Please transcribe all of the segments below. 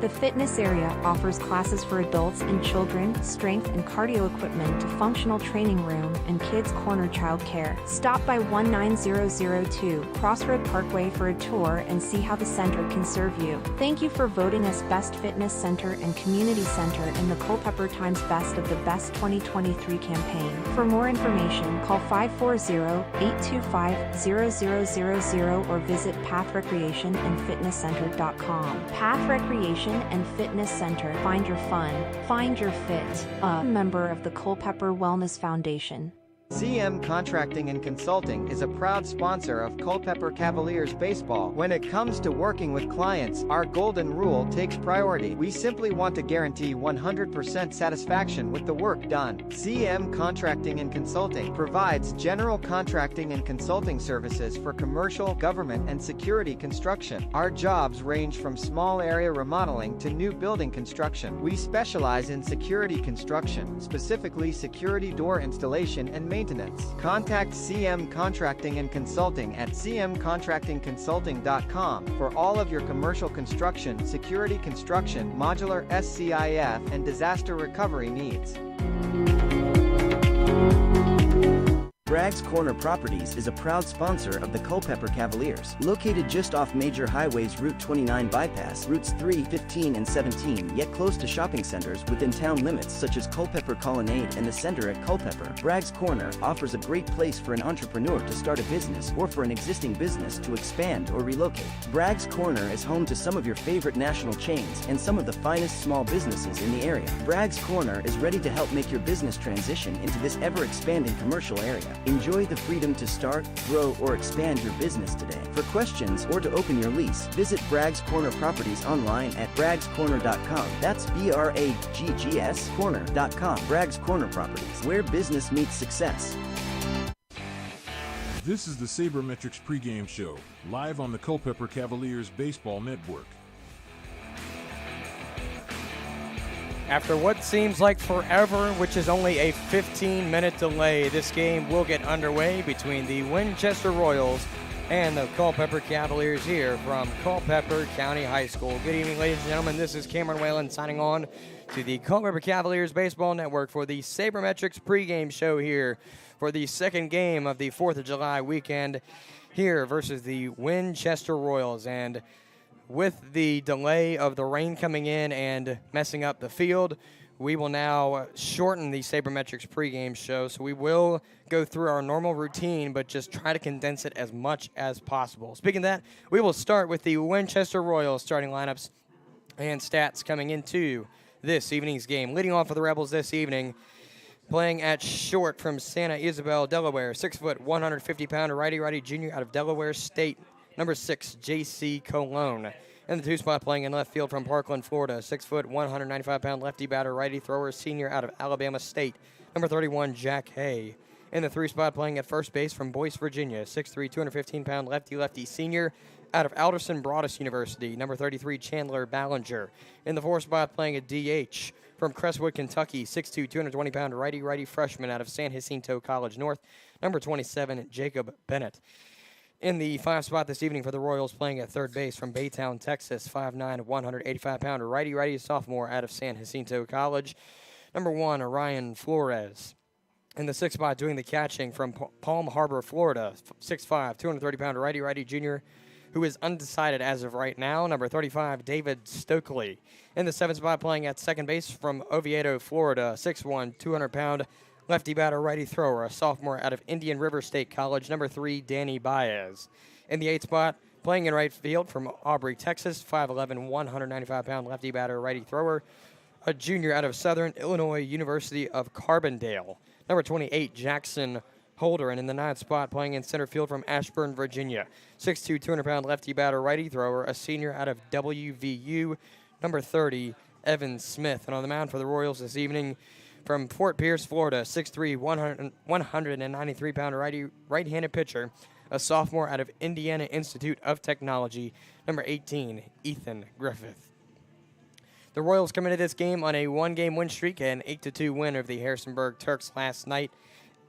The fitness area offers classes for adults and children, strength and cardio equipment to functional training room, and kids corner childcare. Stop by 19002 Crossroad Parkway for a tour and see how the center can serve you. Thank you for voting us Best Fitness Center and Community Center in the Culpeper Times Best of the Best 2023 campaign. For more information, call 540-825-0000 or visit pathrecreationandfitnesscenter.com. Path Recreation and Fitness Center. Find your fun. Find your fit. A member of the Culpeper Wellness Foundation. CM Contracting and Consulting is a proud sponsor of Culpeper Cavaliers baseball. When it comes to working with clients, our golden rule takes priority. We simply want to guarantee 100% satisfaction with the work done. CM Contracting and Consulting provides general contracting and consulting services for commercial, government, and security construction. Our jobs range from small area remodeling to new building construction. We specialize in security construction, specifically security door installation and maintenance. Contact CM Contracting and Consulting at cmcontractingconsulting.com for all of your commercial construction, security construction, modular SCIF, and disaster recovery needs. Bragg's Corner Properties is a proud sponsor of the Culpeper Cavaliers. Located just off major highways Route 29 bypass, routes 3, 15, and 17, yet close to shopping centers within town limits such as Culpeper Colonnade and the center at Culpeper, Bragg's Corner offers a great place for an entrepreneur to start a business or for an existing business to expand or relocate. Bragg's Corner is home to some of your favorite national chains and some of the finest small businesses in the area. Bragg's Corner is ready to help make your business transition into this ever-expanding commercial area. Enjoy the freedom to start, grow, or expand your business today. For questions or to open your lease, visit Bragg's Corner Properties online at braggscorner.com. That's BRAGGS corner.com. Bragg's Corner Properties, where business meets success. This is the Saber Metrics pregame show, live on the Culpeper Cavaliers Baseball Network. After what seems like forever, which is only a 15-minute delay, this game will get underway between the Winchester Royals and the Culpeper Cavaliers here from Culpeper County High School. Good evening, ladies and gentlemen. This is Cameron Whalen signing on to the Culpeper Cavaliers Baseball Network for the Saber Metrics pregame show here for the second game of the 4th of July weekend here versus the Winchester Royals. And with the delay of the rain coming in and messing up the field, we will now shorten the Saber Metrics pregame show. So we will go through our normal routine, but just try to condense it as much as possible. Speaking of that, we will start with the Winchester Royals starting lineups and stats coming into this evening's game. Leading off for the Rebels this evening, playing at short from Santa Isabel, Delaware, 6', 150-pounder righty junior out of Delaware State, number 6, J.C. Colon. In the 2 spot, playing in left field from Parkland, Florida, 6', 195-pound lefty batter, righty thrower, senior out of Alabama State, number 31, Jack Hay. In the 3 spot, playing at first base from Boyce, Virginia, 6'3", 215-pound lefty senior out of Alderson Broaddus University, number 33, Chandler Ballinger. In the 4 spot, playing at DH from Crestwood, Kentucky, 6'2", 220-pound righty freshman out of San Jacinto College North, number 27, Jacob Bennett. In the 5 spot this evening for the Royals, playing at third base from Baytown, Texas, 5'9", 185-pounder righty sophomore out of San Jacinto College, number 1, Ryan Flores. In the 6th spot, doing the catching from Palm Harbor, Florida, 6'5", 230-pounder righty junior, who is undecided as of right now, number 35, David Stokely. In the 7th spot, playing at second base from Oviedo, Florida, 6'1", 200-pound lefty batter, righty thrower, a sophomore out of Indian River State College, number 3, Danny Baez. In the 8th spot, playing in right field from Aubrey, Texas, 5'11", 195-pound lefty batter, righty thrower, a junior out of Southern Illinois University of Carbondale, number 28, Jackson Holder. And in the 9th spot, playing in center field from Ashburn, Virginia, 6'2", 200-pound lefty batter, righty thrower, a senior out of WVU, number 30, Evan Smith. And on the mound for the Royals this evening, from Fort Pierce, Florida, 6'3", 193-pound right-handed pitcher, a sophomore out of Indiana Institute of Technology, number 18, Ethan Griffith. The Royals come into this game on a 1-game win streak, an 8-2 win over the Harrisonburg Turks last night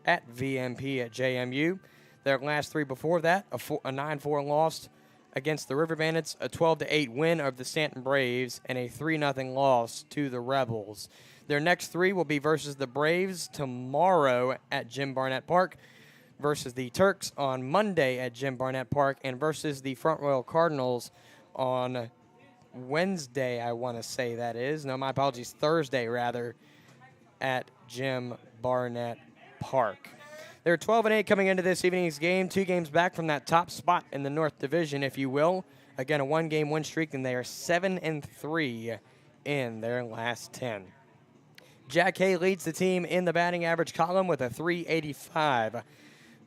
at VMP at JMU. Their last 3 before that, a 9-4 loss against the River Bandits, a 12-8 win of the Stanton Braves, and a 3-0 loss to the Rebels. Their next three will be versus the Braves tomorrow at Jim Barnett Park, versus the Turks on Monday at Jim Barnett Park, and versus the Front Royal Cardinals on Wednesday, I want to say that is. No, my apologies, Thursday, rather, at Jim Barnett Park. They're 12-8 coming into this evening's game, 2 games back from that top spot in the North Division, if you will. Again, a 1-game win streak, and they are 7-3 in their last 10. Jack Hay leads the team in the batting average column with a .385.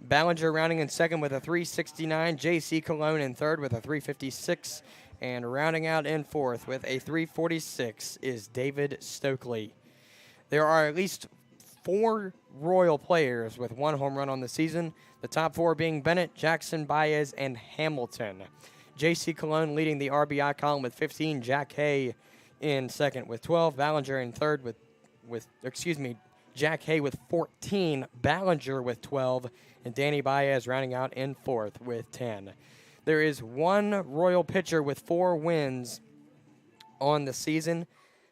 Ballinger rounding in second with a .369. J.C. Cologne in third with a .356. And rounding out in fourth with a .346 is David Stokely. There are at least 4 Royal players with 1 home run on the season, the top 4 being Bennett, Jackson, Baez, and Hamilton. J.C. Cologne leading the RBI column with 15, Jack Hay in second with 12, Ballinger in third Jack Hay with 14, Ballinger with 12, and Danny Baez rounding out in fourth with 10. There is 1 Royal pitcher with 4 wins on the season,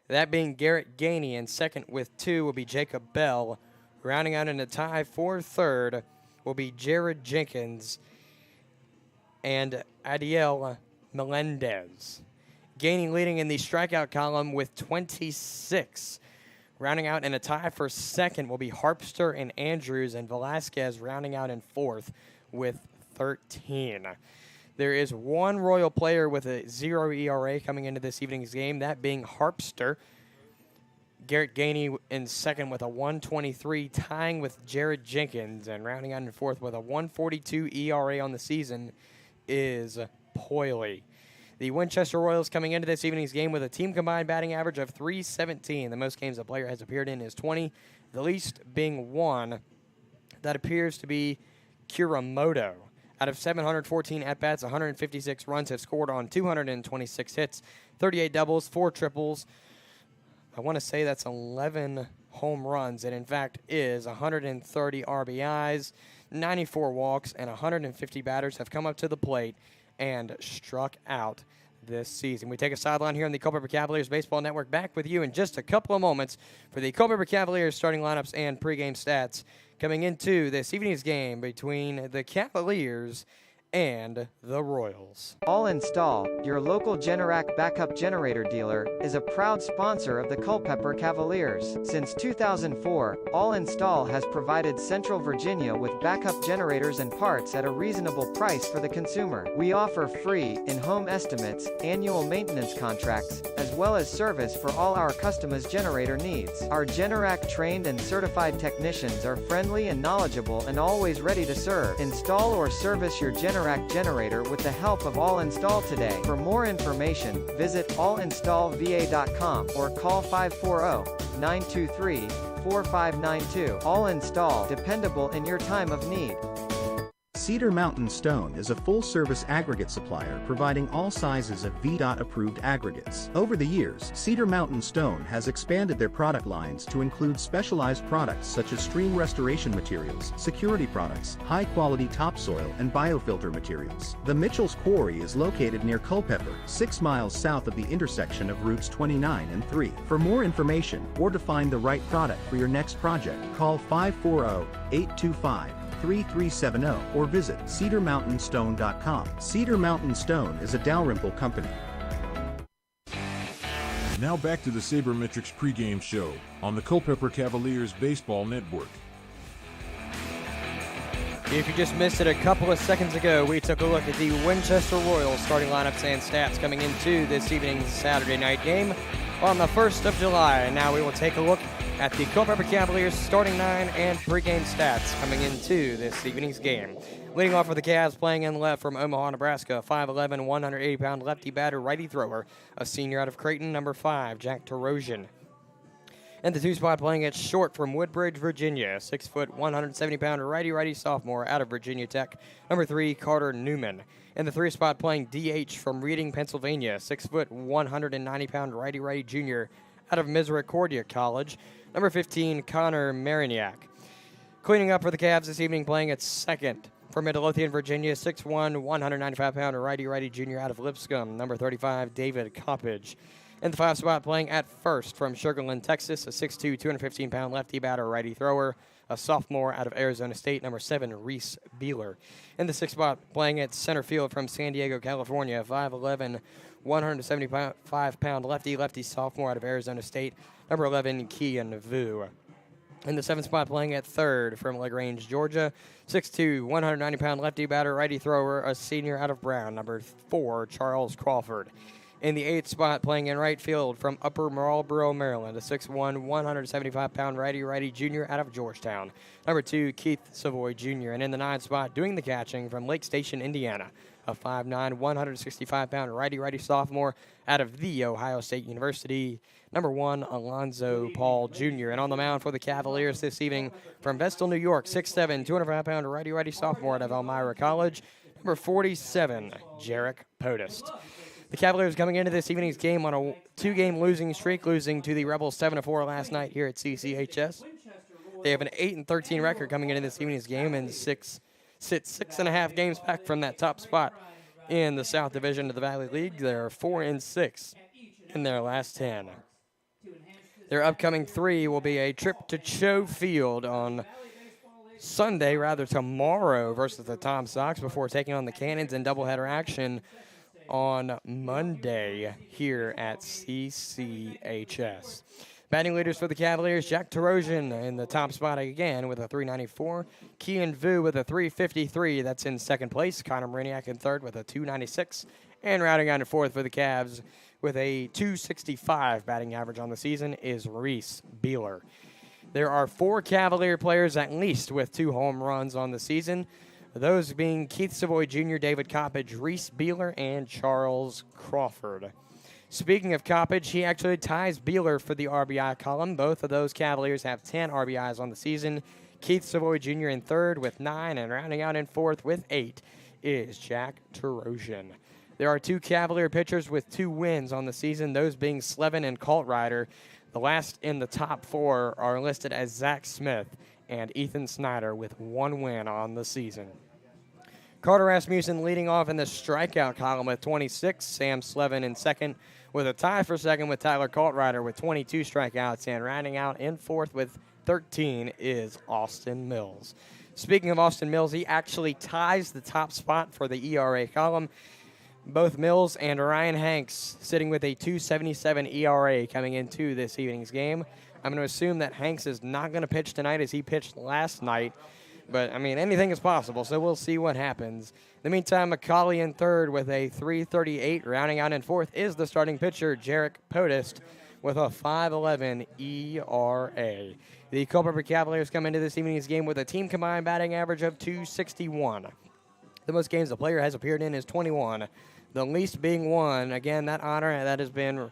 that being Garrett Gainey, and second with 2 will be Jacob Bell. Rounding out in a tie for third will be Jared Jenkins and Adiel Melendez. Gainey leading in the strikeout column with 26. Rounding out in a tie for second will be Harpster and Andrews, and Velasquez rounding out in fourth with 13. There is 1 Royal player with a 0 ERA coming into this evening's game, that being Harpster. Garrett Gainey in second with a 1.23, tying with Jared Jenkins, and rounding out in fourth with a 1.42 ERA on the season is Poiley. The Winchester Royals coming into this evening's game with a team combined batting average of .317. The most games a player has appeared in is 20, the least being 1. That appears to be Kuramoto. Out of 714 at-bats, 156 runs have scored on 226 hits, 38 doubles, 4 triples. I want to say that's 11 home runs. It, in fact, is 130 RBIs, 94 walks, and 150 batters have come up to the plate and struck out this season. We take a sideline here on the Culpeper Cavaliers Baseball Network. Back with you in just a couple of moments for the Culpeper Cavaliers starting lineups and pregame stats coming into this evening's game between the Cavaliers and the Royals. All Install, your local Generac backup generator dealer, is a proud sponsor of the Culpeper Cavaliers. Since 2004, All Install has provided Central Virginia with backup generators and parts at a reasonable price for the consumer. We offer free, in-home estimates, annual maintenance contracts, as well as service for all our customers' generator needs. Our Generac trained and certified technicians are friendly and knowledgeable and always ready to serve. Install or service your Generac generator with the help of All Install today. For more information, visit allinstallva.com or call 540-923-4592. All Install, dependable in your time of need. Cedar Mountain Stone is a full-service aggregate supplier providing all sizes of VDOT-approved aggregates. Over the years, Cedar Mountain Stone has expanded their product lines to include specialized products such as stream restoration materials, security products, high-quality topsoil, and biofilter materials. The Mitchell's Quarry is located near Culpeper, 6 miles south of the intersection of routes 29 and 3. For more information or to find the right product for your next project, call 540-825-3370 or visit cedarmountainstone.com. Cedar Mountain Stone is a Dalrymple company. Now back to the Saber Metrics pregame show on the Culpeper Cavaliers Baseball Network. If you just missed it a couple of seconds ago, we took a look at the Winchester Royals starting lineups and stats coming into this evening's Saturday night game on the 1st of July. And now we will take a look at the Culpeper Cavaliers starting 9 and pregame stats coming into this evening's game. Leading off for the Cavs, playing in left from Omaha, Nebraska, 5'11", 180-pound lefty batter, righty thrower, a senior out of Creighton, number 5, Jack Terosian. And the 2 spot playing at short from Woodbridge, Virginia, 6 foot, 170-pound righty sophomore out of Virginia Tech, number 3, Carter Newman. And the 3 spot playing DH from Reading, Pennsylvania, 6 foot, 190-pound righty junior out of Misericordia College, number 15, Connor Marignac. Cleaning up for the Cavs this evening, playing at second From Midlothian, Virginia, 6'1", 195-pounder righty-righty junior out of Lipscomb, number 35, David Coppage. In the 5 spot, playing at first from Sugar Land, Texas, a 6'2", 215-pound lefty batter, righty thrower, a sophomore out of Arizona State, number 7, Reese Beeler. In the 6th spot, playing at center field from San Diego, California, 5'11", 175-pound lefty sophomore out of Arizona State, number 11, Kian Vu. In the 7th spot, playing at third from LaGrange, Georgia, 6'2", 190-pound lefty batter, righty thrower, a senior out of Brown, number 4, Charles Crawford. In the 8th spot, playing in right field from Upper Marlboro, Maryland, a 6'1", 175-pound righty junior out of Georgetown, number 2, Keith Savoy Jr. And in the 9th spot, doing the catching from Lake Station, Indiana, a 5'9", 165-pound righty sophomore out of The Ohio State University, number 1, Alonzo Paul Jr. And on the mound for the Cavaliers this evening from Vestal, New York, 6'7", 205-pound righty sophomore out of Elmira College, number 47, Jarek Podest. The Cavaliers coming into this evening's game on a 2-game losing streak, losing to the Rebels 7-4 last night here at CCHS. They have an 8-13 record coming into this evening's game and sit 6.5 games back from that top spot in the South Division of the Valley League. They're 4-6 in their last 10. Their upcoming 3 will be a trip to Cho Field on Sunday, rather tomorrow, versus the Tom Sox before taking on the Cannons in doubleheader action on Monday here at CCHS. Batting leaders for the Cavaliers, Jack Tarosian in the top spot again with a 394. Kian Vu with a 353. That's in second place. Connor Mariniak in third with a 296. And rounding out in fourth for the Cavs with a 265 batting average on the season is Reese Beeler. There are 4 Cavalier players at least with 2 home runs on the season. Those being Keith Savoy Jr., David Coppage, Reese Beeler, and Charles Crawford. Speaking of Coppage, he actually ties Beeler for the RBI column. Both of those Cavaliers have 10 RBIs on the season. Keith Savoy Jr. in third with 9, and rounding out in fourth with 8 is Jack Tarosian. There are 2 Cavalier pitchers with 2 wins on the season, those being Slevin and Coltrider. The last in the top 4 are listed as Zach Smith and Ethan Snyder with 1 win on the season. Carter Rasmussen leading off in the strikeout column with 26. Sam Slevin in second with a tie for second with Tyler Coltrider with 22 strikeouts. And rounding out in fourth with 13 is Austin Mills. Speaking of Austin Mills, he actually ties the top spot for the ERA column. Both Mills and Ryan Hanks sitting with a 2.77 ERA coming into this evening's game. I'm going to assume that Hanks is not going to pitch tonight as he pitched last night. But, I mean, anything is possible, so we'll see what happens. In the meantime, McCauley in third with a 3.38. Rounding out in fourth is the starting pitcher, Jarek Podest, with a 5.11 ERA. The Culpeper Cavaliers come into this evening's game with a team combined batting average of 261. The most games the player has appeared in is 21, the least being 1. Again, that honor that has been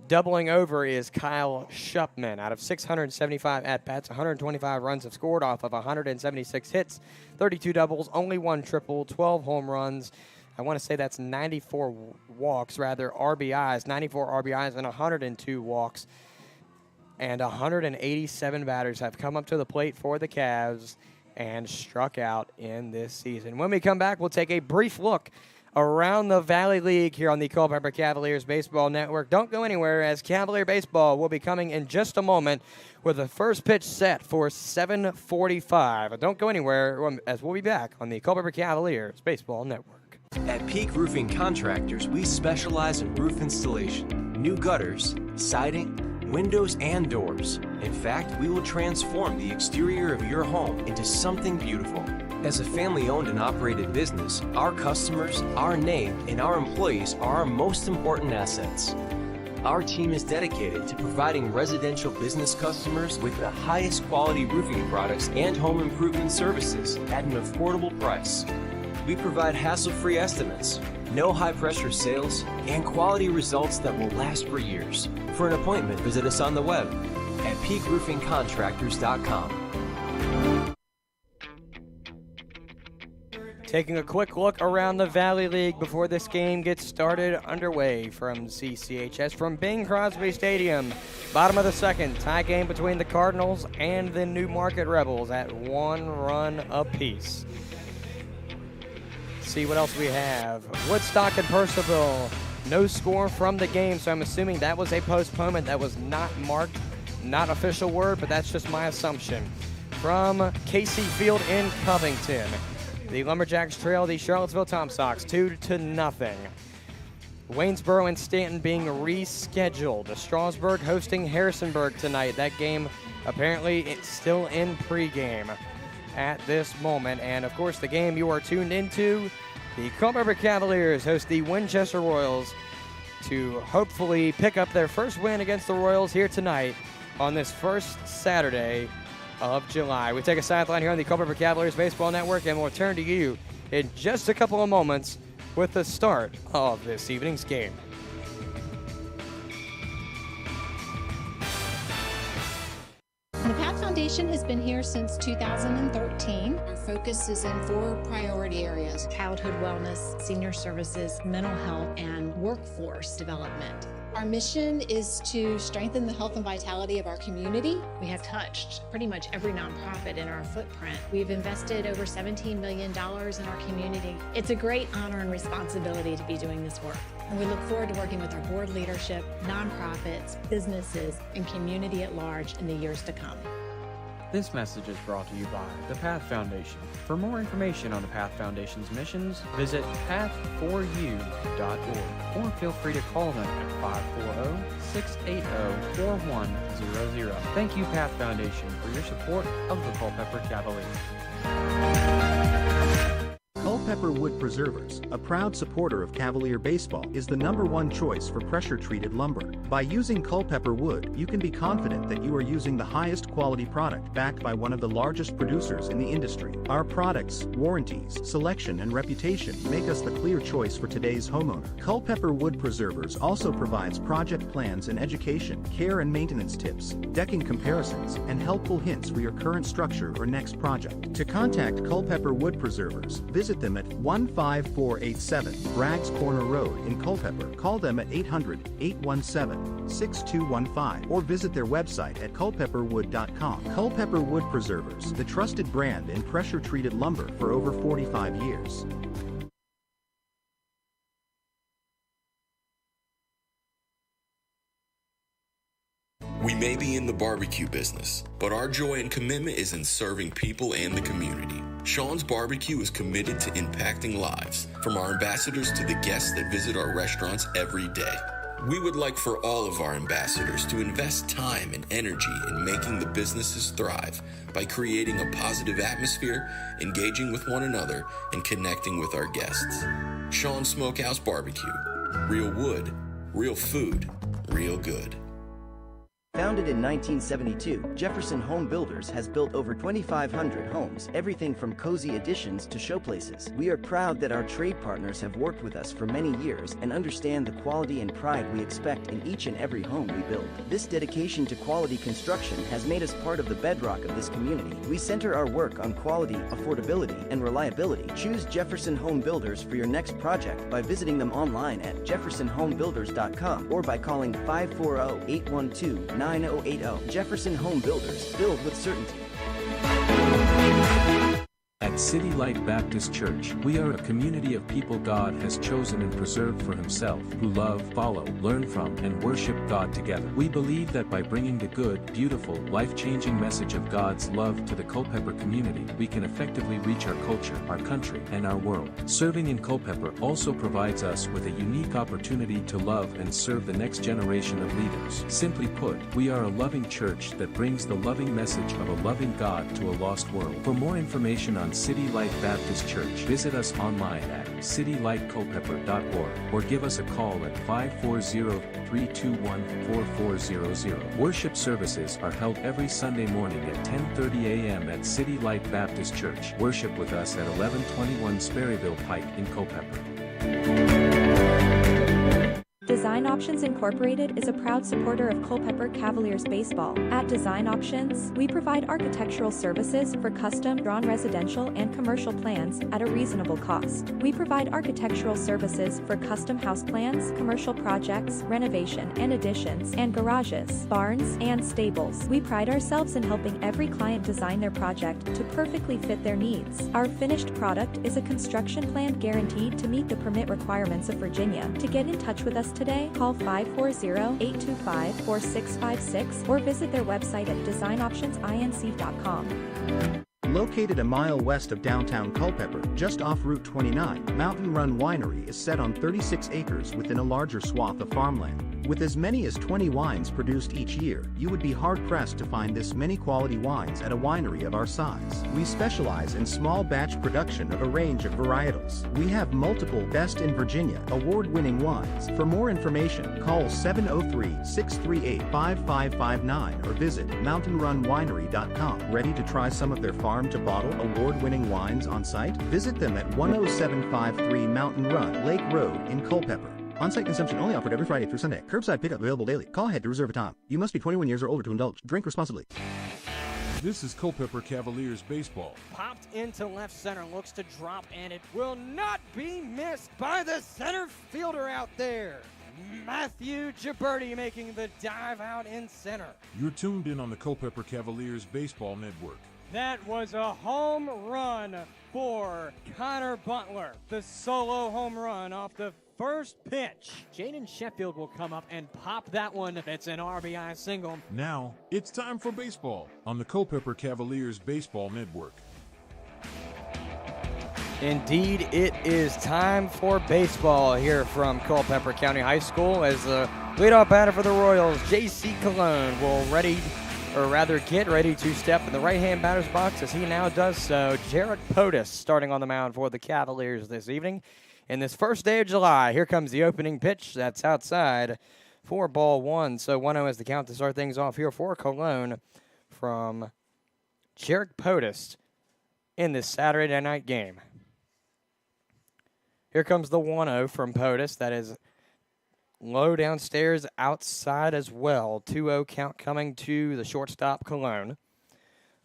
doubling over is Kyle Shupman. Out of 675 at-bats, 125 runs have scored off of 176 hits, 32 doubles, only 1 triple, 12 home runs. I want to say that's 94 walks, rather RBIs, 94 RBIs and 102 walks. And 187 batters have come up to the plate for the Cavs and struck out in this season. When we come back, we'll take a brief look around the Valley League here on the Culpeper Cavaliers Baseball Network. Don't go anywhere, as Cavalier Baseball will be coming in just a moment with the first pitch set for 7:45. Don't go anywhere, as we'll be back on the Culpeper Cavaliers Baseball Network. At Peak Roofing Contractors, we specialize in roof installation, new gutters, siding, windows, and doors. In fact, we will transform the exterior of your home into something beautiful. As a family-owned and operated business, our customers, our name, and our employees are our most important assets. Our team is dedicated to providing residential business customers with the highest quality roofing products and home improvement services at an affordable price. We provide hassle-free estimates, no high-pressure sales, and quality results that will last for years. For an appointment, visit us on the web at peakroofingcontractors.com. Taking a quick look around the Valley League before this game gets started underway from CCHS from Bing Crosby Stadium. Bottom of the second, tie game between the Cardinals and the New Market Rebels at 1 run apiece. see what else we have. Woodstock and Percival, no score from the game, so I'm assuming that was a postponement that was not marked. Not official word, but that's just my assumption. From Casey Field in Covington, the Lumberjacks trail the Charlottesville Tom Sox 2-0. Waynesboro and Stanton being rescheduled. Strasburg hosting Harrisonburg tonight. That game apparently it's still in pregame at this moment. And of course, the game you are tuned into, the Culpeper Cavaliers host the Winchester Royals to hopefully pick up their first win against the Royals here tonight on this first Saturday of July. We take a sideline here on the Culpeper Cavaliers Baseball Network, and we'll turn to you in just a couple of moments with the start of this evening's game. The PATH Foundation has been here since 2013. Our focus is in 4 priority areas: childhood wellness, senior services, mental health, and workforce development. Our mission is to strengthen the health and vitality of our community. We have touched pretty much every nonprofit in our footprint. We've invested over $17 million in our community. It's a great honor and responsibility to be doing this work. And we look forward to working with our board leadership, nonprofits, businesses, and community at large in the years to come. This message is brought to you by the PATH Foundation. For more information on the PATH Foundation's missions, visit path4u.org or feel free to call them at 540-680-4100. Thank you, PATH Foundation, for your support of the Culpeper Cavaliers. Culpeper Wood Preservers, a proud supporter of Cavalier baseball, is the #1 choice for pressure-treated lumber. By using Culpeper wood, you can be confident that you are using the highest quality product backed by one of the largest producers in the industry. Our products, warranties, selection, and reputation make us the clear choice for today's homeowner. Culpeper Wood Preservers also provides project plans and education, care and maintenance tips, decking comparisons, and helpful hints for your current structure or next project. To contact Culpeper Wood Preservers, visit them at 15487 Braggs Corner Road in Culpeper. Call them at 800-817-6215 or visit their website at culpepperwood.com. Culpeper Wood Preservers, the trusted brand in pressure-treated lumber for over 45 years. We may be in the barbecue business, but our joy and commitment is in serving people and the community. Sean's Barbecue is committed to impacting lives, from our ambassadors to the guests that visit our restaurants every day. We would like for all of our ambassadors to invest time and energy in making the businesses thrive by creating a positive atmosphere, engaging with one another, and connecting with our guests. Sean's Smokehouse Barbecue. Real wood, real food, real good. Founded in 1972, Jefferson Home Builders has built over 2,500 homes, everything from cozy additions to showplaces. We are proud that our trade partners have worked with us for many years and understand the quality and pride we expect in each and every home we build. This dedication to quality construction has made us part of the bedrock of this community. We center our work on quality, affordability, and reliability. Choose Jefferson Home Builders for your next project by visiting them online at jeffersonhomebuilders.com or by calling 540-812-9080. Jefferson Home Builders, build with certainty. At City Light Baptist Church, we are a community of people God has chosen and preserved for Himself, who love, follow, learn from, and worship God together. We believe that by bringing the good, beautiful, life-changing message of God's love to the Culpeper community, we can effectively reach our culture, our country, and our world. Serving in Culpeper also provides us with a unique opportunity to love and serve the next generation of leaders. Simply put, we are a loving church that brings the loving message of a loving God to a lost world. For more information on City Light Baptist Church, visit us online at citylightculpeper.org or give us a call at 540-321-4400. Worship services are held every Sunday morning at 10:30 a.m. at City Light Baptist Church. Worship with us at 1121 Sperryville Pike in Culpeper. Design Options Incorporated is a proud supporter of Culpeper Cavaliers baseball. At Design Options, we provide architectural services for custom-drawn residential and commercial plans at a reasonable cost. We provide architectural services for custom house plans, commercial projects, renovation and additions, and garages, barns, and stables. We pride ourselves in helping every client design their project to perfectly fit their needs. Our finished product is a construction plan guaranteed to meet the permit requirements of Virginia. To get in touch with us today, call 540-825-4656 or visit their website at designoptionsinc.com. Located a mile west of downtown Culpeper, just off Route 29, Mountain Run Winery is set on 36 acres within a larger swath of farmland. With as many as 20 wines produced each year, you would be hard-pressed to find this many quality wines at a winery of our size. We specialize in small batch production of a range of varietals. We have multiple Best in Virginia award-winning wines. For more information, call 703-638-5559 or visit mountainrunwinery.com. Ready to try some of their farm-to-bottle award-winning wines on site? Visit them at 10753 Mountain Run, Lake Road in Culpeper. On-site consumption only offered every Friday through Sunday. Curbside pickup available daily. Call ahead to reserve a time. You must be 21 years or older to indulge. Drink responsibly. This is Culpeper Cavaliers baseball. Popped into left center, looks to drop, and it will not be missed by the center fielder out there. Matthew Gibberti making the dive out in center. You're tuned in on the Culpeper Cavaliers baseball network. That was a home run for Connor Butler. The solo home run off the first pitch. Jaden Sheffield will come up and pop that one. It's an RBI single. Now, it's time for baseball on the Culpeper Cavaliers baseball network. Indeed, it is time for baseball here from Culpeper County High School as the leadoff batter for the Royals, J.C. Cologne, will get ready to step in the right-hand batter's box as he now does so. Jarrett Potus starting on the mound for the Cavaliers this evening. In this first day of July, here comes the opening pitch. That's outside for ball one. So 1-0 is the count to start things off here for Cologne from Jarrett Potus in this Saturday night game. Here comes the 1-0 from Potus. That is low downstairs outside as well. 2-0 count coming to the shortstop, Cologne.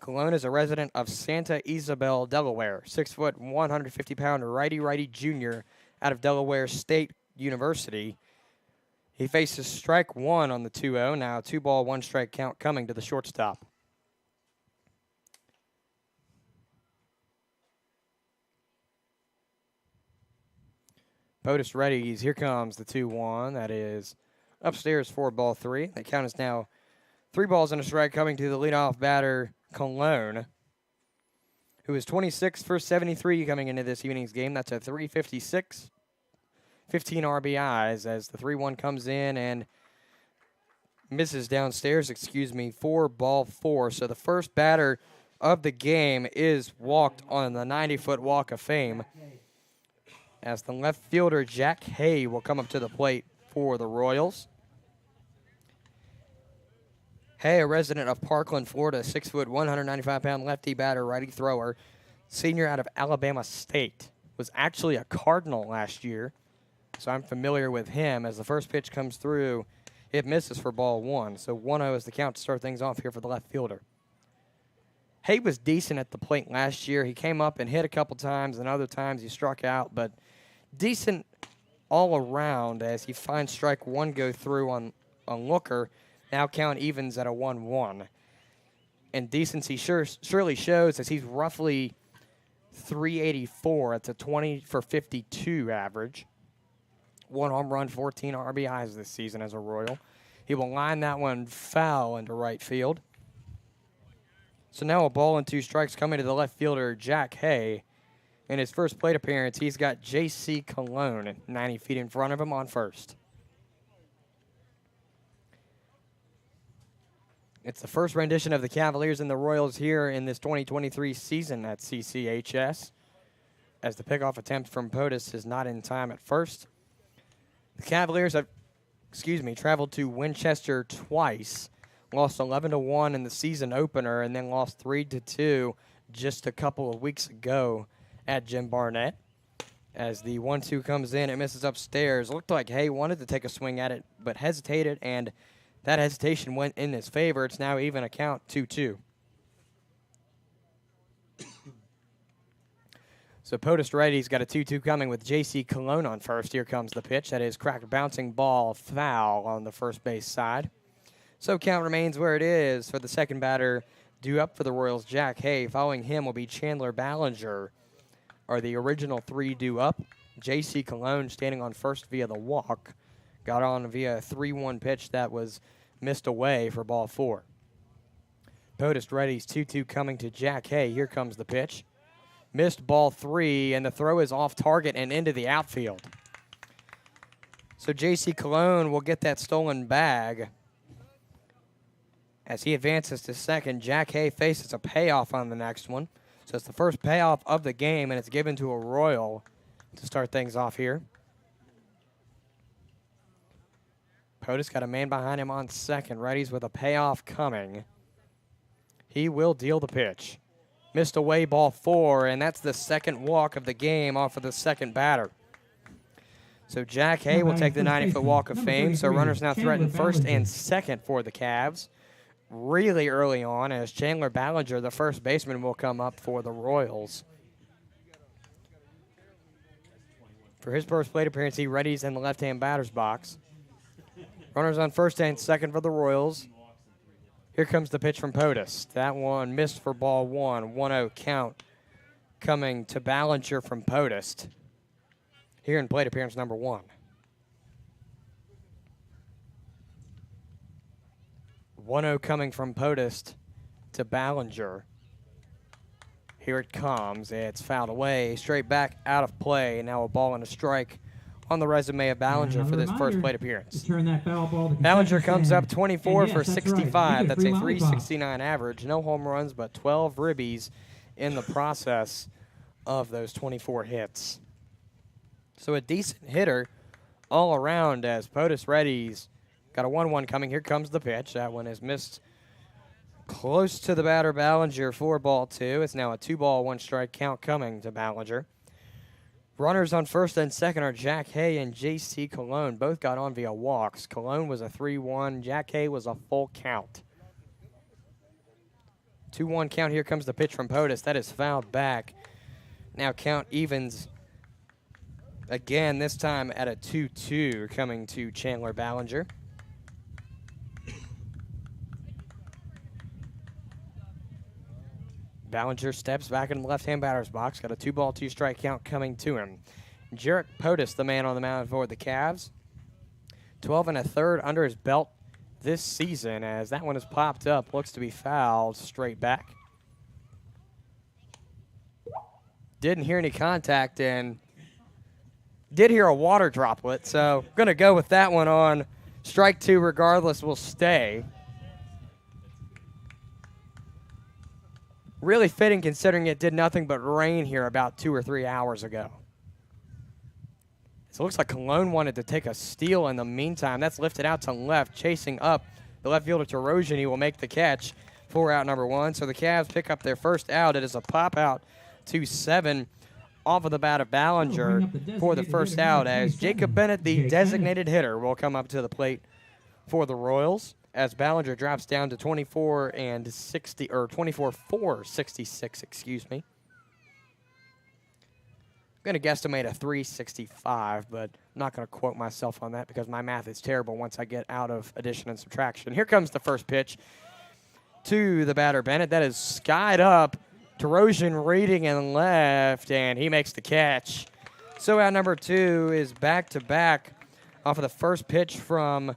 Cologne is a resident of Santa Isabel, Delaware. 6 foot, 150-pound righty junior out of Delaware State University. He faces strike one on the 2-0. Now 2-ball, 1-strike count coming to the shortstop. Potus readies. Here comes the 2-1. That is upstairs for ball three. The count is now 3 balls and a strike coming to the leadoff batter, Cologne, who is 26 for 73 coming into this evening's game. That's a 356, 15 RBIs as the 3-1 comes in and misses downstairs, for ball four. So the first batter of the game is walked on the 90-foot Walk of Fame as the left fielder, Jack Hay, will come up to the plate for the Royals. Hay, a resident of Parkland, Florida, 6 foot, 195-pound lefty batter, righty thrower, senior out of Alabama State, was actually a Cardinal last year, so I'm familiar with him. As the first pitch comes through, it misses for ball one. So 1-0 is the count to start things off here for the left fielder. Hay was decent at the plate last year. He came up and hit a couple times, and other times he struck out, but decent all around as he finds strike one go through on Looker. Now count evens at a 1-1. And decency surely shows as he's roughly 384 at the 20 for 52 average. 1 home run, 14 RBIs this season as a Royal. He will line that one foul into right field. So now a ball and 2 strikes coming to the left fielder, Jack Hay. In his first plate appearance, he's got J.C. Cologne 90 feet in front of him on first. It's the first rendition of the Cavaliers and the Royals here in this 2023 season at CCHS, as the pickoff attempt from Potus is not in time at first. The Cavaliers have, traveled to Winchester twice, lost 11-1 in the season opener, and then lost 3-2 just a couple of weeks ago at Jim Barnett. As the 1-2 comes in, it misses upstairs. Looked like Hay wanted to take a swing at it, but hesitated, and that hesitation went in his favor. It's now even a count, 2-2. So POTUS righty's got a 2-2 coming with J.C. Cologne on first. Here comes the pitch. That is cracked bouncing ball foul on the first base side. So count remains where it is for the second batter due up for the Royals, Jack Hay. Following him will be Chandler Ballinger. Are the original three due up. J.C. Cologne standing on first via the walk. Got on via a 3-1 pitch that was missed away for ball 4. POTUS righty's 2-2 coming to Jack Hay. Here comes the pitch. Missed ball 3, and the throw is off target and into the outfield. So J.C. Cologne will get that stolen bag. As he advances to second, Jack Hay faces a payoff on the next one. So it's the first payoff of the game, and it's given to a Royal to start things off here. POTUS got a man behind him on second. Righties with a payoff coming. He will deal the pitch. Missed away ball 4, and that's the second walk of the game off of the second batter. So Jack Hay will take the 90-foot walk of fame. So runners now threaten first and second for the Cavs. Really early on, as Chandler Ballinger, the first baseman, will come up for the Royals. For his first plate appearance, he readies in the left-hand batter's box. Runners on first and second for the Royals. Here comes the pitch from POTUS. That one missed for ball 1. 1-0 count coming to Ballinger from POTUS. Here in plate appearance number 1. 1-0 coming from POTUS to Ballinger. Here it comes. It's fouled away. Straight back out of play. Now a ball and a strike on the resume of Ballinger for this first plate appearance. Ballinger comes up 24 for 65. That's a 369 average. No home runs, but 12 ribbies in the process of those 24 hits. So a decent hitter all around as POTUS righties got a 1-1 coming. Here comes the pitch. That one is missed close to the batter, Ballinger, for ball 2. It's now a 2-ball, 1-strike count coming to Ballinger. Runners on first and second are Jack Hay and J.C. Cologne. Both got on via walks. Cologne was a 3-1. Jack Hay was a full count. 2-1 count. Here comes the pitch from POTUS. That is fouled back. Now count evens again, this time at a 2-2 coming to Chandler Ballinger. Ballinger steps back in the left-hand batter's box. Got a 2-ball, 2-strike count coming to him. Jarek POTUS, the man on the mound for the Cavs. 12 1/3 under his belt this season as that one has popped up. Looks to be fouled straight back. Didn't hear any contact and did hear a water droplet, so going to go with that one on strike 2 regardless. Will stay. Really fitting considering it did nothing but rain here about 2 or 3 hours ago. So it looks like Cologne wanted to take a steal in the meantime. That's lifted out to left, chasing up the left fielder to Rosen. He will make the catch for out number 1. So the Cavs pick up their first out. It is a pop out to 7 off of the bat of Ballinger for the first out as Jacob Bennett, the designated hitter, will come up to the plate for the Royals. As Ballinger drops down to 24 for 66, excuse me. I'm going to guesstimate a 365, but I'm not going to quote myself on that because my math is terrible once I get out of addition and subtraction. Here comes the first pitch to the batter, Bennett. That is skied up to Rosen, reading and left, and he makes the catch. So out number 2 is back-to-back off of the first pitch from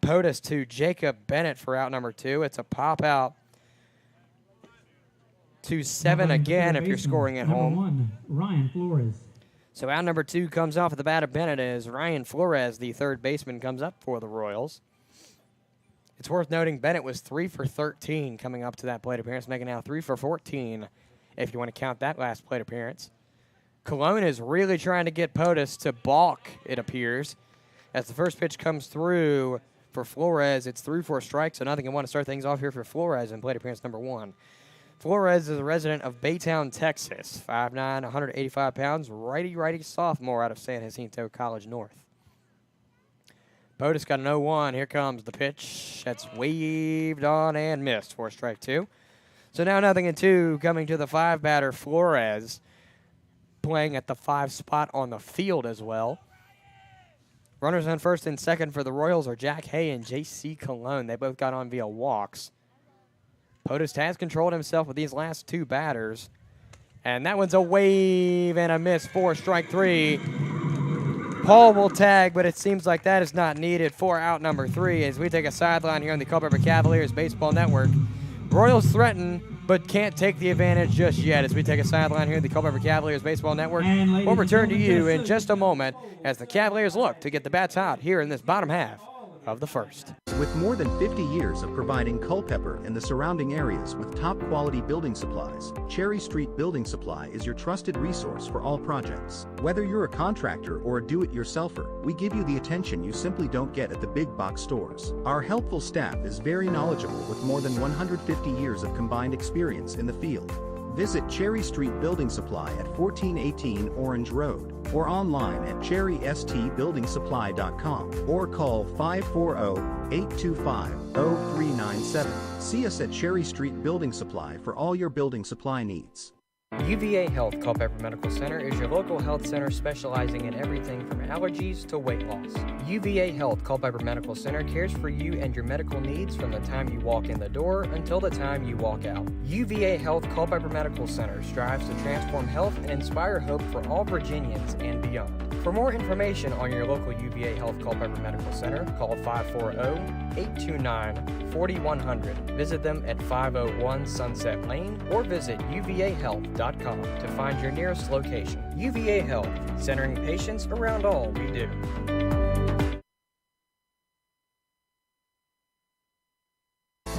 POTUS to Jacob Bennett for out number 2. It's a pop out to 7 again if you're scoring at home. 1, Ryan Flores. So out number 2 comes off of the bat of Bennett as Ryan Flores, the third baseman, comes up for the Royals. It's worth noting Bennett was 3 for 13 coming up to that plate appearance, making now 3 for 14 if you want to count that last plate appearance. Cologne is really trying to get POTUS to balk, it appears. As the first pitch comes through for Flores, it's 3 for a strike, so nothing. I want to start things off here for Flores in plate appearance number 1. Flores is a resident of Baytown, Texas. 5'9", 185 pounds, righty sophomore out of San Jacinto College North. POTUS got an 0-1. Here comes the pitch. That's waved on and missed for strike 2. So now 0-2 coming to the 5 batter, Flores, playing at the 5 spot on the field as well. Runners on first and second for the Royals are Jack Hay and J.C. Cologne. They both got on via walks. POTUS has controlled himself with these last 2 batters. And that one's a wave and a miss for strike 3. Paul will tag, but it seems like that is not needed for out number 3 as we take a sideline here on the Culpeper Cavaliers Baseball Network. Royals threaten, but can't take the advantage just yet as we take a sideline here on the Culpeper Cavaliers Baseball Network. We'll return to you in just a moment as the Cavaliers look to get the bats hot here in this bottom half of the first. With more than 50 years of providing Culpeper and the surrounding areas with top quality building supplies, Cherry Street Building Supply is your trusted resource for all projects. Whether you're a contractor or a do-it-yourselfer, we give you the attention you simply don't get at the big box stores. Our helpful staff is very knowledgeable with more than 150 years of combined experience in the field. Visit Cherry Street Building Supply at 1418 Orange Road or online at cherrystbuildingsupply.com or call 540-825-0397. See us at Cherry Street Building Supply for all your building supply needs. UVA Health Culpeper Medical Center is your local health center specializing in everything from allergies to weight loss. UVA Health Culpeper Medical Center cares for you and your medical needs from the time you walk in the door until the time you walk out. UVA Health Culpeper Medical Center strives to transform health and inspire hope for all Virginians and beyond. For more information on your local UVA Health Culpeper Medical Center, call 540-829-4100. Visit them at 501 Sunset Lane or visit uvahealth.com to find your nearest location. UVA Health, centering patients around all we do.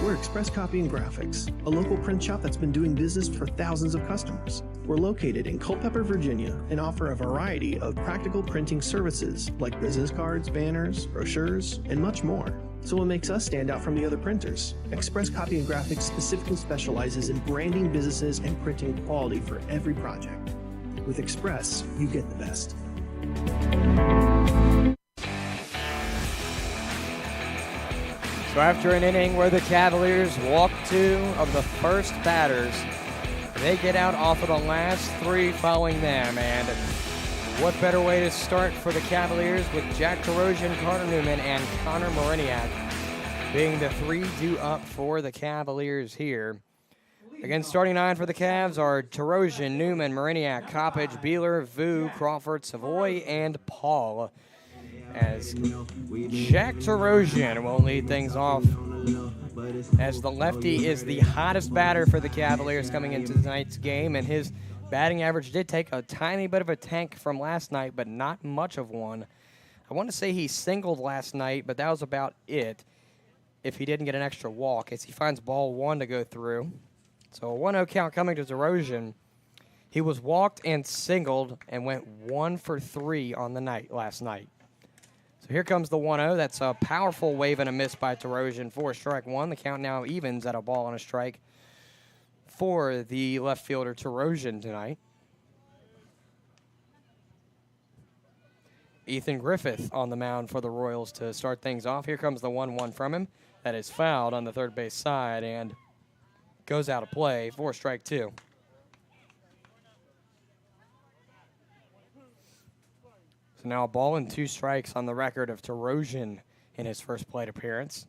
We're Express Copy and Graphics, a local print shop that's been doing business for thousands of customers. We're located in Culpeper, Virginia, and offer a variety of practical printing services like business cards, banners, brochures, and much more. So what makes us stand out from the other printers? Express Copy and Graphics specifically specializes in branding businesses and printing quality for every project. With Express, you get the best. So after an inning where the Cavaliers walked 2 of the first batters, they get out off of the last 3 following them. And what better way to start for the Cavaliers with Jack Tarosian, Carter Newman, and Connor Mariniak being the 3 due up for the Cavaliers here. Again, starting 9 for the Cavs are Tarosian, Newman, Mariniak, Coppage, Beeler, Vu, Crawford, Savoy, and Paul. As Jack Tarosian will lead things off, as the lefty is the hottest batter for the Cavaliers coming into tonight's game, and his batting average did take a tiny bit of a tank from last night, but not much of one. I want to say he singled last night, but that was about it if he didn't get an extra walk, as he finds ball 1 to go through. So a 1-0 count coming to Tarosian. He was walked and singled and went 1 for 3 on the night last night. So here comes the 1-0. That's a powerful wave and a miss by Tarosian for strike 1. The count now evens at a ball and a strike for the left fielder Tarosian tonight. Ethan Griffith on the mound for the Royals to start things off. Here comes the 1-1 from him. That is fouled on the third base side and goes out of play for strike 2. So now a ball and 2 strikes on the record of Tarosian in his first plate appearance.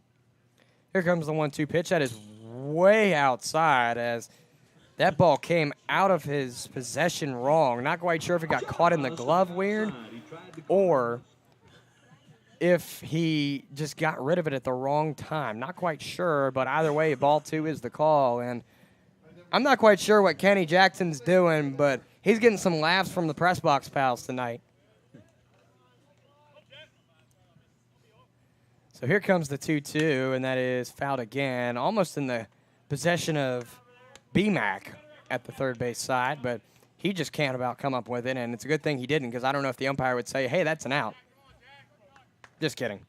Here comes the 1-2 pitch. That is way outside as that ball came out of his possession wrong. Not quite sure if it got caught in the glove weird or if he just got rid of it at the wrong time. Not quite sure, but either way, ball 2 is the call. And I'm not quite sure what Kenny Jackson's doing, but he's getting some laughs from the press box pals tonight. So here comes the 2-2, and that is fouled again, almost in the possession of BMAC at the third base side, but he just can't about come up with it, and it's a good thing he didn't, because I don't know if the umpire would say, hey, that's an out. Just kidding.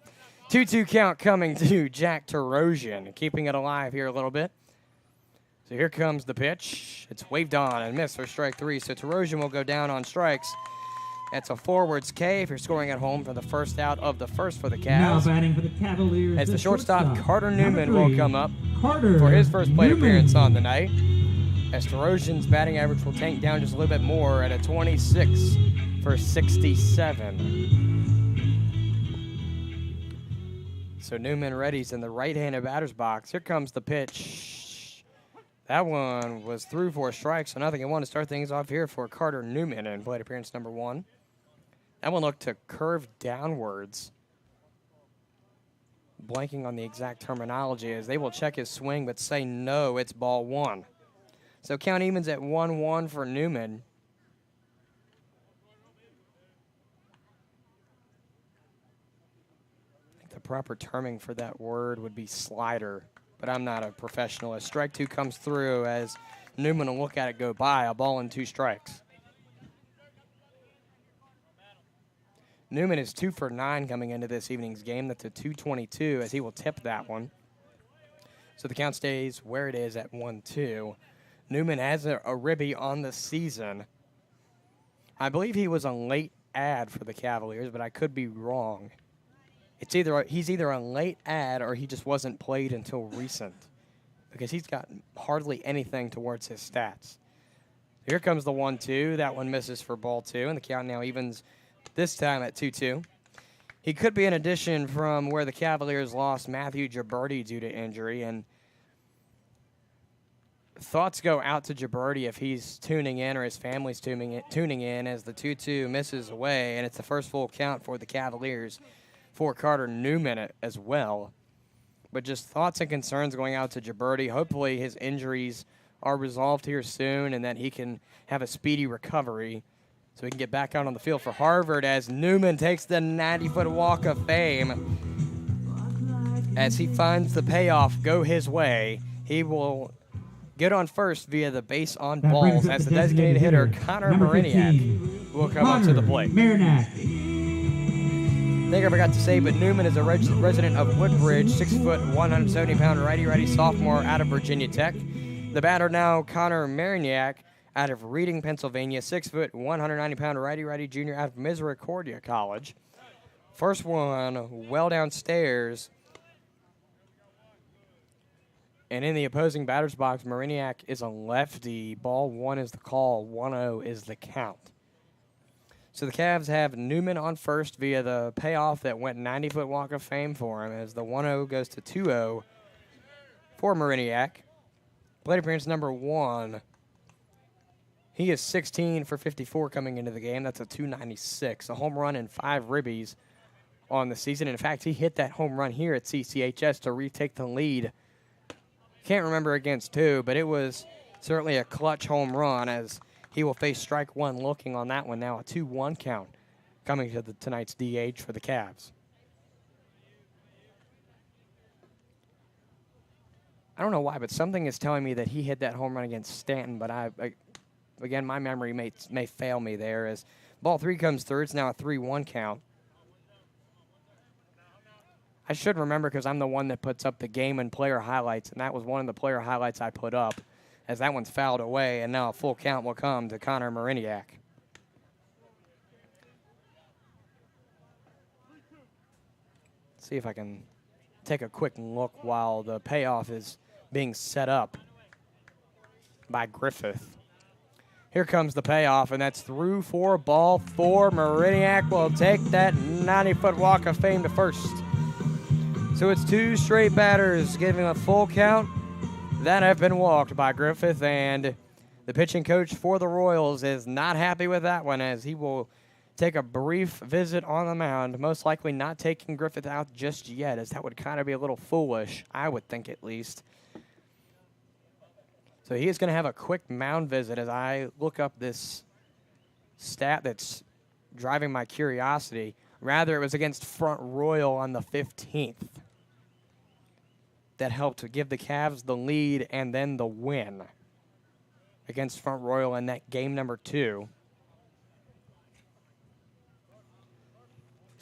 2-2 count coming to Jack Tarosian, keeping it alive here a little bit. So here comes the pitch. It's waved on and missed for strike 3. So Terosian will go down on strikes. That's a forwards K if you're scoring at home for the first out of the first for the Cavs. Now batting for the Cavaliers. As the shortstop, Carter Newman number 3, will come up Carter for his first plate Newman. appearance on the night. As Terosian's batting average will tank down just a little bit more at a 26 for 67. So Newman readies in the right-handed batter's box. Here comes the pitch. That one was through for a strike, so nothing. I want to start things off here for Carter Newman in plate appearance number 1. That one looked to curve downwards. Blanking on the exact terminology as they will check his swing but say no, it's ball 1. So count evens at 1-1 for Newman. I think the proper terming for that word would be slider, but I'm not a professional. As strike 2 comes through as Newman will look at it go by, a ball and 2 strikes. Newman is 2 for 9 coming into this evening's game. That's a 222 as he will tip that one. So the count stays where it is at 1-2. Newman has a ribby on the season. I believe he was a late add for the Cavaliers, but I could be wrong. He's either a late add or he just wasn't played until recent because he's got hardly anything towards his stats. Here comes the 1-2. That one misses for ball 2, and the count now evens this time at 2-2. He could be an addition from where the Cavaliers lost Matthew Gibberti due to injury, and thoughts go out to Gibberti if he's tuning in or his family's tuning in as the 2-2 misses away, and it's the first full count for the Cavaliers for Carter Newman as well. But just thoughts and concerns going out to Gibberti. Hopefully his injuries are resolved here soon and that he can have a speedy recovery so he can get back out on the field for Harvard as Newman takes the 90-foot walk of fame. As he finds the payoff go his way, he will get on first via the base on balls as the designated hitter, Connor Mariniak, will come up to the plate. I think I forgot to say, but Newman is a resident of Woodbridge, 6 foot, 170-pound righty sophomore out of Virginia Tech. The batter now, Connor Mariniak, out of Reading, Pennsylvania, 6 foot, 190-pound righty junior out of Misericordia College. First one well downstairs. And in the opposing batter's box, Mariniak is a lefty. Ball 1 is the call. 1-0 is the count. So the Cavs have Newman on first via the payoff that went 90-foot walk of fame for him as the 1-0 goes to 2-0 for Mariniak. Plate appearance number 1. He is 16 for 54 coming into the game. That's a 296. A home run and 5 ribbies on the season. In fact, he hit that home run here at CCHS to retake the lead. Can't remember against who, but it was certainly a clutch home run as he will face strike 1 looking on that one now, a 2-1 count coming to tonight's DH for the Cavs. I don't know why, but something is telling me that he hit that home run against Stanton, but again, my memory may fail me there as ball 3 comes through. It's now a 3-1 count. I should remember because I'm the one that puts up the game and player highlights, and that was one of the player highlights I put up as that one's fouled away, and now a full count will come to Connor Mariniak. See if I can take a quick look while the payoff is being set up by Griffith. Here comes the payoff, and that's through for ball 4. Mariniak will take that 90-foot walk of fame to first. So it's 2 straight batters giving a full count that have been walked by Griffith, and the pitching coach for the Royals is not happy with that one as he will take a brief visit on the mound, most likely not taking Griffith out just yet, as that would kind of be a little foolish, I would think at least. So he is going to have a quick mound visit as I look up this stat that's driving my curiosity. Rather, it was against Front Royal on the 15th that helped to give the Cavs the lead and then the win against Front Royal in that game number 2.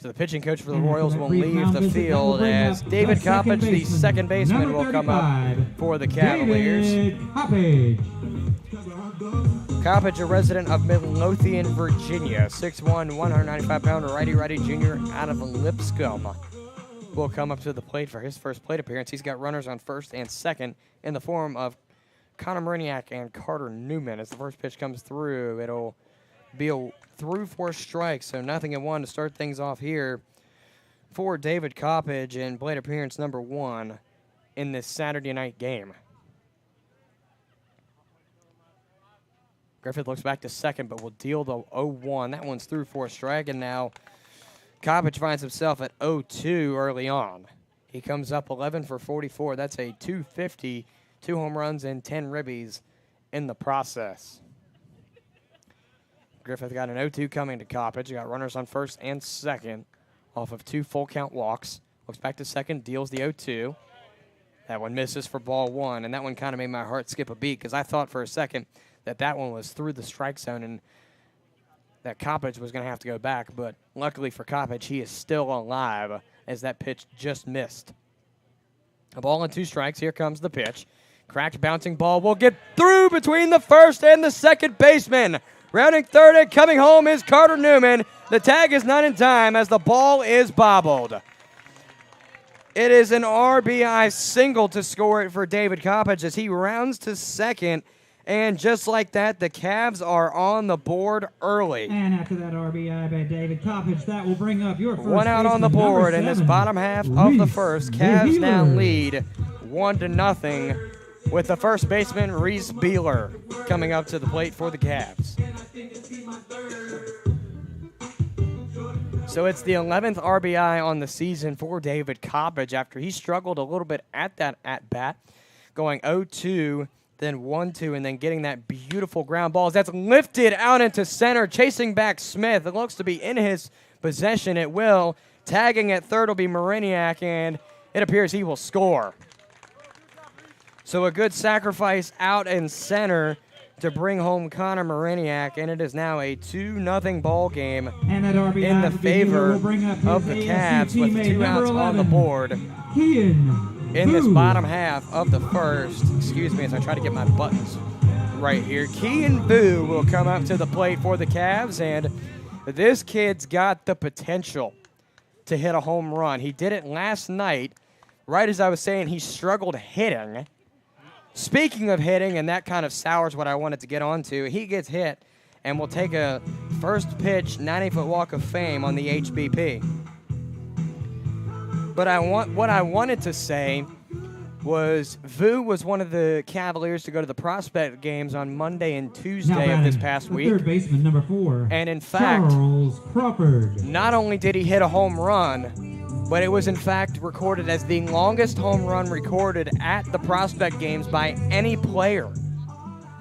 So the pitching coach for the Royals will leave the field as David Coppage, the second baseman, will come up for the Cavaliers. Coppage, a resident of Midlothian, Virginia, 6'1", 195-pounder righty-righty junior out of Lipscomb, will come up to the plate for his first plate appearance. He's got runners on first and second in the form of Connor Mariniak and Carter Newman. As the first pitch comes through, it'll be through for strikes, so 0-1 to start things off here for David Coppage in plate appearance number 1 in this Saturday night game. Griffith looks back to second, but will deal the 0-1. That one's through for a strike, and now Coppage finds himself at 0-2 early on. He comes up 11 for 44. That's a 250, 2 home runs and 10 ribbies in the process. Griffith got an 0-2 coming to Coppage. Got runners on first and second off of 2 full count walks. Looks back to second, deals the 0-2. That one misses for ball 1, and that one kind of made my heart skip a beat because I thought for a second that one was through the strike zone and that Coppage was going to have to go back. But luckily for Coppage, he is still alive as that pitch just missed. A ball and 2 strikes. Here comes the pitch. Cracked bouncing ball will get through between the first and the second baseman. Rounding third and coming home is Carter Newman. The tag is not in time as the ball is bobbled. It is an RBI single to score it for David Coppage as he rounds to second. And just like that, the Cavs are on the board early. And after that RBI by David Coppage, that will bring up your first one out on the board in this bottom half of the first. Cavs now lead 1-0 with the first baseman, Reese Beeler, coming up to the plate for the Cavs. So it's the 11th RBI on the season for David Coppage after he struggled a little bit at that at-bat, going 0-2, then 1-2, and then getting that beautiful ground ball. That's lifted out into center, chasing back Smith. It looks to be in his possession. It will. Tagging at third will be Mariniak, and it appears he will score. So a good sacrifice out in center to bring home Connor Mariniak, and it is now a 2-0 ball game in the favor of the Cavs with 2 outs on the board in this bottom half of the first. Excuse me as I try to get my buttons right here. Kean Boo will come up to the plate for the Cavs, and this kid's got the potential to hit a home run. He did it last night. Right as I was saying, he struggled hitting. Speaking of hitting, and that kind of sours what I wanted to get onto, he gets hit and will take a first pitch 90-foot walk of fame on the HBP. But what I wanted to say was Vu was one of the Cavaliers to go to the prospect games on Monday and Tuesday of this past week. Third baseman, number 4. And in fact, Charles Crawford. Not only did he hit a home run, but it was in fact recorded as the longest home run recorded at the prospect games by any player.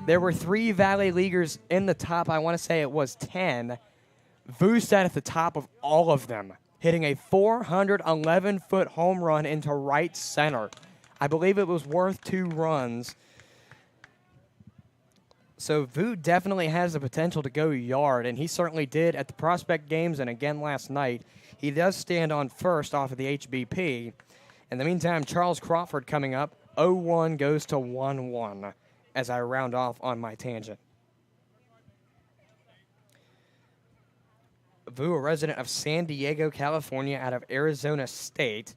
There were 3 Valley Leaguers in the top, I want to say it was 10. Vu sat at the top of all of them, hitting a 411-foot home run into right center. I believe it was worth 2 runs. So Vu definitely has the potential to go yard, and he certainly did at the prospect games and again last night. He does stand on first off of the HBP. In the meantime, Charles Crawford coming up. 0-1 goes to 1-1 as I round off on my tangent. Vu, a resident of San Diego, California, out of Arizona State.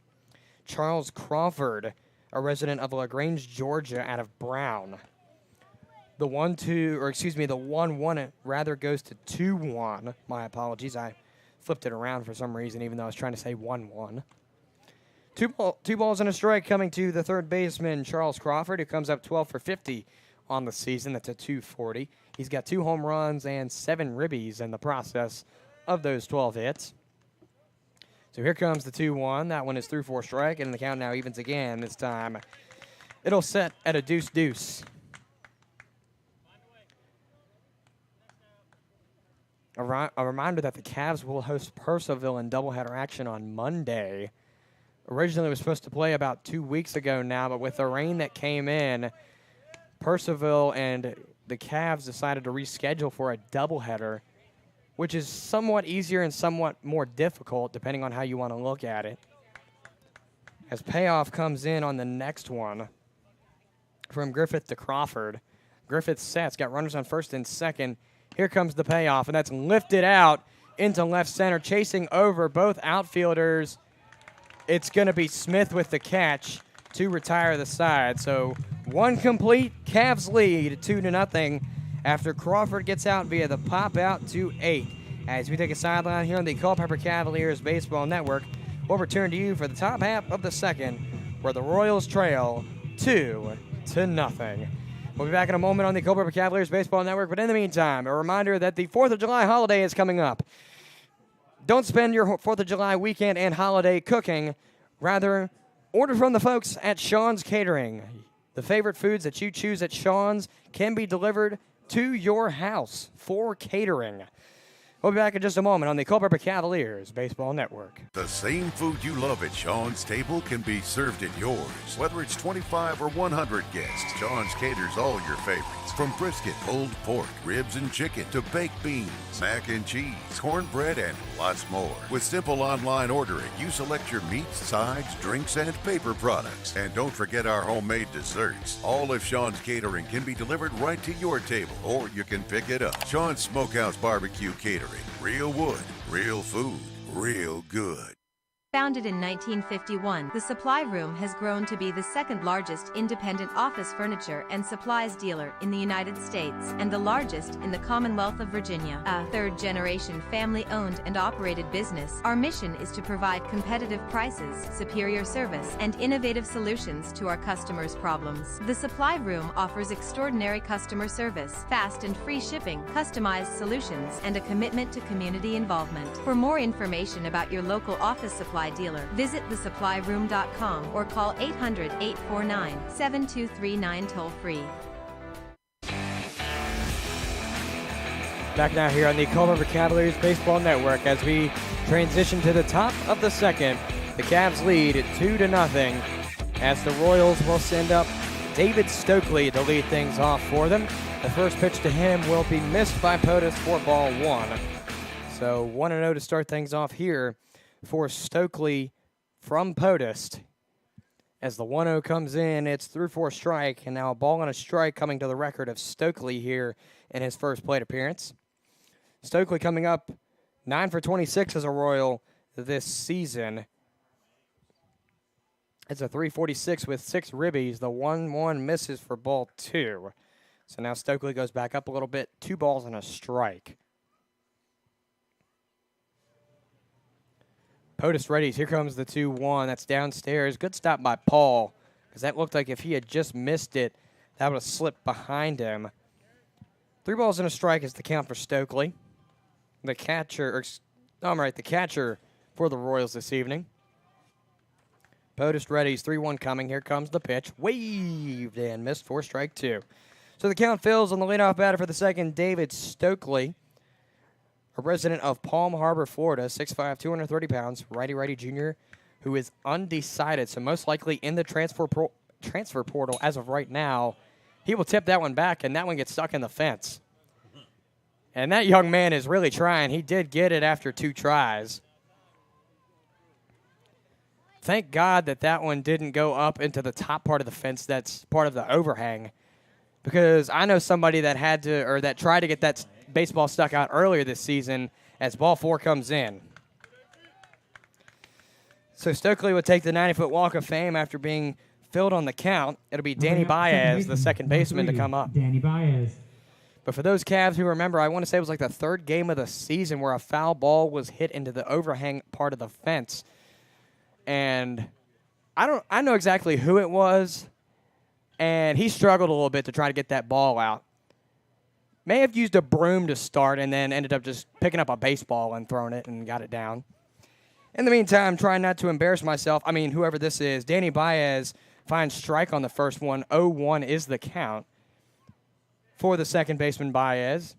Charles Crawford, a resident of LaGrange, Georgia, out of Brown. The 1-1 rather goes to 2-1. My apologies. I flipped it around for some reason, even though I was trying to say 1-1. Two balls and a strike coming to the third baseman, Charles Crawford, who comes up 12 for 50 on the season. That's a 240. He's got 2 home runs and 7 ribbies in the process of those 12 hits. So here comes the 2-1. That one is through for a strike, and the count now evens again. This time it'll set at a deuce-deuce. A reminder that the Cavs will host Purcellville in doubleheader action on Monday. Originally, it was supposed to play about 2 weeks ago now, but with the rain that came in, Purcellville and the Cavs decided to reschedule for a doubleheader which is somewhat easier and somewhat more difficult depending on how you want to look at it. As payoff comes in on the next one from Griffith to Crawford. Griffith sets, got runners on first and second. Here comes the payoff, and that's lifted out into left center, chasing over both outfielders. It's going to be Smith with the catch to retire the side. So one complete, Cavs lead 2-0 after Crawford gets out via the pop out to 8. As we take a sideline here on the Culpeper Cavaliers Baseball Network, we'll return to you for the top half of the second, where the Royals trail 2-0. We'll be back in a moment on the Culpeper Cavaliers Baseball Network, but in the meantime, a reminder that the 4th of July holiday is coming up. Don't spend your 4th of July weekend and holiday cooking. Rather, order from the folks at Sean's Catering. The favorite foods that you choose at Sean's can be delivered to your house for catering. We'll be back in just a moment on the Culpeper Cavaliers Baseball Network. The same food you love at Sean's table can be served at yours. Whether it's 25 or 100 guests, Sean's caters all your favorites. From brisket, pulled pork, ribs and chicken, to baked beans, mac and cheese, cornbread, and lots more. With simple online ordering, you select your meats, sides, drinks, and paper products. And don't forget our homemade desserts. All of Sean's catering can be delivered right to your table, or you can pick it up. Sean's Smokehouse Barbecue Catering. Real wood, real food, real good. Founded in 1951, the Supply Room has grown to be the second largest independent office furniture and supplies dealer in the United States and the largest in the Commonwealth of Virginia. A third-generation family-owned and operated business, our mission is to provide competitive prices, superior service, and innovative solutions to our customers' problems. The Supply Room offers extraordinary customer service, fast and free shipping, customized solutions, and a commitment to community involvement. For more information about your local office supply dealer, visit thesupplyroom.com or call 800-849-7239 toll-free. Back now here on the Culpeper Cavaliers Baseball Network as we transition to the top of the second. The Cavs lead 2-0 as the Royals will send up David Stokely to lead things off for them. The first pitch to him will be missed by POTUS for ball 1. So 1-0 to start things off here for Stokely from POTUS. As the 1-0 comes in, it's through for a strike, and now a ball and a strike coming to the record of Stokely here in his first plate appearance. Stokely coming up 9 for 26 as a Royal this season. It's a 346 with 6 ribbies. The 1-1 misses for ball 2. So now Stokely goes back up a little bit, 2 balls and a strike. POTUS readies. Here comes the 2-1. That's downstairs. Good stop by Paul, because that looked like if he had just missed it, that would have slipped behind him. 3 balls and a strike is the count for Stokely. The catcher for the Royals this evening. POTUS readies. 3-1 coming. Here comes the pitch. Waved and missed for strike 2. So the count fills on the leadoff batter for the second, David Stokely, a resident of Palm Harbor, Florida, 6'5", 230 pounds, righty-righty junior, who is undecided, so most likely in the transfer portal as of right now. He will tip that one back, and that one gets stuck in the fence. And that young man is really trying. He did get it after 2 tries. Thank God that one didn't go up into the top part of the fence that's part of the overhang, because I know somebody that tried to get that baseball stuck out earlier this season as ball 4 comes in. So Stokely would take the 90-foot walk of fame after being filled on the count. It'll be Danny Baez, the second baseman, to come up. Danny Baez. But for those Cavs who remember, I want to say it was like the 3rd game of the season where a foul ball was hit into the overhang part of the fence. And I know exactly who it was, and he struggled a little bit to try to get that ball out. May have used a broom to start and then ended up just picking up a baseball and throwing it and got it down. In the meantime, trying not to embarrass myself, whoever this is, Danny Baez finds strike on the first one. 0-1 is the count for the second baseman Baez,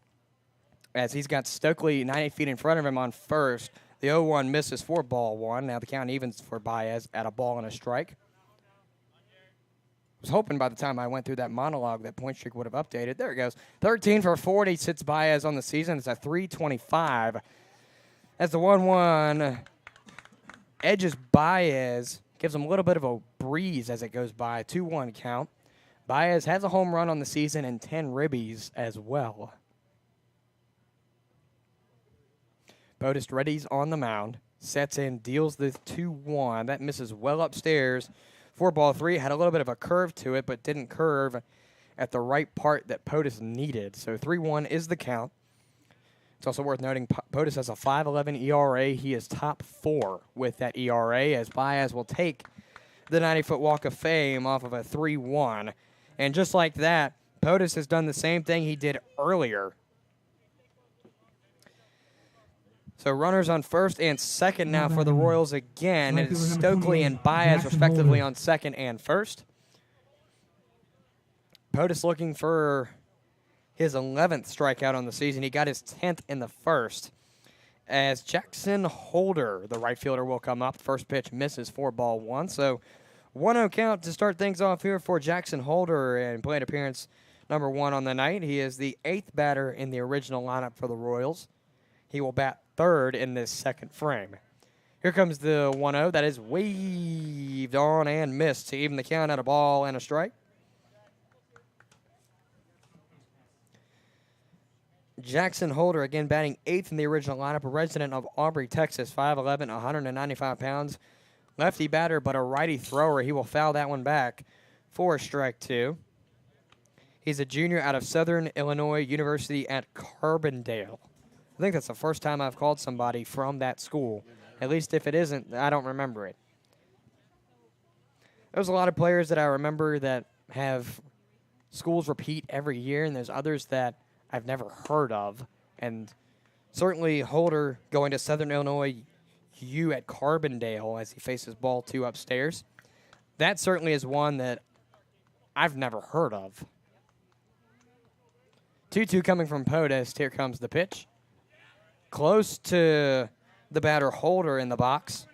as he's got Stokely 90 feet in front of him on first. The 0-1 misses for ball 1. Now the count evens for Baez at a ball and a strike. was hoping by the time I went through that monologue that point streak would have updated. There it goes. 13 for 40 sits Baez on the season. It's a 325. As the 1-1 edges Baez, gives him a little bit of a breeze as it goes by. 2-1 count. Baez has a home run on the season and 10 ribbies as well. Bodis readies on the mound. Sets in, deals the 2-1. That misses well upstairs. 4-3. Had a little bit of a curve to it, but didn't curve at the right part that POTUS needed. So 3-1 is the count. It's also worth noting POTUS has a 5.11 ERA. He is top 4 with that ERA, as Baez will take the 90-foot walk of fame off of a 3-1. And just like that, POTUS has done the same thing he did earlier. So runners on first and second now for the Royals again. It's Stokely and Baez respectively on second and first. POTUS looking for his 11th strikeout on the season. He got his 10th in the first. As Jackson Holder, the right fielder, will come up. First pitch misses, 4-1. So 1-0 count to start things off here for Jackson Holder, and plate appearance number 1 on the night. He is the 8th batter in the original lineup for the Royals. He will bat third in this second frame. Here comes the 1-0. That is waved on and missed to even the count at a ball and a strike. Jackson Holder, again batting 8th in the original lineup, a resident of Aubrey, Texas, 5'11", 195 pounds. Lefty batter, but a righty thrower. He will foul that one back for strike 2. He's a junior out of Southern Illinois University at Carbondale. I think that's the first time I've called somebody from that school. At least if it isn't, I don't remember it. There's a lot of players that I remember that have schools repeat every year, and there's others that I've never heard of. And certainly Holder going to Southern Illinois U at Carbondale as he faces ball 2 upstairs. That certainly is one that I've never heard of. 2-2 coming from POTUS. Here comes the pitch. Close to the batter Holder in the box.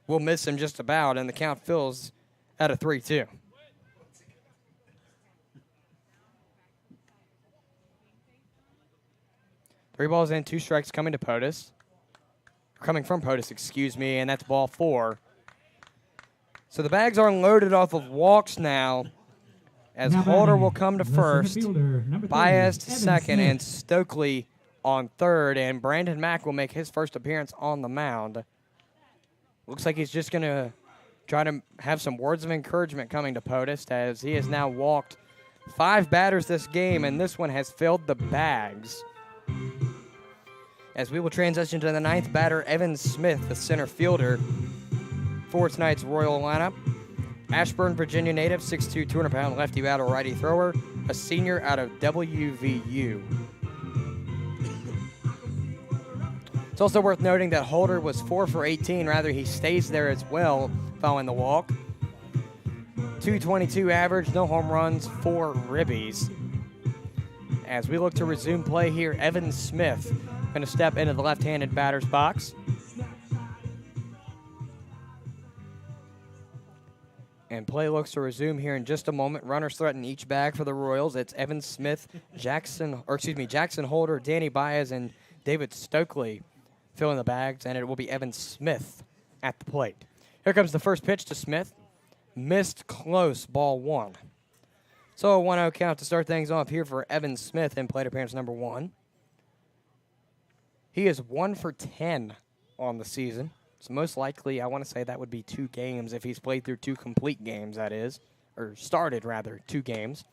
Will miss him just about, and the count fills at a 3-2. Three balls in, 2 strikes coming to POTUS. Coming from POTUS, excuse me, and that's ball 4. So the bags are loaded off of walks now, as Holder will come to first, Baez to second, and Stokely on third, and Brandon Mack will make his first appearance on the mound. Looks like he's just going to try to have some words of encouragement coming to POTUS, as he has now walked 5 batters this game, and this one has filled the bags. As we will transition to the 9th batter, Evan Smith, the center fielder for tonight's Royal lineup. Ashburn, Virginia native, 6'2", 200-pound lefty batter, righty thrower, a senior out of WVU. It's also worth noting that Holder was 4 for 18. Rather, he stays there as well following the walk. 222 average, no home runs, 4 ribbies. As we look to resume play here, Evan Smith going to step into the left-handed batter's box. And play looks to resume here in just a moment. Runners threaten each bag for the Royals. It's Evan Smith, Jackson Holder, Danny Baez, and David Stokely filling the bags, and it will be Evan Smith at the plate. Here comes the first pitch to Smith. Missed close, ball 1. So a 1-0 count to start things off here for Evan Smith in plate appearance number 1. He is 1 for 10 on the season. So most likely, I want to say that would be 2 games if he's played through 2 complete games, that is. Or started, rather, 2 games.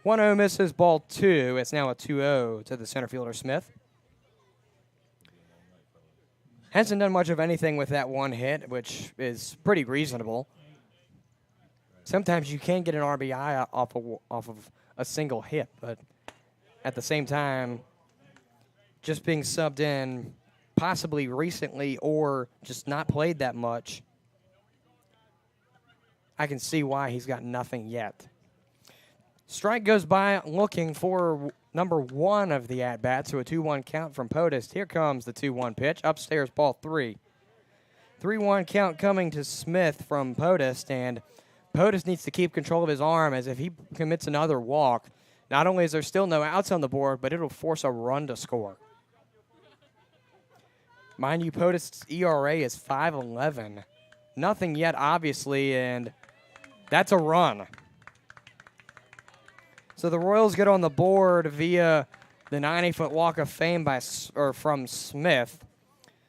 1-0 misses, ball 2. It's now a 2-0 to the center fielder, Smith. Hasn't done much of anything with that 1 hit, which is pretty reasonable. Sometimes you can get an RBI off of a single hit, but at the same time, just being subbed in possibly recently or just not played that much, I can see why he's got nothing yet. Strike goes by looking for number 1 of the at-bat, so a 2-1 count from POTUS. Here comes the 2-1 pitch. Upstairs, ball 3. 3-1 count coming to Smith from POTUS, and POTUS needs to keep control of his arm, as if he commits another walk, not only is there still no outs on the board, but it'll force a run to score. Mind you, POTUS' ERA is 5.11. Nothing yet, obviously, and that's a run. So the Royals get on the board via the 90-foot walk of fame from Smith.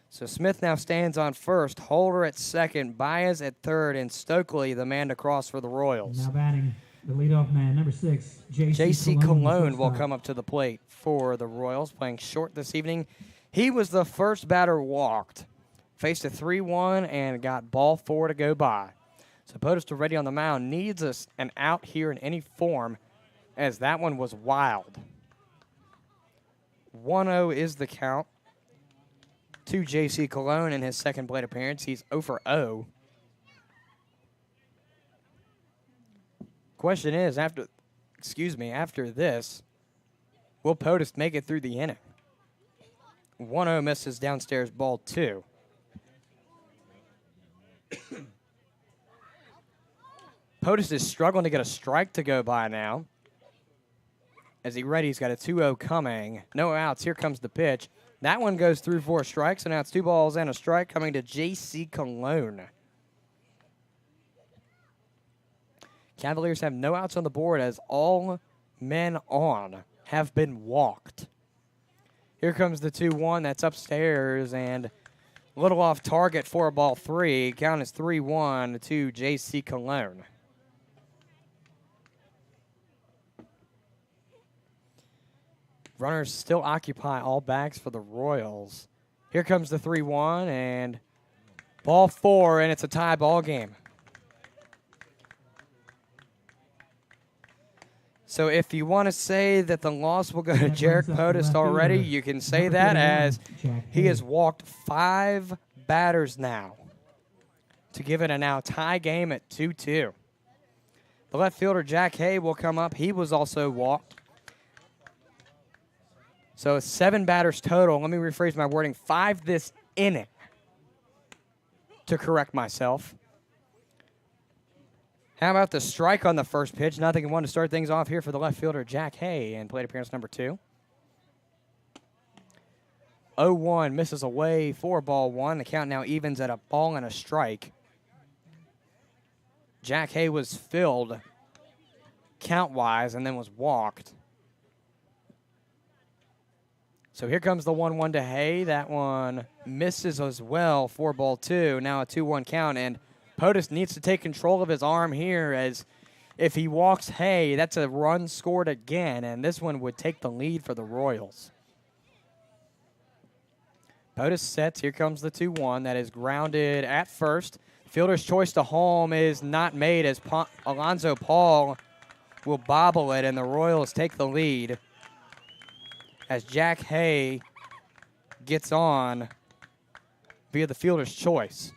So Smith now stands on first, Holder at second, Baez at third, and Stokely, the man to cross for the Royals. Now batting the leadoff man, number 6, J.C. Cologne will come up to the plate for the Royals, playing short this evening. He was the first batter walked, faced a 3-1, and got ball 4 to go by. So POTUS ready on the mound needs an out here in any form, as that one was wild. 1-0 is the count to J.C. Cologne in his second plate appearance. He's 0 for 0. Question is, after this, will POTUS make it through the inning? 1-0 misses downstairs, ball 2. POTUS is struggling to get a strike to go by now. As he ready, he's got a 2-0 coming. No outs. Here comes the pitch. That one goes through 4 strikes, and now it's 2 balls and a strike coming to J.C. Cologne. Cavaliers have no outs on the board as all men on have been walked. Here comes the 2-1. That's upstairs and a little off target for ball 3. Count is 3-1 to J.C. Cologne. Runners still occupy all bags for the Royals. Here comes the 3-1 and ball 4, and it's a tie ball game. So if you want to say that the loss will go to Jarek POTUS already, you can say that, as he has walked 5 batters now to give it a now tie game at 2-2. The left fielder, Jack Hay, will come up. He was also walked. So 7 batters total. Let me rephrase my wording. 5 this inning, to correct myself. How about the strike on the first pitch? 0-1 to start things off here for the left fielder, Jack Hay, in plate appearance number 2. 0-1 misses away for ball 1. The count now evens at a ball and a strike. Jack Hay was filled count-wise and then was walked. So here comes the 1-1 to Hay. That one misses as well for ball 2. Now a 2-1 count, and POTUS needs to take control of his arm here, as if he walks Hay, that's a run scored again, and this one would take the lead for the Royals. POTUS sets. Here comes the 2-1. That is grounded at first. Fielder's choice to home is not made, as Alonzo Paul will bobble it, and the Royals take the lead, as Jack Hay gets on via the fielder's choice.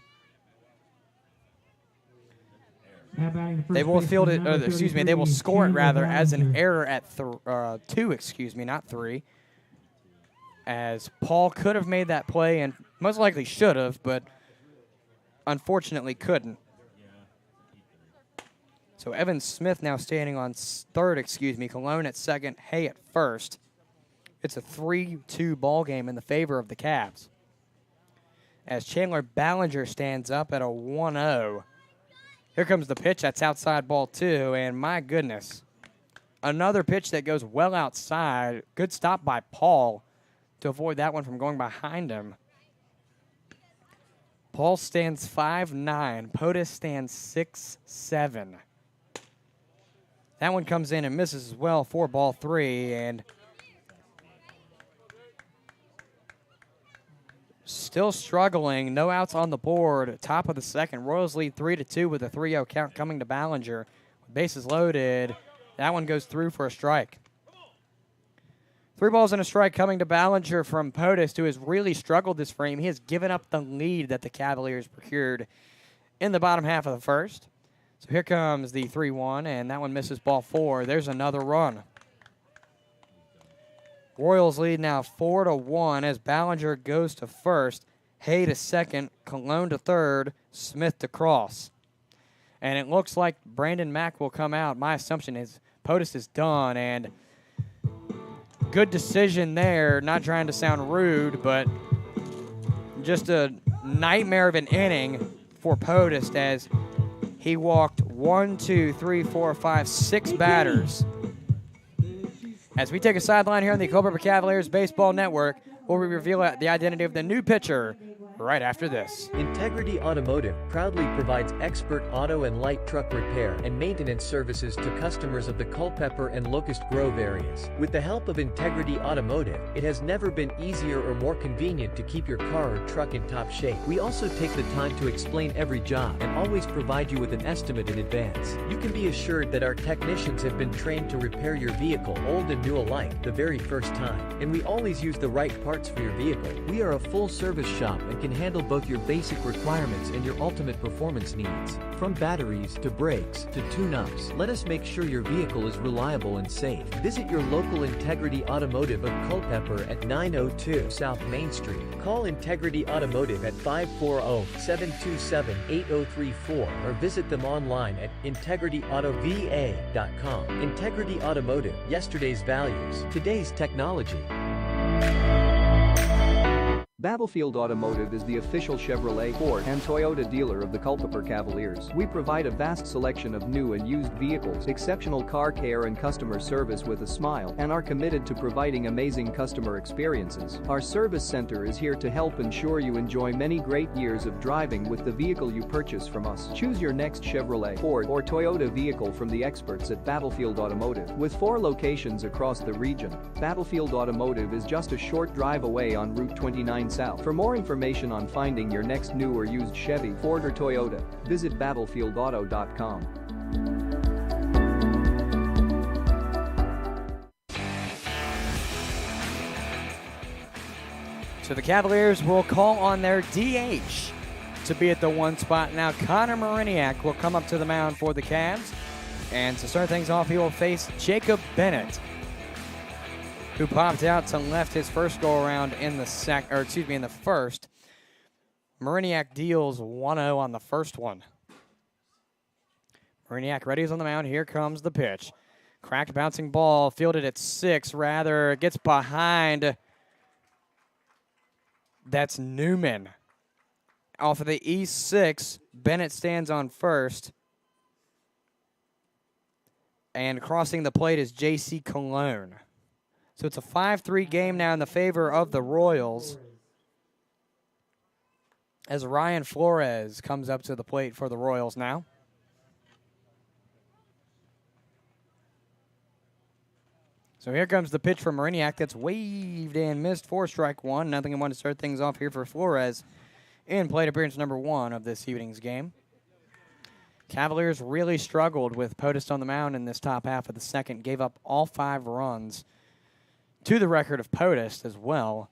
They will field it, they will score it rather as an error at 2, not 3. As Paul could have made that play and most likely should have, but unfortunately couldn't. So Evan Smith now standing on third, Cologne at second, Hay at first. It's a 3-2 ball game in the favor of the Cavs, as Chandler Ballinger stands up at a 1-0. Here comes the pitch. That's outside ball 2, and my goodness, another pitch that goes well outside. Good stop by Paul to avoid that one from going behind him. Paul stands 5'9". POTUS stands 6'7". That one comes in and misses as well for ball 3, and still struggling. No outs on the board. Top of the second. Royals lead 3-2 with a 3-0 count coming to Ballinger. Bases loaded. That one goes through for a strike. 3 balls and a strike coming to Ballinger from POTUS, who has really struggled this frame. He has given up the lead that the Cavaliers procured in the bottom half of the first. So here comes the 3-1, and that one misses ball 4. There's another run. Royals lead now 4-1 as Ballinger goes to first, Hay to second, Cologne to third, Smith to cross. And it looks like Brandon Mack will come out. My assumption is POTUS is done, and good decision there. Not trying to sound rude, but just a nightmare of an inning for POTUS as he walked 6 batters. As we take a sideline here on the Culpeper Cavaliers Baseball Network, where we reveal the identity of the new pitcher right after this. Integrity Automotive proudly provides expert auto and light truck repair and maintenance services to customers of the Culpeper and Locust Grove areas. With the help of Integrity Automotive, it has never been easier or more convenient to keep your car or truck in top shape. We also take the time to explain every job and always provide you with an estimate in advance. You can be assured that our technicians have been trained to repair your vehicle, old and new alike, the very first time. And we always use the right parts for your vehicle. We are a full-service shop and can handle both your basic requirements and your ultimate performance needs. From batteries to brakes to tune-ups, let us make sure your vehicle is reliable and safe. Visit your local Integrity Automotive of Culpeper at 902 South Main Street. Call Integrity Automotive at 540-727-8034 or visit them online at integrityautovA.com. Integrity Automotive, yesterday's values, today's technology. Battlefield Automotive is the official Chevrolet, Ford, and Toyota dealer of the Culpeper Cavaliers. We provide a vast selection of new and used vehicles, exceptional car care and customer service with a smile, and are committed to providing amazing customer experiences. Our service center is here to help ensure you enjoy many great years of driving with the vehicle you purchase from us. Choose your next Chevrolet, Ford, or Toyota vehicle from the experts at Battlefield Automotive. With 4 locations across the region, Battlefield Automotive is just a short drive away on Route 29 South. For more information on finding your next new or used Chevy, Ford, or Toyota, visit battlefieldauto.com. So the Cavaliers will call on their DH to be at the 1 spot. Now Connor Mariniak will come up to the mound for the Cavs. And to start things off, he will face Jacob Bennett, who popped out to left his first go-around in the first. Mariniak deals 1-0 on the first one. Mariniak ready is on the mound. Here comes the pitch. Cracked bouncing ball, fielded at 6. Rather, gets behind. That's Newman. Off of the E6, Bennett stands on first. And crossing the plate is J.C. Cologne. So it's a 5-3 game now in the favor of the Royals, as Ryan Flores comes up to the plate for the Royals now. So here comes the pitch from Mariniak that's waved and missed for strike 1. Nothing in 1 to start things off here for Flores in plate appearance number 1 of this evening's game. Cavaliers really struggled with POTUS on the mound in this top half of the second, gave up all 5 runs to the record of POTUS as well.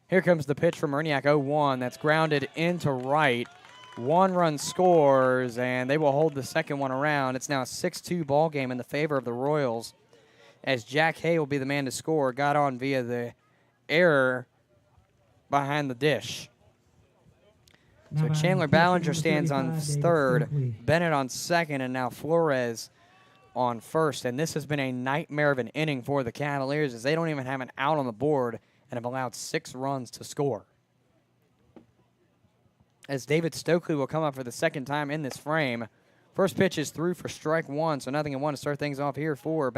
Here comes the pitch from Mariniak, 0-1. That's grounded into right. 1 run scores, and they will hold the second one around. It's now a 6-2 ball game in the favor of the Royals, as Jack Hay will be the man to score. Got on via the error behind the dish. So Chandler Ballinger stands on third, Bennett on second, and now Flores on first. And this has been a nightmare of an inning for the Cavaliers, as they don't even have an out on the board and have allowed 6 runs to score. As David Stokely will come up for the second time in this frame. First pitch is through for strike 1, so nothing in 1 to start things off here for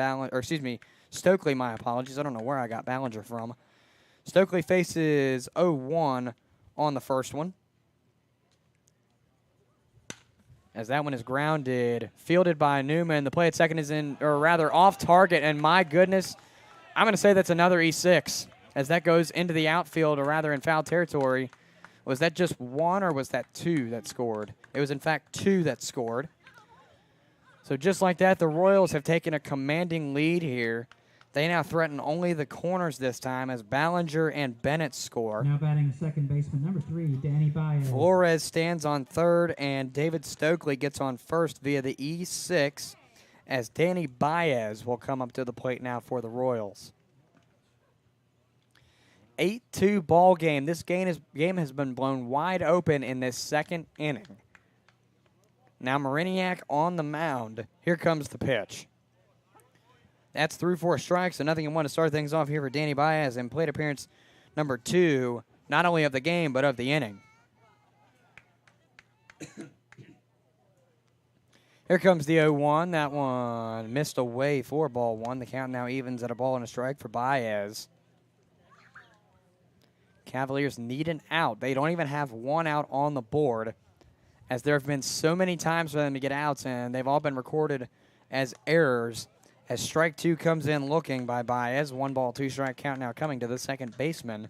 Stokely, my apologies. I don't know where I got Ballinger from. Stokely faces 0-1 on the first one, as that one is grounded, fielded by Newman. The play at second is off target, and my goodness, I'm going to say that's another E6, as that goes into the outfield, or rather in foul territory. Was that just 1, or was that 2 that scored? It was, in fact, 2 that scored. So just like that, the Royals have taken a commanding lead here. They now threaten only the corners this time, as Ballinger and Bennett score. Now batting second baseman number 3, Danny Baez. Flores stands on third, and David Stokely gets on first via the E6, as Danny Baez will come up to the plate now for the Royals. 8-2 ball game. This game has been blown wide open in this second inning. Now Mariniak on the mound. Here comes the pitch. That's through 4 strikes, so nothing in 1 to start things off here for Danny Baez in plate appearance number 2, not only of the game, but of the inning. Here comes the 0-1. That one missed away for ball 1. The count now evens at a ball and a strike for Baez. Cavaliers need an out. They don't even have 1 out on the board, as there have been so many times for them to get outs, and they've all been recorded as errors. As strike 2 comes in looking by Baez. 1 ball, 2 strike count now coming to the second baseman.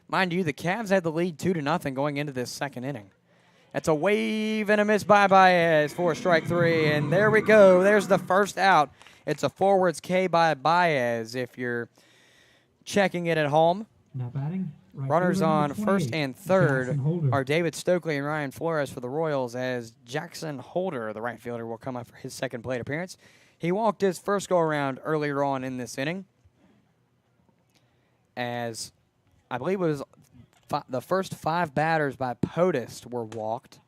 Mind you, the Cavs had the lead 2-0 going into this second inning. That's a wave and a miss by Baez for strike 3, and there we go. There's the first out. It's a forwards K by Baez if you're checking it at home. Now batting. Right Runners fielder, on number first 28, and third Jackson Holder. are David Stokely and Ryan Flores for the Royals, as Jackson Holder, the right fielder, will come up for his second plate appearance. He walked his first go-around earlier on in this inning, as I believe it was the first 5 batters by Podest were walked,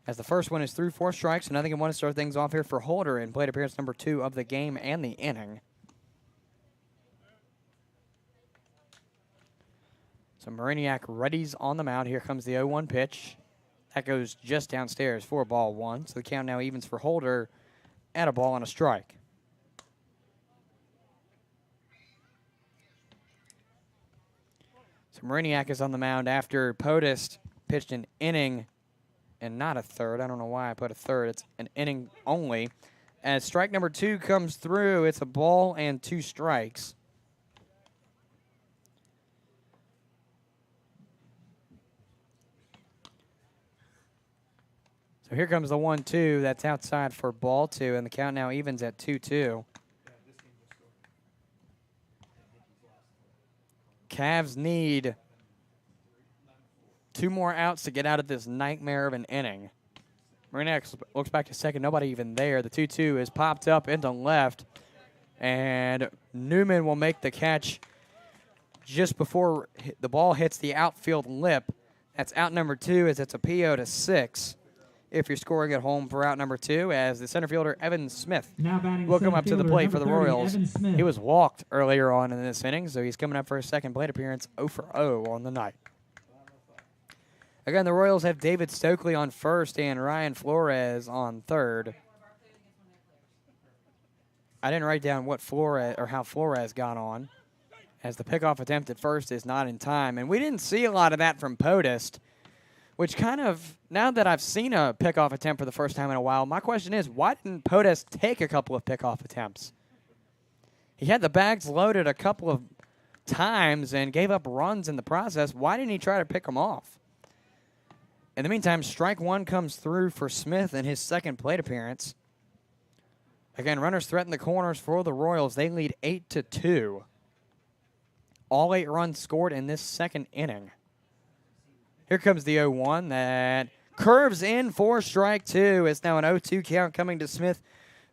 as the first one is through 4 strikes, and I think I want to start things off here for Holder in plate appearance number 2 of the game and the inning. So Mariniak readies on the mound. Here comes the 0-1 pitch. That goes just downstairs for ball 1. So the count now evens for Holder at a ball and a strike. So Mariniak is on the mound after Podest pitched an inning and not a third. I don't know why I put a third. It's an inning only. As strike number 2 comes through, it's a ball and 2 strikes. So here comes the 1-2. That's outside for ball 2, and the count now evens at 2-2. Cavs need 2 more outs to get out of this nightmare of an inning. Mariniak looks back to second. Nobody even there. The 2-2 is popped up into left, and Newman will make the catch just before the ball hits the outfield lip. That's out number 2, as it's a PO to 6. If you're scoring at home for out number 2, as the center fielder, Evan Smith, will come up to the plate for the Royals. He was walked earlier on in this inning, so he's coming up for his second plate appearance, 0-for-0 on the night. Again, the Royals have David Stokely on first and Ryan Flores on third. I didn't write down what Flores or how Flores got on, as the pickoff attempt at first is not in time. And we didn't see a lot of that from Podest, which kind of, now that I've seen a pickoff attempt for the first time in a while, my question is, why didn't Podest take a couple of pickoff attempts? He had the bags loaded a couple of times and gave up runs in the process. Why didn't he try to pick them off? In the meantime, strike 1 comes through for Smith in his second plate appearance. Again, runners threaten the corners for the Royals. They lead 8-2. All 8 runs scored in this second inning. Here comes the 0-1 that curves in for strike 2. It's now an 0-2 count coming to Smith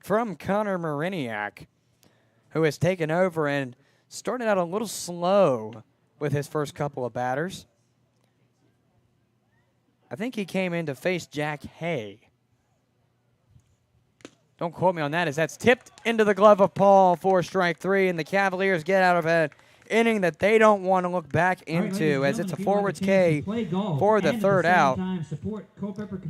from Connor Mariniak, who has taken over and started out a little slow with his first couple of batters. I think he came in to face Jack Hay. Don't quote me on that, as that's tipped into the glove of Paul for strike 3, and the Cavaliers get out of it. Inning that they don't want to look back into, as it's a forwards K for the third out.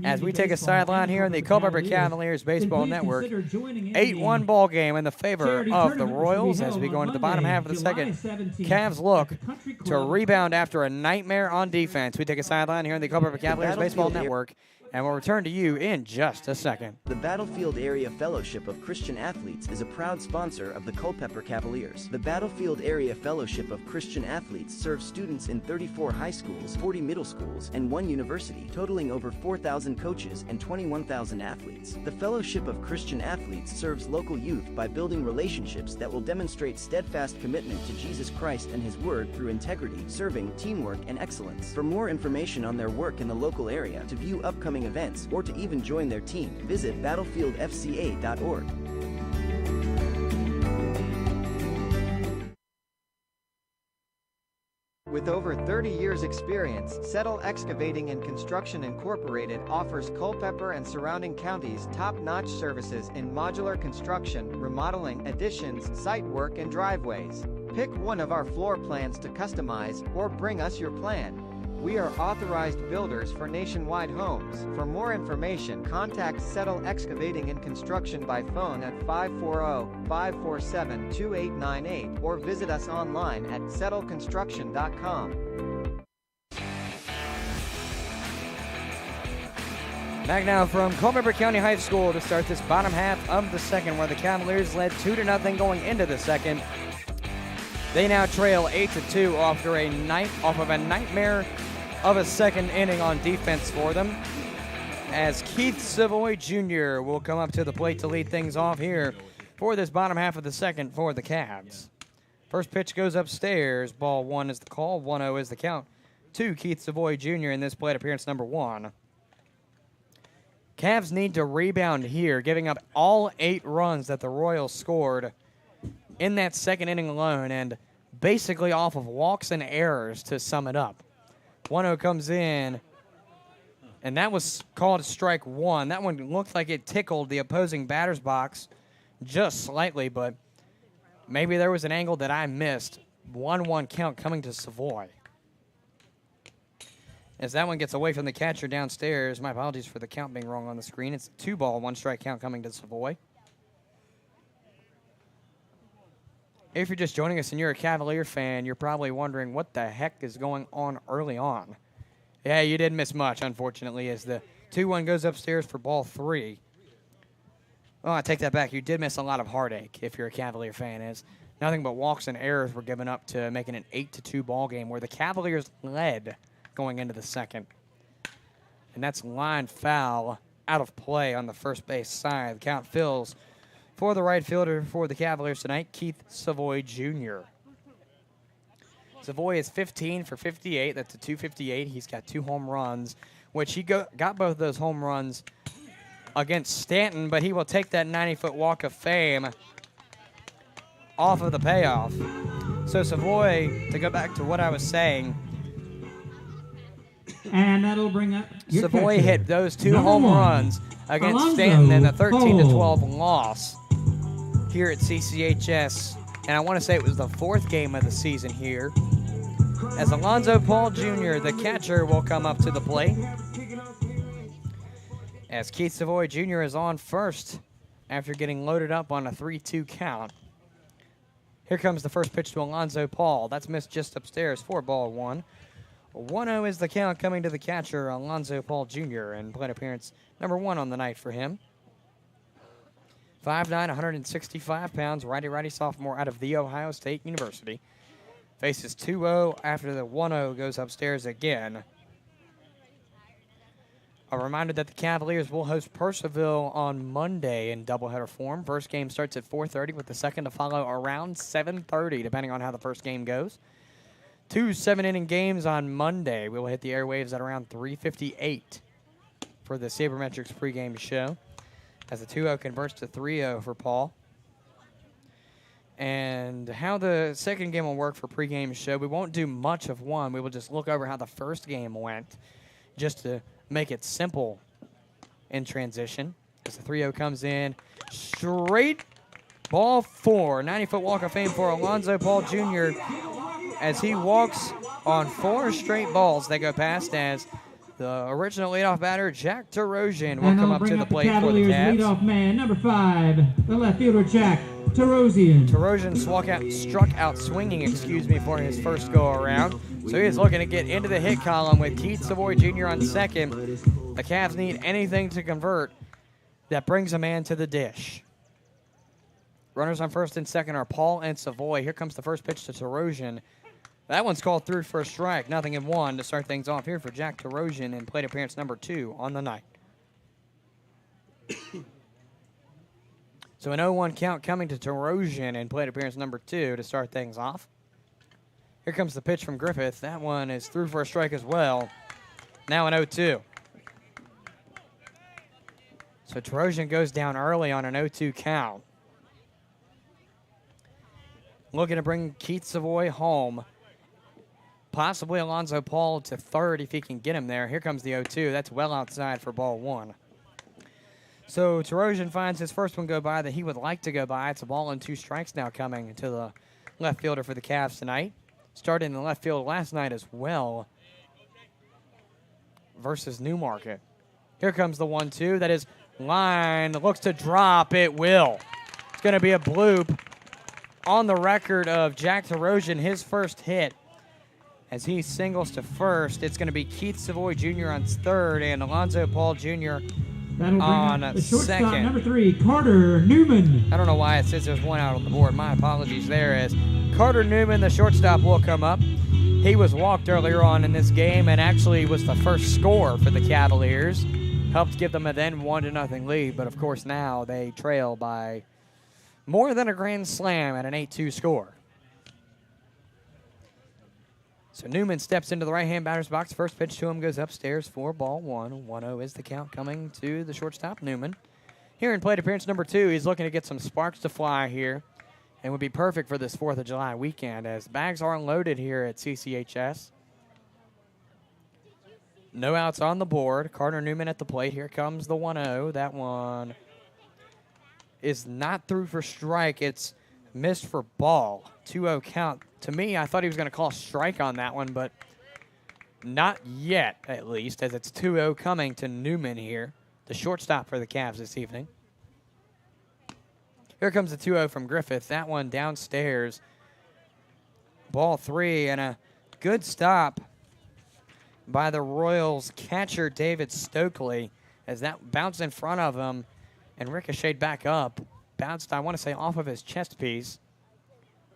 As we take a sideline here in the Culpeper Cavaliers Baseball Network, 8-1 ball game in the favor of the Royals as we go into the bottom half of the second. Cavs look to rebound after a nightmare on defense. We take a sideline here in the Culpeper Cavaliers Baseball Network, and we'll return to you in just a second. The Battlefield Area Fellowship of Christian Athletes is a proud sponsor of the Culpeper Cavaliers. The Battlefield Area Fellowship of Christian Athletes serves students in 34 high schools, 40 middle schools, and 1 university, totaling over 4,000 coaches and 21,000 athletes. The Fellowship of Christian Athletes serves local youth by building relationships that will demonstrate steadfast commitment to Jesus Christ and His Word through integrity, serving, teamwork, and excellence. For more information on their work in the local area, to view upcoming events, or to even join their team, visit battlefieldfca.org. With over 30 years experience, Settle Excavating and Construction Incorporated offers Culpeper and surrounding counties top-notch services in modular construction, remodeling, additions, site work and driveways. Pick one of our floor plans to customize, or bring us your plan. We are authorized builders for nationwide homes. For more information, contact Settle Excavating and Construction by phone at 540-547-2898 or visit us online at settleconstruction.com. Back now from Culpeper County High School to start this bottom half of the second, where the Cavaliers led 2-0 going into the second. They now trail 8-2 after a nightmare of a second inning on defense for them, as Keith Savoy Jr. will come up to the plate to lead things off here for this bottom half of the second for the Cavs. First pitch goes upstairs. Ball 1 is the call. 1-0 is the count to Keith Savoy Jr. in this plate appearance number 1. Cavs need to rebound here, giving up all 8 runs that the Royals scored in that second inning alone, and basically off of walks and errors to sum it up. 1-0 comes in, and that was called strike 1. That one looked like it tickled the opposing batter's box just slightly, but maybe there was an angle that I missed. 1-1 count coming to Savoy. As that one gets away from the catcher downstairs, my apologies for the count being wrong on the screen. It's a 2-ball, 1-strike count coming to Savoy. If you're just joining us and you're a Cavalier fan, you're probably wondering what the heck is going on early on. Yeah, you didn't miss much, unfortunately, as the 2-1 goes upstairs for ball 3. Well, I take that back. You did miss a lot of heartache if you're a Cavalier fan, as nothing but walks and errors were given up to making an 8-2 ball game where the Cavaliers led going into the second. And that's line foul out of play on the first base side. The count fills for the right fielder for the Cavaliers tonight, Keith Savoy Jr. Savoy is 15 for 58. That's a .258. He's got 2 home runs, which he got both those home runs against Stanton, but he will take that 90-foot walk of fame off of the payoff. So Savoy, to go back to what I was saying, and that'll bring up Savoy hit those 2 home runs against Stanton in the 13-12 loss here at CCHS, and I want to say it was the 4th game of the season here, as Alonzo Paul Jr., the catcher, will come up to the plate, as Keith Savoy Jr. is on first after getting loaded up on a 3-2 count. Here comes the first pitch to Alonzo Paul. That's missed just upstairs for ball 1. 1-0 is the count coming to the catcher, Alonzo Paul Jr., and plate appearance number 1 on the night for him. 5'9", 165 pounds, righty-righty sophomore out of The Ohio State University. Faces 2-0 after the 1-0 goes upstairs again. A reminder that the Cavaliers will host Purcellville on Monday in doubleheader form. First game starts at 4:30 with the second to follow around 7:30, depending on how the first game goes. 2 7-inning games on Monday. We will hit the airwaves at around 3:58 for the Saber Metrics pregame show, as the 2-0 converts to 3-0 for Paul. And how the second game will work for pregame show, we won't do much of one. We will just look over how the first game went, just to make it simple in transition. As the 3-0 comes in, straight ball 4. 90-foot walk of fame for Alonzo Paul Jr. as he walks on 4 straight balls that go past, as the original leadoff batter, Jack Terosian, will come up to the plate for the Cavs. Leadoff man, number 5, the left fielder, Jack Terosian. Terosian struck out swinging, for his first go-around. So he is looking to get into the hit column with Keith Savoy Jr. on second. The Cavs need anything to convert that brings a man to the dish. Runners on first and second are Paul and Savoy. Here comes the first pitch to Terosian. That one's called through for a strike. 0-1 to start things off here for Jack Terosian in plate appearance number 2 on the night. So an 0-1 count coming to Terosian in plate appearance number 2 to start things off. Here comes the pitch from Griffith. That one is through for a strike as well. Now an 0-2. So Terosian goes down early on an 0-2 count. Looking to bring Keith Savoy home. Possibly Alonzo Paul to third if he can get him there. Here comes the 0-2. That's well outside for ball one. So Tarosian finds his first one go by that he would like to go by. It's a ball and 2 strikes now coming to the left fielder for the Cavs tonight. Started in the left field last night as well versus Newmarket. Here comes the 1-2. That is line. Looks to drop. It will. It's going to be a bloop on the record of Jack Tarosian, his first hit. As he singles to first, it's going to be Keith Savoy Jr. on third and Alonzo Paul Jr. on second. Number 3, Carter Newman. I don't know why it says there's one out on the board. My apologies there. As Carter Newman, the shortstop, will come up. He was walked earlier on in this game and actually was the first score for the Cavaliers. Helped give them a then 1-0 lead, but of course now they trail by more than a grand slam at an 8-2 score. So Newman steps into the right-hand batter's box. First pitch to him goes upstairs for ball one. 1-0 is the count coming to the shortstop, Newman. Here in plate appearance number 2, he's looking to get some sparks to fly here and would be perfect for this 4th of July weekend as bags are unloaded here at CCHS. No outs on the board. Carter Newman at the plate. Here comes the 1-0. That one is not through for strike. It's missed for ball. 2-0 count. To me, I thought he was going to call strike on that one, but not yet, at least, as it's 2-0 coming to Newman here, the shortstop for the Cavs this evening. Here comes the 2-0 from Griffith. That one downstairs. Ball 3, and a good stop by the Royals catcher David Stokely as that bounced in front of him and ricocheted back up. Bounced, I want to say, off of his chest piece.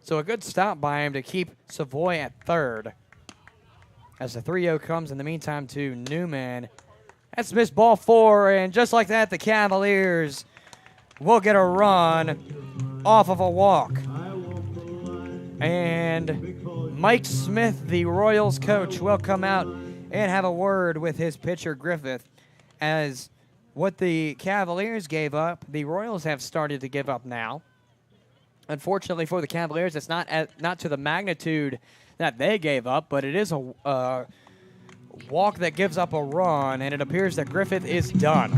So a good stop by him to keep Savoy at third. As the 3-0 comes in the meantime to Newman. That's missed ball 4, and just like that, the Cavaliers will get a run off of a walk. And Mike Smith, the Royals coach, will come out and have a word with his pitcher, Griffith, as what the Cavaliers gave up, the Royals have started to give up now. Unfortunately for the Cavaliers, it's not to the magnitude that they gave up, but it is a walk that gives up a run, and it appears that Griffith is done.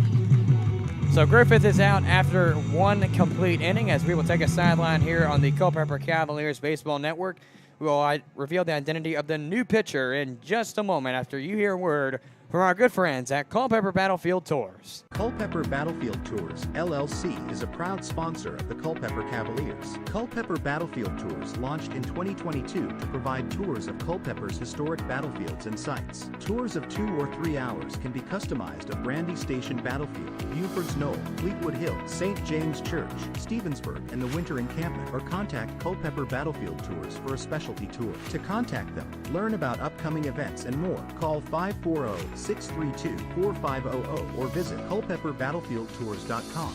So Griffith is out after 1 complete inning, as we will take a sideline here on the Culpeper Cavaliers Baseball Network. We will reveal the identity of the new pitcher in just a moment after you hear a word from our good friends at Culpeper Battlefield Tours. Culpeper Battlefield Tours, LLC is a proud sponsor of the Culpeper Cavaliers. Culpeper Battlefield Tours launched in 2022 to provide tours of Culpeper's historic battlefields and sites. Tours of 2 or 3 hours can be customized of Brandy Station Battlefield, Buford's Knoll, Fleetwood Hill, St. James Church, Stevensburg, and the Winter Encampment, or contact Culpeper Battlefield Tours for a specialty tour. To contact them, learn about upcoming events and more, call 540-632-4500 or visit culpeperbattlefieldtours.com.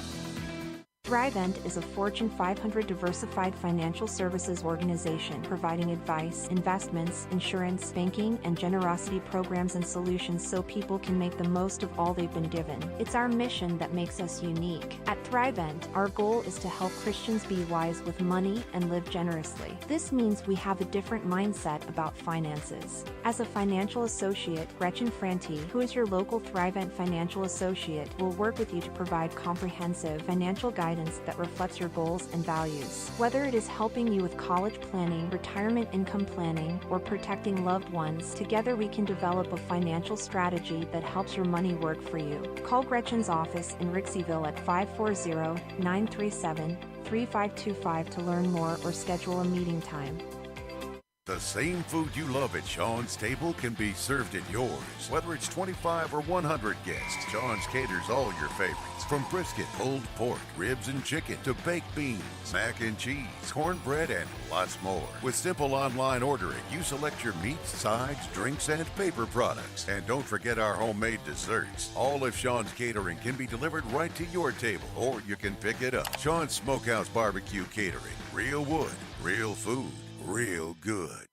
Thrivent is a Fortune 500 diversified financial services organization providing advice, investments, insurance, banking, and generosity programs and solutions so people can make the most of all they've been given. It's our mission that makes us unique. At Thrivent, our goal is to help Christians be wise with money and live generously. This means we have a different mindset about finances. As a financial associate, Gretchen Franti, who is your local Thrivent financial associate, will work with you to provide comprehensive financial guidance that reflects your goals and values. Whether it is helping you with college planning, retirement income planning, or protecting loved ones, together we can develop a financial strategy that helps your money work for you. Call Gretchen's office in Rixieville at 540-937-3525 to learn more or schedule a meeting time. The same food you love at Sean's Table can be served at yours. Whether it's 25 or 100 guests, Sean's caters all your favorites. From brisket, pulled pork, ribs and chicken, to baked beans, mac and cheese, cornbread, and lots more. With simple online ordering, you select your meats, sides, drinks, and paper products. And don't forget our homemade desserts. All of Sean's catering can be delivered right to your table, or you can pick it up. Sean's Smokehouse Barbecue Catering. Real wood, real food. Real good.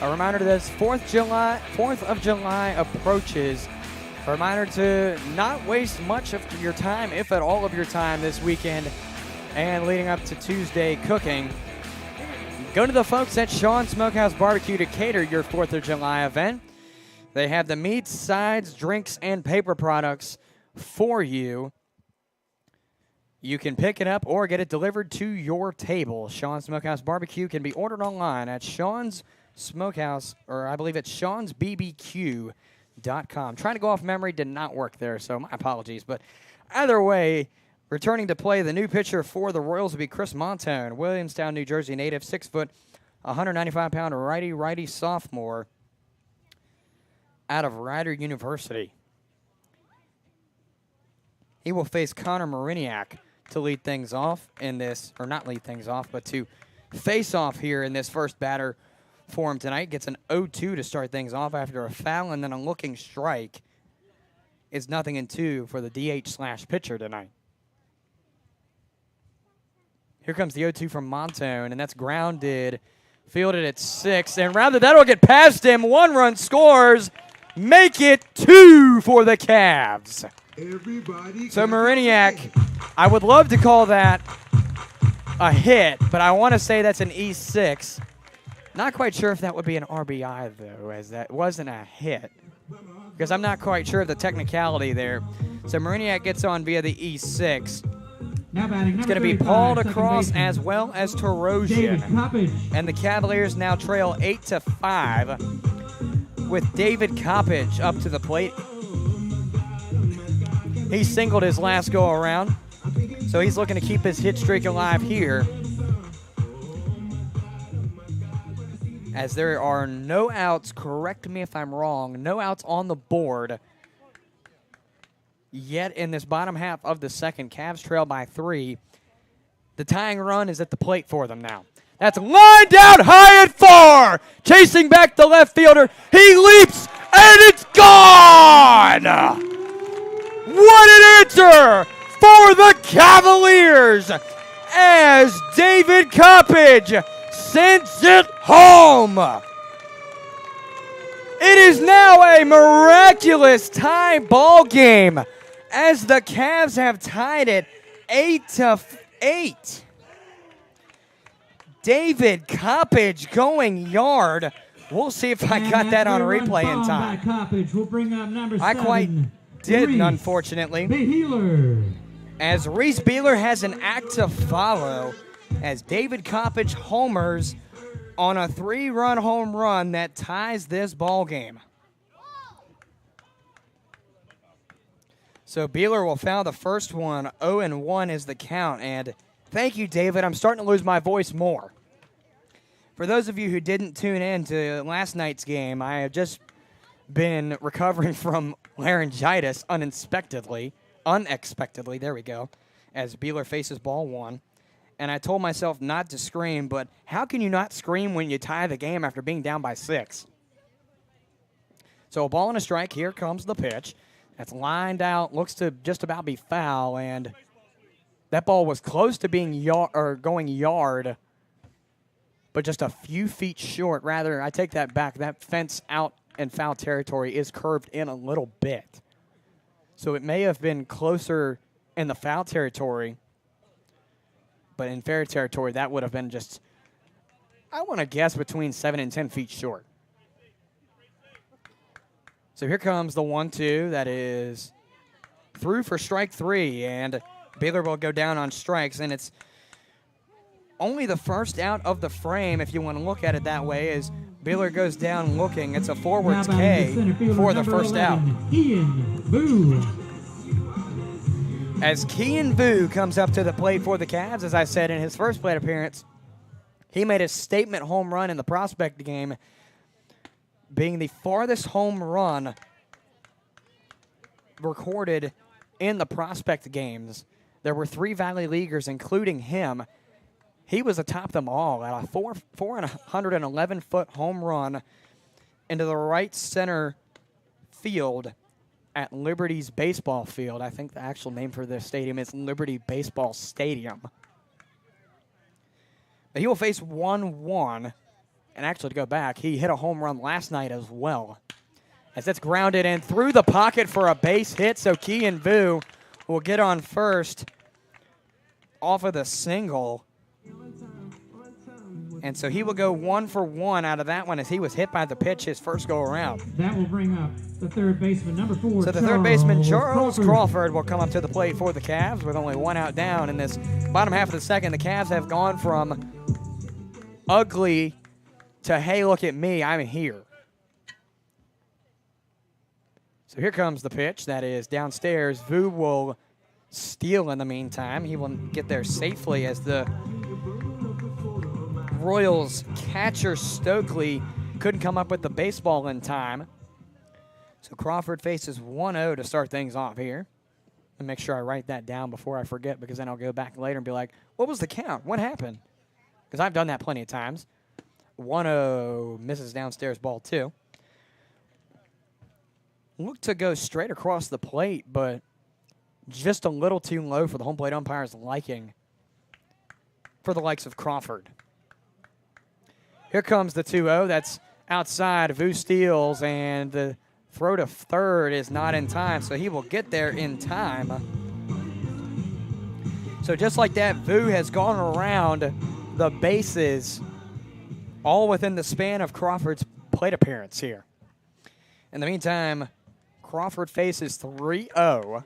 A reminder this 4th of July approaches. A reminder to not waste much of your time, if at all of your time this weekend and leading up to Tuesday cooking. Go to the folks at Sean's Smokehouse Barbecue to cater your 4th of July event. They have the meats, sides, drinks, and paper products for you. You can pick it up or get it delivered to your table. Sean's Smokehouse Barbecue can be ordered online at Sean's Smokehouse, or I believe it's Sean'sBBQ.com. Trying to go off memory did not work there, so my apologies. But either way, returning to play, the new pitcher for the Royals will be Chris Montone, Williamstown, New Jersey native, 6 foot, 195-pound righty sophomore out of Rider University. He will face Connor Mariniak to lead things off in this, or not lead things off, but to face off here in this first batter for him tonight. Gets an 0-2 to start things off after a foul and then a looking strike. It's 0-2 for the DH/pitcher tonight. Here comes the 0-2 from Montone, and that's grounded, fielded at 6, and rather that'll get past him. 1 run scores, make it 2 for the Cavs. So Mariniak, I would love to call that a hit, but I want to say that's an E6. Not quite sure if that would be an RBI, though, as that wasn't a hit, because I'm not quite sure of the technicality there. So Mariniak gets on via the E6. It's going to be Paul across as well as Tarosian. And the Cavaliers now trail 8-5 with David Coppage up to the plate. He singled his last go around, so he's looking to keep his hit streak alive here. As there are no outs, correct me if I'm wrong, no outs on the board yet in this bottom half of the second. Cavs trail by 3. The tying run is at the plate for them now. That's lined out high and far. Chasing back the left fielder. He leaps, and it's gone! What an answer for the Cavaliers as David Coppage sends it home. It is now a miraculous tie ball game as the Cavs have tied it 8-8. David Coppage going yard. We'll see if I got that on replay in time. I quite didn't, unfortunately. As Reese Beeler has an act to follow as David Coppage homers on a 3-run home run that ties this ball game. So Beeler will foul the first one. 0-1 is the count. And thank you, David. I'm starting to lose my voice more. For those of you who didn't tune in to last night's game, I have just been recovering from laryngitis unexpectedly, there we go, as Beeler faces ball 1. And I told myself not to scream, but how can you not scream when you tie the game after being down by 6? So a ball and a strike. Here comes the pitch. That's lined out, looks to just about be foul, and that ball was close to being going yard, but just a few feet short. Rather, I take that back. That fence out in foul territory is curved in a little bit. So it may have been closer in the foul territory, but in fair territory, that would have been just, I want to guess, between 7 and 10 feet short. So here comes the 1-2 that is through for strike 3, and Baylor will go down on strikes, and it's only the first out of the frame, if you want to look at it that way, as Baylor goes down looking. It's a forwards K for the first out. As Kean Vu comes up to the plate for the Cavs, as I said in his first plate appearance, he made a statement home run in the prospect game, being the farthest home run recorded in the prospect games. There were 3 Valley Leaguers, including him. He was atop them all at a 411-foot home run into the right center field at Liberty's baseball field. I think the actual name for this stadium is Liberty Baseball Stadium. But he will face 1-1. And actually, to go back, he hit a home run last night as well, as that's grounded in through the pocket for a base hit. So Kean Vu will get on first off of the single. And so he will go 1 for 1 out of that one as he was hit by the pitch his first go around. That will bring up the third baseman, number 4. So the third baseman, Charles Crawford, will come up to the plate for the Cavs with only 1 out down. In this bottom half of the second, the Cavs have gone from ugly to, hey, look at me, I'm here. So here comes the pitch. That is downstairs. Vu will steal in the meantime. He will get there safely as the Royals catcher Stokely couldn't come up with the baseball in time. So Crawford faces 1-0 to start things off here. And make sure I write that down before I forget, because then I'll go back later and be like, what was the count? What happened? Because I've done that plenty of times. 1-0 misses downstairs ball 2. Looked to go straight across the plate, but just a little too low for the home plate umpire's liking for the likes of Crawford. Here comes the 2-0. That's outside. Vu steals, and the throw to third is not in time, so he will get there in time. So just like that, Vu has gone around the bases all within the span of Crawford's plate appearance here. In the meantime, Crawford faces 3-0.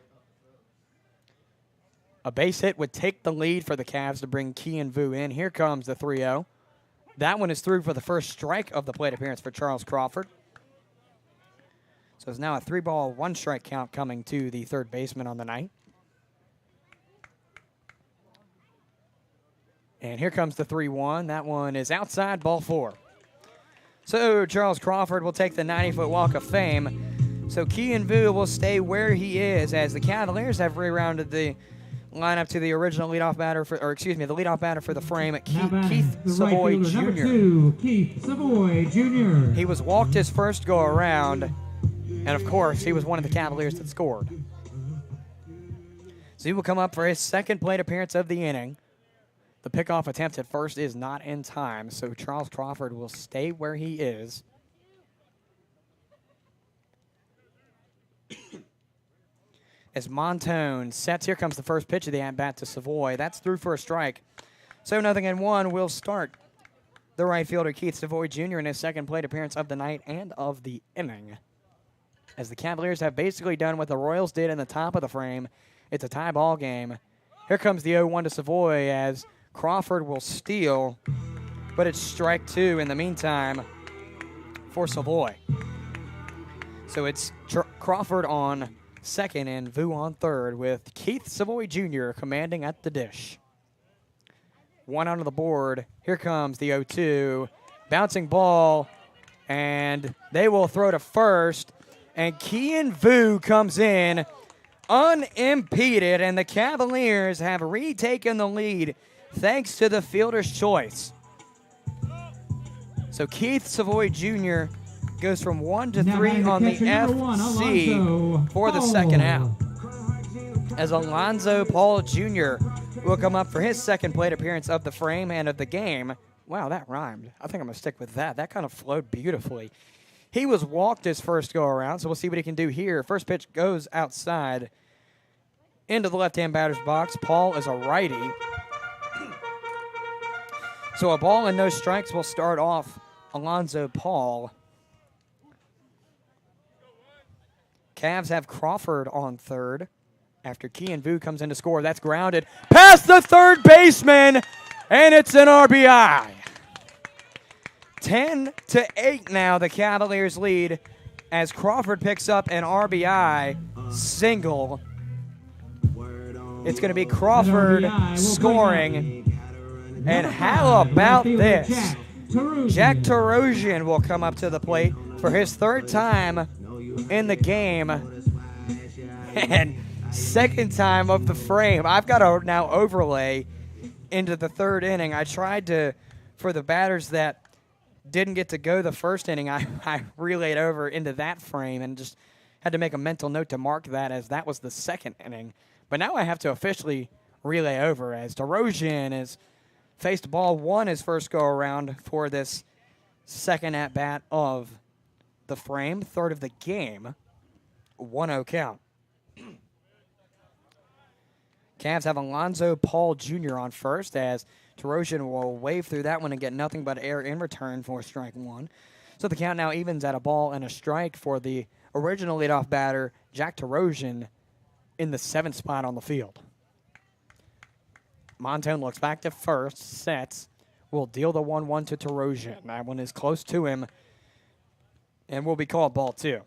A base hit would take the lead for the Cavs to bring Kean Vu in. Here comes the 3-0. That one is through for the first strike of the plate appearance for Charles Crawford. So it's now a 3-ball, 1-strike count coming to the third baseman on the night. And here comes the 3-1. That one is outside, ball 4. So Charles Crawford will take the 90-foot walk of fame. So Kean Vu will stay where he is as the Cavaliers have rerounded the lineup to the original leadoff batter the leadoff batter for the frame, Keith Savoy Jr. Number 2, Keith Savoy Jr. He was walked his first go around, and of course, he was one of the Cavaliers that scored. So he will come up for his second plate appearance of the inning. The pickoff attempt at first is not in time, so Charles Crawford will stay where he is. As Montone sets, here comes the first pitch of the at-bat to Savoy. That's through for a strike. So 0-1 will start the right fielder Keith Savoy Jr. in his second plate appearance of the night and of the inning. As the Cavaliers have basically done what the Royals did in the top of the frame, it's a tie ball game. Here comes the 0-1 to Savoy as Crawford will steal, but it's strike 2 in the meantime for Savoy. So it's Crawford on second and Vu on third with Keith Savoy Jr. commanding at the dish. 1 out of the board. Here comes the 0-2. Bouncing ball, and they will throw to first. And Kean Vu comes in unimpeded, and the Cavaliers have retaken the lead thanks to the fielder's choice. So Keith Savoy Jr. goes from 1 to 3 on the FC for the second out. As Alonzo Paul Jr. will come up for his second plate appearance of the frame and of the game. Wow, that rhymed. I think I'm going to stick with that. That kind of flowed beautifully. He was walked his first go-around, so we'll see what he can do here. First pitch goes outside into the left-hand batter's box. Paul is a righty. So a ball and no strikes will start off Alonzo Paul. Cavs have Crawford on third after Kean Vu comes in to score. That's grounded past the third baseman, and it's an RBI. 10-8 now, the Cavaliers lead as Crawford picks up an RBI single. It's going to be Crawford scoring. And how about this? Jack Tarosian will come up to the plate for his third time in the game. And second time of the frame. I've got to now overlay into the third inning. I tried to, for the batters that didn't get to go the first inning, I relayed over into that frame and just had to make a mental note to mark that as that was the second inning. But now I have to officially relay over as Tarosian is faced ball one his first go-around for this second at-bat of the frame, third of the game, 1-0 count. Cavs have Alonzo Paul Jr. on first as Tarosian will wave through that one and get nothing but air in return for strike one. So the count now evens at a ball and a strike for the original leadoff batter, Jack Tarosian, in the 7th spot on the field. Montone looks back to first, sets, will deal the 1-1 to Tarosian. That one is close to him and will be called ball 2.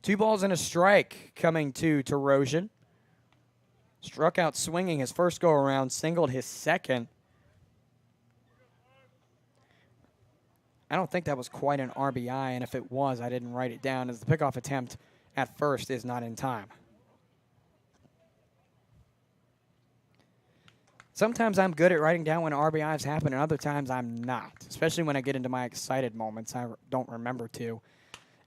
2 balls and a strike coming to Tarosian. Struck out swinging his first go-around, singled his second. I don't think that was quite an RBI, and if it was, I didn't write it down, as the pickoff attempt at first is not in time. Sometimes I'm good at writing down when RBIs happen, and other times I'm not, especially when I get into my excited moments. I don't remember to,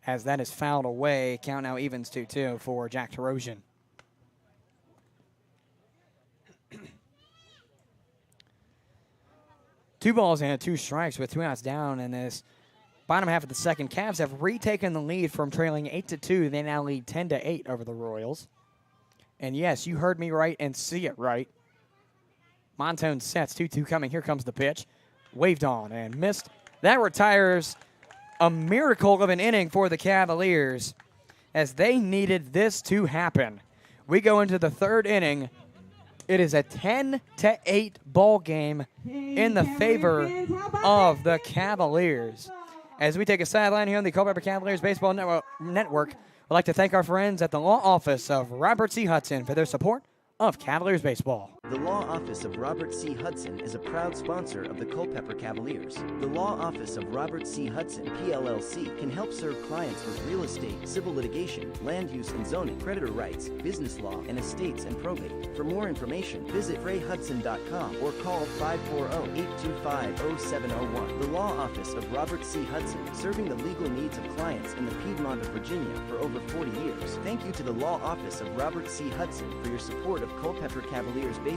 as that is fouled away. Count now evens 2-2 for Jack Tarosian. Two balls and 2 strikes with 2 outs down in this bottom half of the second. Cavs have retaken the lead from trailing 8-2. They now lead 10-8 over the Royals. And yes, you heard me right and see it right. Montone sets, 2-2 coming. Here comes the pitch. Waved on and missed. That retires a miracle of an inning for the Cavaliers, as they needed this to happen. We go into the 3rd inning. It is a 10-8 ball game in the favor of the Cavaliers. As we take a sideline here on the Culpeper Cavaliers Baseball Network, we'd like to thank our friends at the Law Office of Robert C. Hudson for their support of Cavaliers Baseball. The Law Office of Robert C. Hudson is a proud sponsor of the Culpeper Cavaliers. The Law Office of Robert C. Hudson, PLLC, can help serve clients with real estate, civil litigation, land use and zoning, creditor rights, business law, and estates and probate. For more information, visit frayhudson.com or call 540-825-0701. The Law Office of Robert C. Hudson, serving the legal needs of clients in the Piedmont of Virginia for over 40 years. Thank you to the Law Office of Robert C. Hudson for your support of Culpeper Cavaliers Baseball.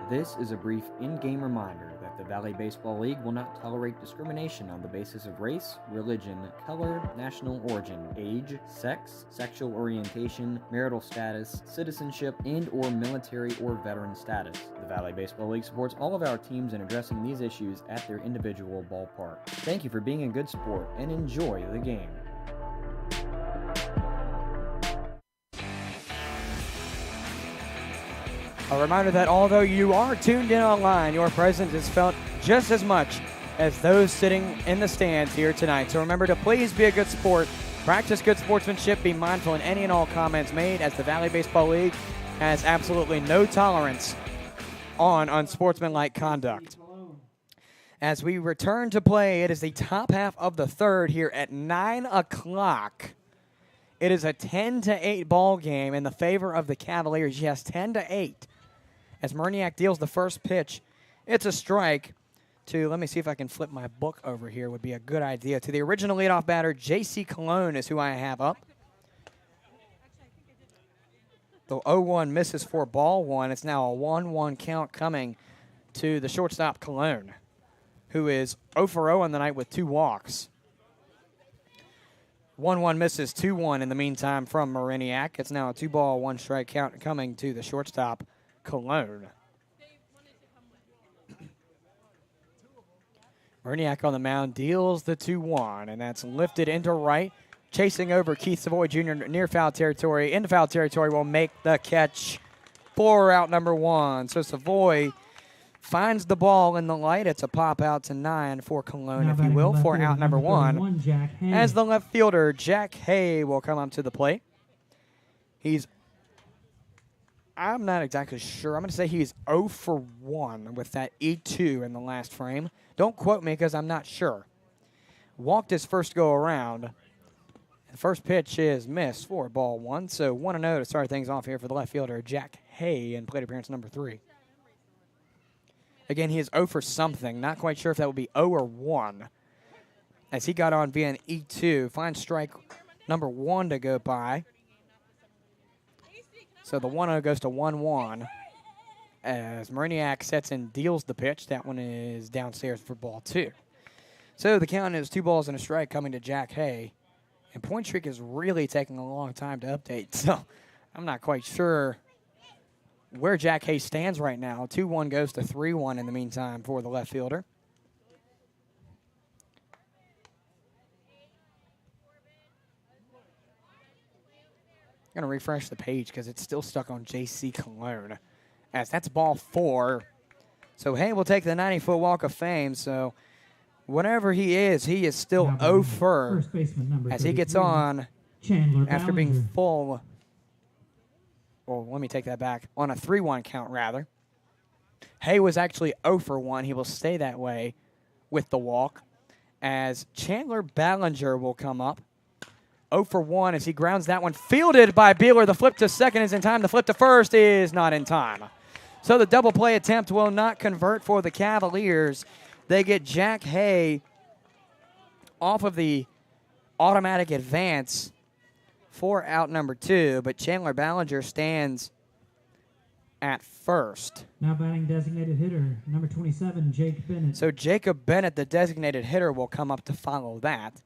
This is a brief in-game reminder that the Valley Baseball League will not tolerate discrimination on the basis of race, religion, color, national origin, age, sex, sexual orientation, marital status, citizenship, and/or military or veteran status. The Valley Baseball League supports all of our teams in addressing these issues at their individual ballpark. Thank you for being a good sport and enjoy the game. A reminder that although you are tuned in online, your presence is felt just as much as those sitting in the stands here tonight. So remember to please be a good sport, practice good sportsmanship, be mindful in any and all comments made, as the Valley Baseball League has absolutely no tolerance on unsportsmanlike conduct. As we return to play, it is the top half of the 3rd here at 9 o'clock. It is a 10-8 ball game in the favor of the Cavaliers. Yes, 10-8. As Murniak deals the first pitch, it's a strike to, let me see if I can flip my book over here, would be a good idea. To the original leadoff batter, J.C. Cologne is who I have up. The 0-1 misses for ball 1. It's now a 1-1 count coming to the shortstop Cologne, who is 0-for-0 on the night with 2 walks. 1-1 misses, 2-1 in the meantime from Mariniak. It's now a 2-ball, 1-strike count coming to the shortstop, Cologne. Mariniak on the mound deals the 2-1, and that's lifted into right. Chasing over Keith Savoy Jr. near foul territory. Into foul territory will make the catch for out number 1. So Savoy finds the ball in the light. It's a pop out to 9 for Cologne, if you will, for out number 1. As the left fielder, Jack Hay, will come up to the plate. I'm not exactly sure. I'm going to say he's 0-for-1 with that E2 in the last frame. Don't quote me because I'm not sure. Walked his first go around. The first pitch is missed for ball 1. So 1-0 to start things off here for the left fielder, Jack Hay, in plate appearance number 3. Again, he is 0 for something. Not quite sure if that would be 0 or 1. As he got on via an E2. Finds strike number 1 to go by. So the 1-0 goes to 1-1. As Mariniak sets and deals the pitch. That one is downstairs for ball 2. So the count is 2 balls and a strike coming to Jack Hay And point streak is really taking a long time to update, so I'm not quite sure where Jack Hay stands right now. 2-1 goes to 3-1 in the meantime for the left fielder. I'm going to refresh the page because it's still stuck on J.C. Cologne, as that's ball 4. So Hay will take the 90-foot walk of fame. So whatever he is still 0 for as he gets on after being full. Well, let me take that back. On a 3-1 count, rather. Hay was actually 0 for 1. He will stay that way with the walk, as Chandler Ballinger will come up. 0 for 1 as he grounds that one. Fielded by Beeler. The flip to second is in time. The flip to first is not in time. So the double play attempt will not convert for the Cavaliers. They get Jack Hay off of the automatic advance for out number 2, but Chandler Ballinger stands at first. Now batting designated hitter, number 27, Jake Bennett. So Jacob Bennett, the designated hitter, will come up to follow that.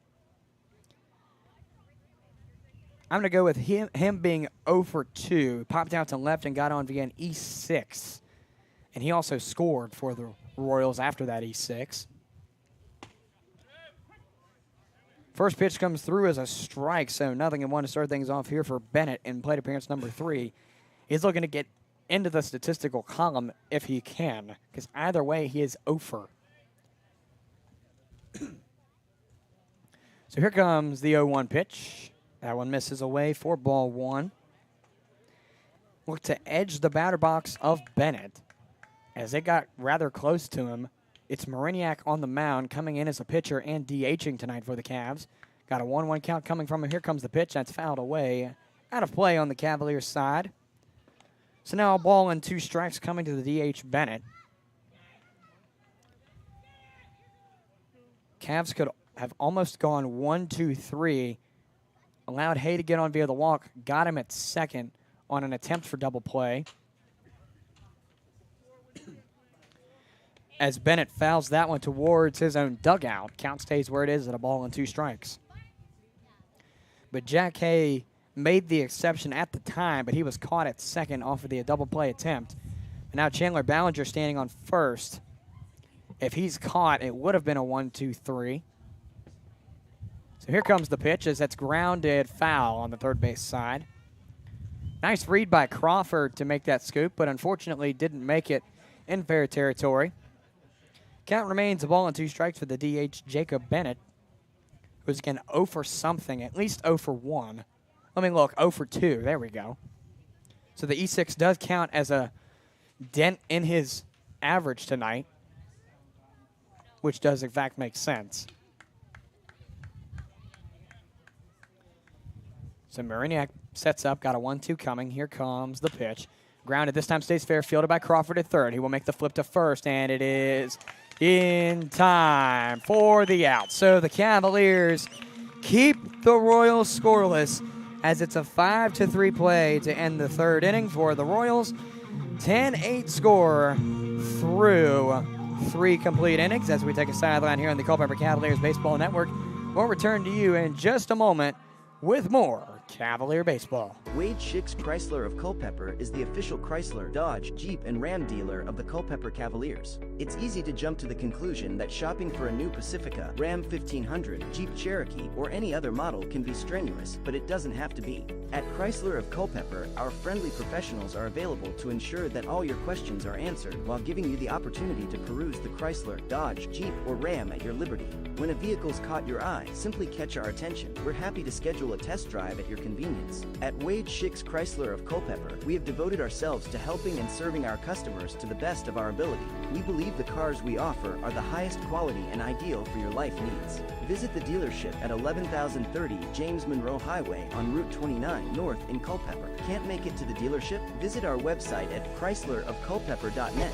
I'm going to go with him being 0 for 2. Popped out to left and got on via an E6. And he also scored for the Royals after that E6. First pitch comes through as a strike, so 0-1 to start things off here for Bennett in plate appearance number 3. He's looking to get into the statistical column if he can, because either way he is 0 for. So here comes the 0-1 pitch. That one misses away for ball 1. Look to edge the batter box of Bennett. As they got rather close to him, it's Mariniak on the mound coming in as a pitcher and DHing tonight for the Cavs. Got a 1-1 count coming from him. Here comes the pitch. That's fouled away. Out of play on the Cavaliers side. So now a ball and 2 strikes coming to the DH Bennett. Cavs could have almost gone 1-2-3. Allowed Hay to get on via the walk. Got him at second on an attempt for double play. As Bennett fouls that one towards his own dugout. Count stays where it is at a ball and 2 strikes. But Jack Hay made the exception at the time, but he was caught at second off of the double play attempt. And now Chandler Ballinger standing on first. If he's caught, it would have been a 1-2-3. So here comes the pitch as that's grounded foul on the third base side. Nice read by Crawford to make that scoop, but unfortunately didn't make it in fair territory. Count remains a ball and 2 strikes for the DH Jacob Bennett, who's again 0 for something, at least 0 for 1. Let me look, 0 for 2, there we go. So the E6 does count as a dent in his average tonight, which does in fact make sense. So Mariniak sets up, got a 1-2 coming. Here comes the pitch. Grounded, this time stays fair, fielded by Crawford at third. He will make the flip to first, and it is in time for the out. So the Cavaliers keep the Royals scoreless as it's a 5-3 play to end the third inning for the Royals. 10-8 score through 3 complete innings as we take a sideline here on the Culpeper Cavaliers Baseball Network. We'll return to you in just a moment with more Cavalier baseball. Wade Schicks Chrysler of Culpeper is the official Chrysler, Dodge, Jeep, and Ram dealer of the Culpeper Cavaliers. It's easy to jump to the conclusion that shopping for a new Pacifica, Ram 1500, Jeep Cherokee, or any other model can be strenuous, but it doesn't have to be. At Chrysler of Culpeper, our friendly professionals are available to ensure that all your questions are answered while giving you the opportunity to peruse the Chrysler, Dodge, Jeep, or Ram at your liberty. When a vehicle's caught your eye, simply catch our attention. We're happy to schedule a test drive at your convenience. At Wade Schicks Chrysler of Culpeper, we have devoted ourselves to helping and serving our customers to the best of our ability. We believe the cars we offer are the highest quality and ideal for your life needs. Visit the dealership at 11,030 James Monroe Highway on Route 29 North in Culpeper. Can't make it to the dealership? Visit our website at chryslerofculpeper.net.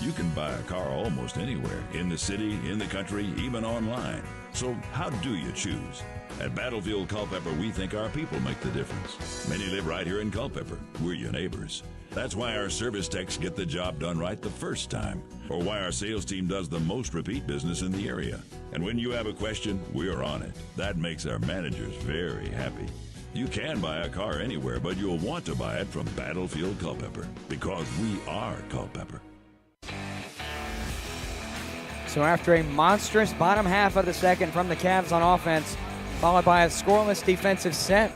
You can buy a car almost anywhere, in the city, in the country, even online. So how do you choose? At Battlefield Culpeper, we think our people make the difference. Many live right here in Culpeper. We're your neighbors. That's why our service techs get the job done right the first time, or why our sales team does the most repeat business in the area. And when you have a question, we're on it. That makes our managers very happy. You can buy a car anywhere, but you'll want to buy it from Battlefield Culpeper, because we are Culpeper. So after a monstrous bottom half of the second from the Cavs on offense, followed by a scoreless defensive set,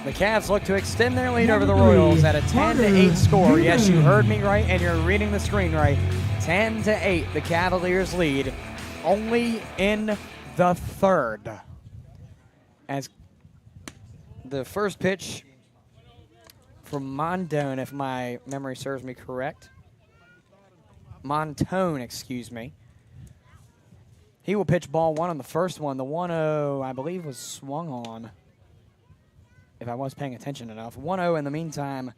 the Cavs look to extend their lead over the Royals at a 10-8 score. Yes, you heard me right, and you're reading the screen right. 10-8, the Cavaliers lead, only in the third. As the first pitch from Mondone, if my memory serves me correct. Montone, excuse me. He will pitch ball one on the first one. The 1-0, I believe, was swung on, if I was paying attention enough. 1-0 in the meantime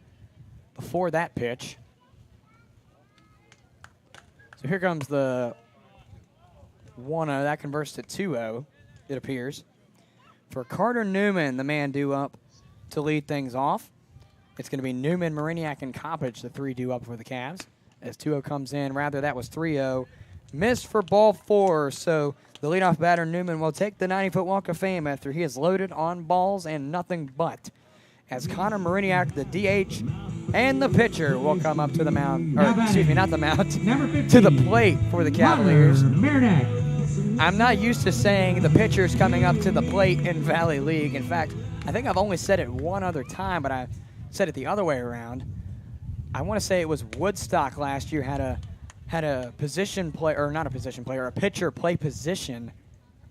before that pitch. So here comes the 1-0. That converts to 2-0, it appears. For Carter Newman, the man due up to lead things off. It's going to be Newman, Mariniak, and Coppage, the three due up for the Cavs. As 2-0 comes in, rather that was 3-0. Missed for ball four, so the leadoff batter, Newman, will take the 90-foot walk of fame after he is loaded on balls and nothing but. As Connor Mariniak, the DH, and the pitcher will come up to the mound, or excuse me, not the mound, to the plate for the Cavaliers. I'm not used to saying the pitcher's coming up to the plate in Valley League. In fact, I think I've only said it one other time, but I said it the other way around. I want to say it was Woodstock last year had a position player, or not a position player, a pitcher play position.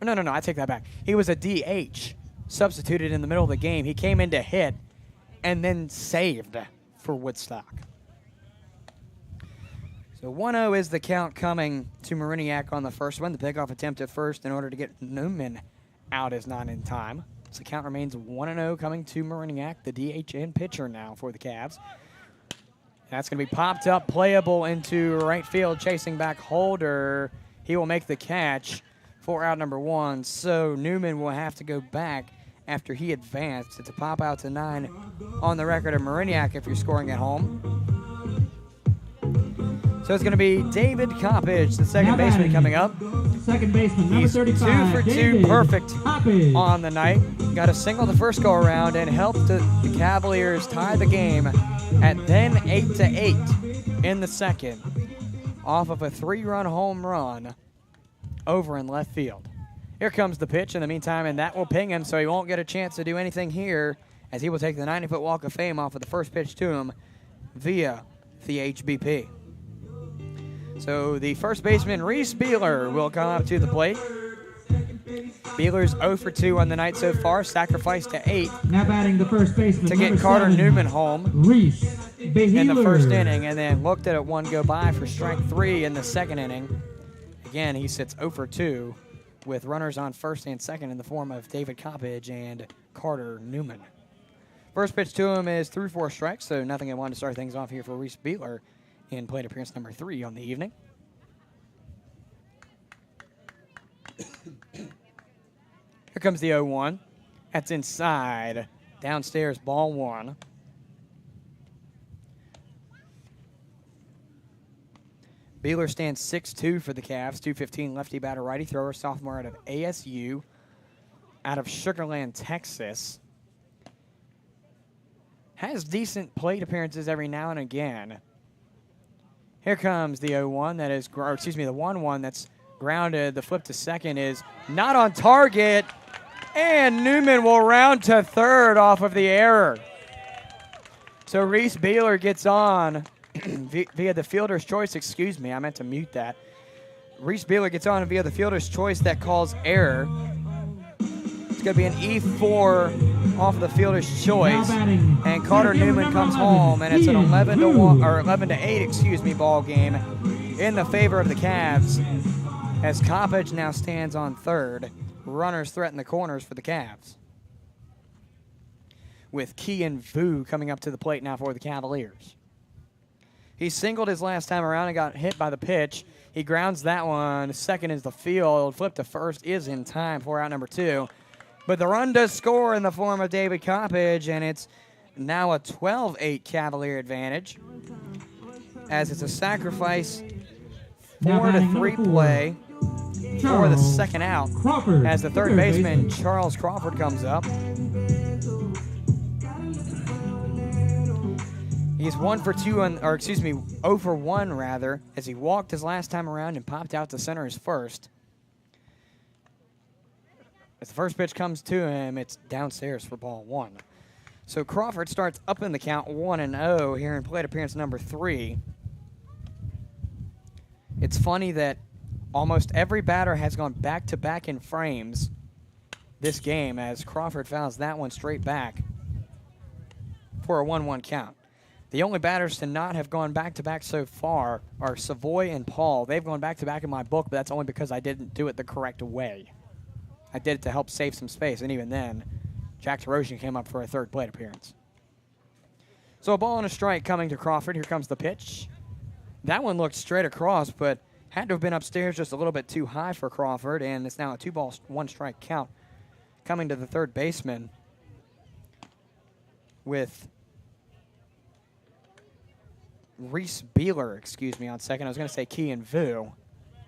No, I take that back. He was a DH, substituted in the middle of the game. He came in to hit and then saved for Woodstock. So 1-0 is the count coming to Mariniak on the first one. The pickoff attempt at first in order to get Newman out is not in time. So the count remains 1-0 coming to Mariniak, the DH and pitcher now for the Cavs. That's going to be popped up, playable into right field, chasing back Holder. He will make the catch for out number one. So Newman will have to go back after he advanced. It's a pop out to 9 on the record of Mariniak if you're scoring at home. So it's going to be David Coppage, the second baseman, coming up. Second baseman, number 35, 2 for 2, David perfect Coppage. On the night. Got a single the first go-around and helped the Cavaliers tie the game at then 8-8 in the second off of a 3-run home run over in left field. Here comes the pitch in the meantime, and that will ping him, so he won't get a chance to do anything here as he will take the 90-foot walk of fame off of the first pitch to him via the HBP. So the first baseman, Reese Beeler, will come up to the plate. Beeler's 0 for 2 on the night so far, sacrificed to 8. Now batting the first baseman, to get Carter 7, Newman home Reese Beeler. In the first inning, and then looked at it one go by for strike 3 in the second inning. Again, he sits 0 for 2 with runners on first and second in the form of David Coppage and Carter Newman. First pitch to him is through 4 strikes, so nothing in one to start things off here for Reese Beeler in plate appearance number 3 on the evening. Here comes the 0-1. That's inside. Downstairs, ball 1. Beeler stands 6'2" for the Cavs, 215 lefty batter, righty thrower, sophomore out of ASU, out of Sugar Land, Texas. Has decent plate appearances every now and again. Here comes the 0-1 that is, or excuse me, the 1-1 that's grounded. The flip to second is not on target, and Newman will round to third off of the error. So Reese Beeler gets on via the fielder's choice. Excuse me, I meant to mute that. Reese Beeler gets on via the fielder's choice that calls error. It's going to be an E4 off of the fielder's choice, and Carter Newman comes home, and it's an 11-8, excuse me, ball game in the favor of the Cavs, as Coppage now stands on third. Runners threaten the corners for the Cavs, with Kean Vu coming up to the plate now for the Cavaliers. He singled his last time around and got hit by the pitch. He grounds that one. Second is the field. Flip to first is in time for out number 2. But the run does score in the form of David Coppage, and it's now a 12-8 Cavalier advantage, as it's a sacrifice for the three play for the second out, as the third baseman Charles Crawford comes up. He's 0 for 1 rather, as he walked his last time around and popped out to center his first. As the first pitch comes to him, it's downstairs for ball 1. So Crawford starts up in the count 1-0 here in plate appearance number 3. It's funny that almost every batter has gone back-to-back in frames this game, as Crawford fouls that one straight back for a 1-1 count. The only batters to not have gone back-to-back so far are Savoy and Paul. They've gone back-to-back in my book, but that's only because I didn't do it the correct way. I did it to help save some space, and even then, Jack Tarosian came up for a third plate appearance. So a ball and a strike coming to Crawford. Here comes the pitch. That one looked straight across, but had to have been upstairs just a little bit too high for Crawford, and it's now a 2-ball, 1-strike count coming to the third baseman with Reese Beeler, on second. I was going to say Kean Vu,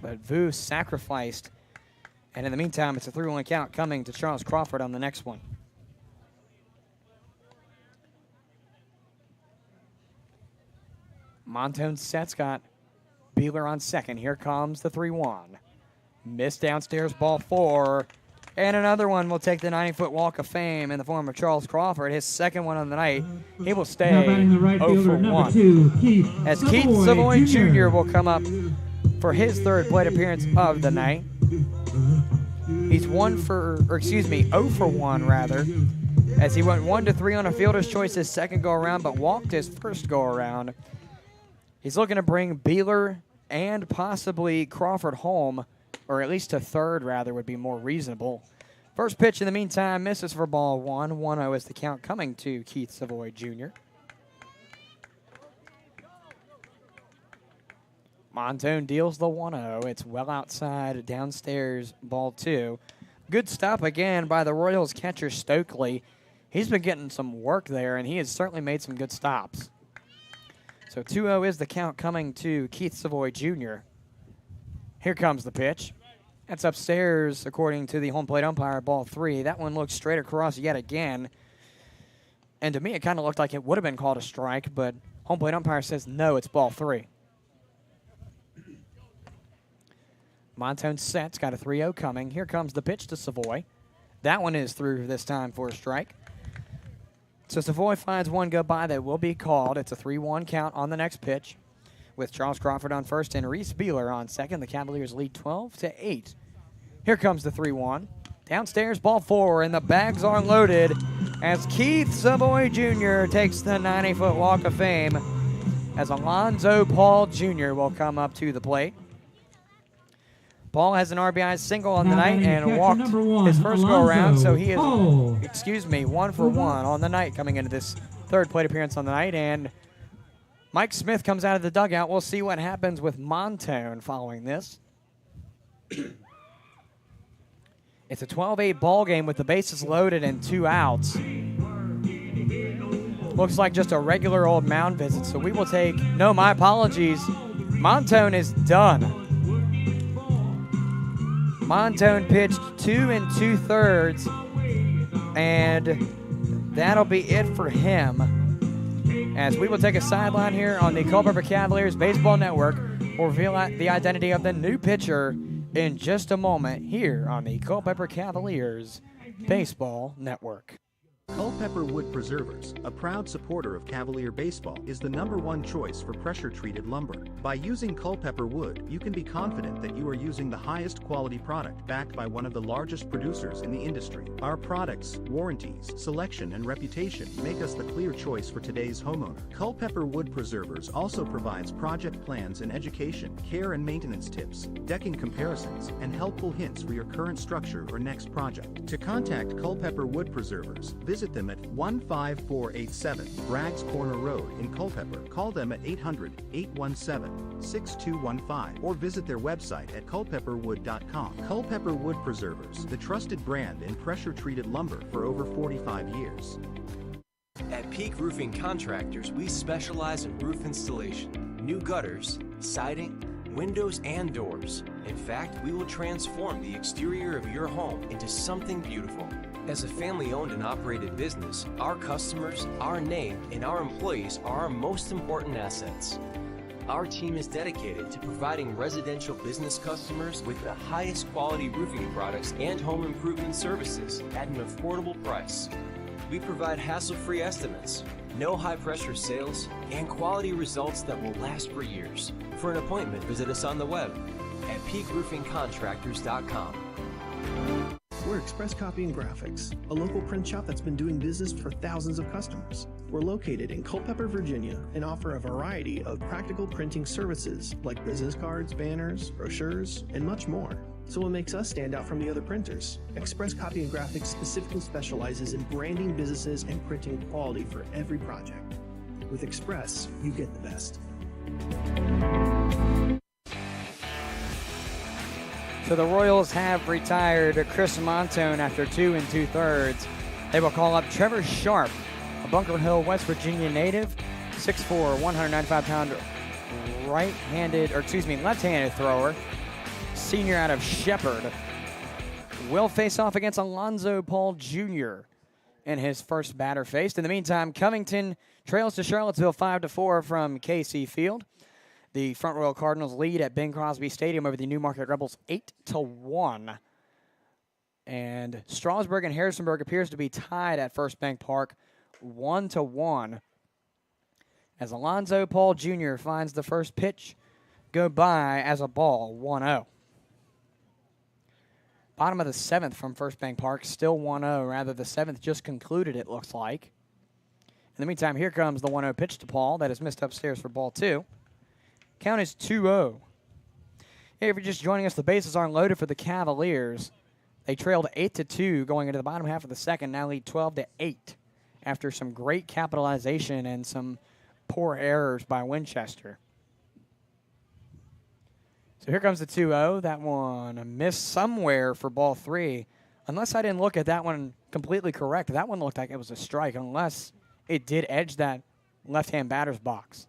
but Vu sacrificed. And in the meantime, it's a 3-1 count coming to Charles Crawford on the next one. Montone sets, got Beeler on second. Here comes the 3-1. Missed downstairs, ball 4. And another one will take the 90-foot walk of fame in the form of Charles Crawford, his second one on the night. He will stay 0 for 1. As Keith Savoy Jr. will come up for his third plate appearance of the night. He's 0 for 1 rather, as he went 1-3 on a fielder's choice his second go-around, but walked his first go-around. He's looking to bring Beeler and possibly Crawford home, or at least to third rather would be more reasonable. First pitch in the meantime misses for ball 1. 1-0 is the count coming to Keith Savoy Jr. Montone deals the 1-0. It's well outside, downstairs, ball 2. Good stop again by the Royals catcher Stokely. He's been getting some work there, and he has certainly made some good stops. So 2-0 is the count coming to Keith Savoy Jr. Here comes the pitch. That's upstairs, according to the home plate umpire, ball 3. That one looks straight across yet again. And to me, it kind of looked like it would have been called a strike, but home plate umpire says no, it's ball 3. Montone sets, got a 3-0 coming. Here comes the pitch to Savoy. That one is through this time for a strike. So Savoy finds one go by that will be called. It's a 3-1 count on the next pitch, with Charles Crawford on first and Reese Beeler on second. The Cavaliers lead 12-8. Here comes the 3-1. Downstairs, ball 4, and the bags are loaded as Keith Savoy Jr. takes the 90-foot walk of fame, as Alonzo Paul Jr. will come up to the plate. Paul has an RBI single on the night and walked his first go-around, so he is, 1 for 1 on the night coming into this third plate appearance on the night. And Mike Smith comes out of the dugout. We'll see what happens with Montone following this. It's a 12-8 ball game with the bases loaded and 2 outs. Looks like just a regular old mound visit, so we will take, no, my apologies. Montone is done. Montone pitched 2 2/3, and that'll be it for him. As we will take a sideline here on the Culpeper Cavaliers Baseball Network. We'll reveal the identity of the new pitcher in just a moment here on the Culpeper Cavaliers Baseball Network. Culpeper Wood Preservers, a proud supporter of Cavalier baseball, is the #1 choice for pressure-treated lumber. By using Culpeper wood, you can be confident that you are using the highest quality product backed by one of the largest producers in the industry. Our products, warranties, selection, and reputation make us the clear choice for today's homeowner. Culpeper Wood Preservers also provides project plans and education, care and maintenance tips, decking comparisons, and helpful hints for your current structure or next project. To contact Culpeper Wood Preservers, visit them at 15487 Braggs Corner Road in Culpeper. Call them at 800-817-6215 or visit their website at culpepperwood.com. Culpeper Wood Preservers, the trusted brand in pressure-treated lumber for over 45 years. At At Peak Roofing Contractors, we specialize in roof installation, new gutters, siding, windows, and doors. In fact, we will transform the exterior of your home into something beautiful. As a family-owned and operated business, our customers, our name, and our employees are our most important assets. Our team is dedicated to providing residential business customers with the highest quality roofing products and home improvement services at an affordable price. We provide hassle-free estimates, no high-pressure sales, and quality results that will last for years. For an appointment, visit us on the web at peakroofingcontractors.com. We're Express Copy and Graphics, a local print shop that's been doing business for thousands of customers. We're located in Culpeper, Virginia, and offer a variety of practical printing services like business cards, banners, brochures, and much more. So what makes us stand out from the other printers? Express Copy and Graphics specifically specializes in branding businesses and printing quality for every project. With Express, you get the best. So the Royals have retired Chris Montone after 2 2/3. They will call up Trevor Sharp, a Bunker Hill, West Virginia native, 6'4", 195-pound left-handed thrower, senior out of Shepherd. Will face off against Alonzo Paul Jr. in his first batter faced. In the meantime, Covington trails to Charlottesville 5-4 from KC Field. The Front Royal Cardinals lead at Bing Crosby Stadium over the Newmarket Rebels 8-1. And Strasburg and Harrisonburg appears to be tied at First Bank Park 1-1. As Alonzo Paul Jr. finds the first pitch go by as a ball, 1-0. Bottom of the 7th from First Bank Park, still 1-0. Rather, the 7th just concluded, it looks like. In the meantime, here comes the 1-0 pitch to Paul that is missed upstairs for ball 2. Count is 2-0. Hey, if you're just joining us, the bases aren't loaded for the Cavaliers. They trailed 8-2 going into the bottom half of the second, now lead 12-8 after some great capitalization and some poor errors by Winchester. So here comes the 2-0. That one missed somewhere for ball 3. Unless I didn't look at that one completely correct, that one looked like it was a strike, unless it did edge that left-hand batter's box.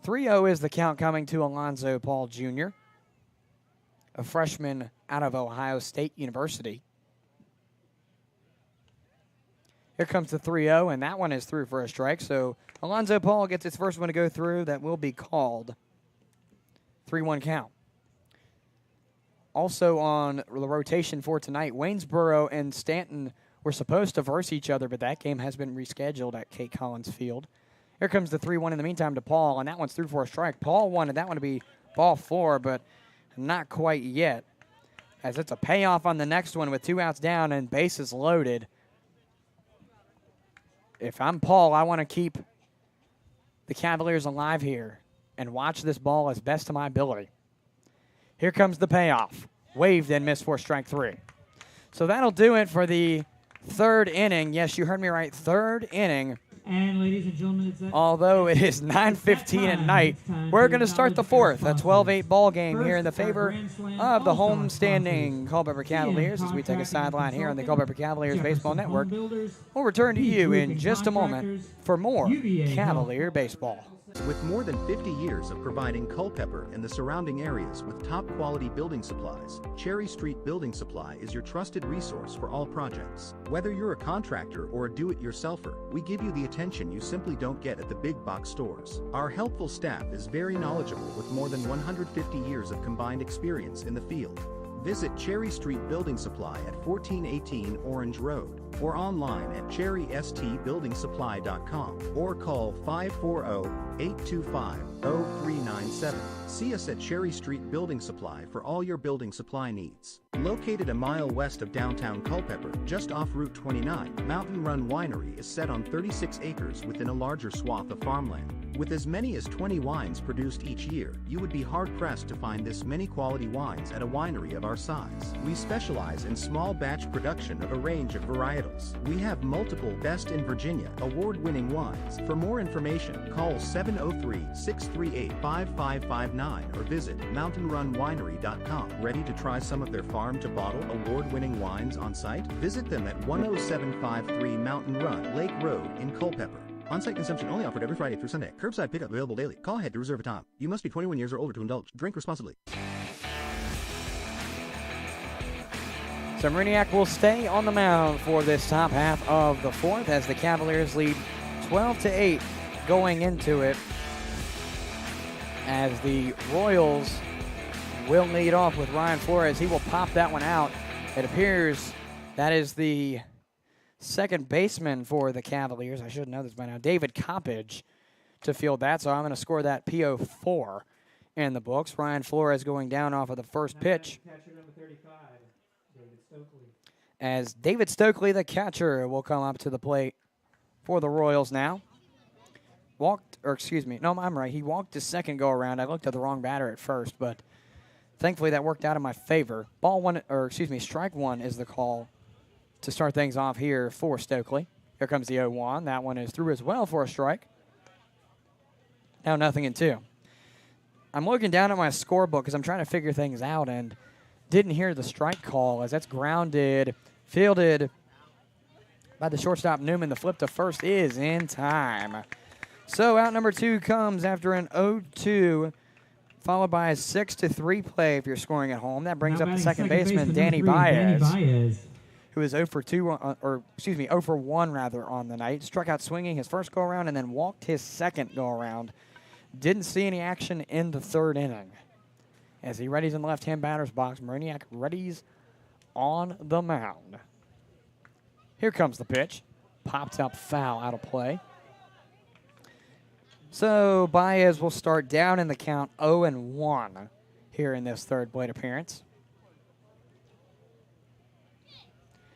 3-0 is the count coming to Alonzo Paul Jr., a freshman out of Ohio State University. Here comes the 3-0, and that one is through for a strike. So Alonzo Paul gets his first one to go through. That will be called. 3-1 count. Also on the rotation for tonight, Waynesboro and Stanton were supposed to verse each other, but that game has been rescheduled at Kate Collins Field. Here comes the 3-1 in the meantime to Paul, and that one's through for a strike. Paul wanted that one to be ball 4, but not quite yet, as it's a payoff on the next one with 2 outs down and bases loaded. If I'm Paul, I want to keep the Cavaliers alive here and watch this ball as best to my ability. Here comes the payoff. Waved and missed for strike 3. So that'll do it for the 3rd inning. Yes, you heard me right, 3rd inning. And ladies and gentlemen, it's although it is 9:15 at night, we're going to start the 4th, a 12-8 ball game here in the favor of the home-standing Culpeper Cavaliers as we take a sideline here on the Culpeper Cavaliers Baseball Network. We'll return to you in just a moment for more Cavalier baseball. With more than 50 years of providing Culpeper and the surrounding areas with top-quality building supplies, Cherry Street Building Supply is your trusted resource for all projects. Whether you're a contractor or a do-it-yourselfer, we give you the attention you simply don't get at the big box stores. Our helpful staff is very knowledgeable with more than 150 years of combined experience in the field. Visit Cherry Street Building Supply at 1418 Orange Road or online at cherrystbuildingsupply.com or call 540-825-0397. See us at Cherry Street Building Supply for all your building supply needs. Located a mile west of downtown Culpeper, just off Route 29, Mountain Run Winery is set on 36 acres within a larger swath of farmland. With as many as 20 wines produced each year, you would be hard-pressed to find this many quality wines at a winery of our size. We specialize in small batch production of a range of varietals. We have multiple Best in Virginia award-winning wines. For more information, call 7 703-638-5559 or visit mountainrunwinery.com. Ready to try some of their farm-to-bottle award-winning wines on site? Visit them at 10753 Mountain Run, Lake Road in Culpeper. On-site consumption only offered every Friday through Sunday. Curbside pickup available daily. Call ahead to reserve a time. You must be 21 years or older to indulge. Drink responsibly. So Mariniak will stay on the mound for this top half of the fourth as the Cavaliers lead 12-8 going into it, as the Royals will lead off with Ryan Flores. He will pop that one out. It appears that is the second baseman for the Cavaliers. I should know this by now. David Coppage to field that, so I'm going to score that PO4 in the books. Ryan Flores going down off of the first pitch. As David Stokely, the catcher, will come up to the plate for the Royals now. He walked his second go around. I looked at the wrong batter at first, but thankfully that worked out in my favor. Strike one is the call to start things off here for Stokely. Here comes the 0-1. That one is through as well for a strike. Now 0-2. I'm looking down at my scorebook because I'm trying to figure things out and didn't hear the strike call as that's grounded, fielded by the shortstop Newman. The flip to first is in time. So out number 2 comes after an 0-2, followed by a 6-3 play if you're scoring at home. That brings up the second baseman, Danny Baez, who is 0 for 1 on the night. Struck out swinging his first go-around and then walked his second go-around. Didn't see any action in the third inning. As he readies in the left-hand batter's box, Mariniak readies on the mound. Here comes the pitch. Popped up foul out of play. So Baez will start down in the count 0-1 here in this third plate appearance.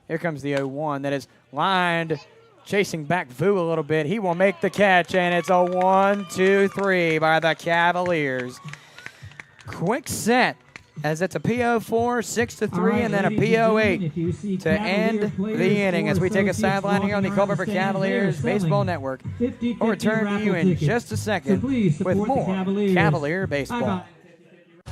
Here comes the 0-1 that is lined, chasing back Vu a little bit. He will make the catch, and it's a 1-2-3 by the Cavaliers. Quick set, as it's a PO4, 6-3, and then a PO8 to end the inning as we take a sideline here on the Culpeper Cavaliers Baseball Network. We'll return to you in just a second with more Cavalier Baseball.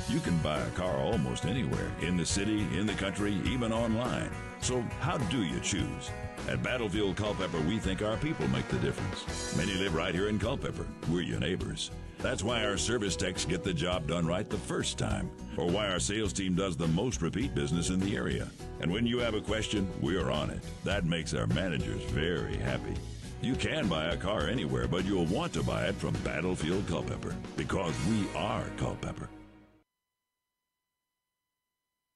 You can buy a car almost anywhere, in the city, in the country, even online. So how do you choose? At Battlefield Culpeper, we think our people make the difference. Many live right here in Culpeper. We're your neighbors. That's why our service techs get the job done right the first time, or why our sales team does the most repeat business in the area. And when you have a question, we're on it. That makes our managers very happy. You can buy a car anywhere, but you'll want to buy it from Battlefield Culpeper, because we are Culpeper.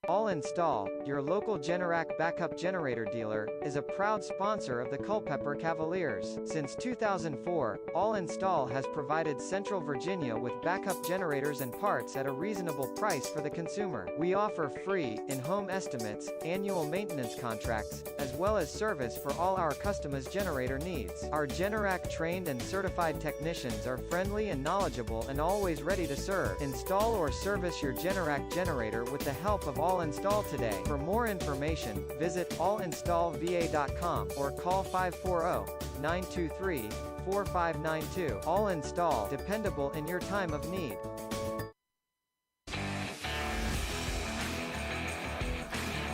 All Install, your local Generac backup generator dealer, is a proud sponsor of the Culpeper Cavaliers. Since 2004, All Install has provided Central Virginia with backup generators and parts at a reasonable price for the consumer. We offer free, in-home estimates, annual maintenance contracts, as well as service for all our customers' generator needs. Our Generac-trained and certified technicians are friendly and knowledgeable and always ready to serve. Install or service your Generac generator with the help of All Install today. For more information, visit allinstallva.com or call 540-923-4592. All Install, dependable in your time of need.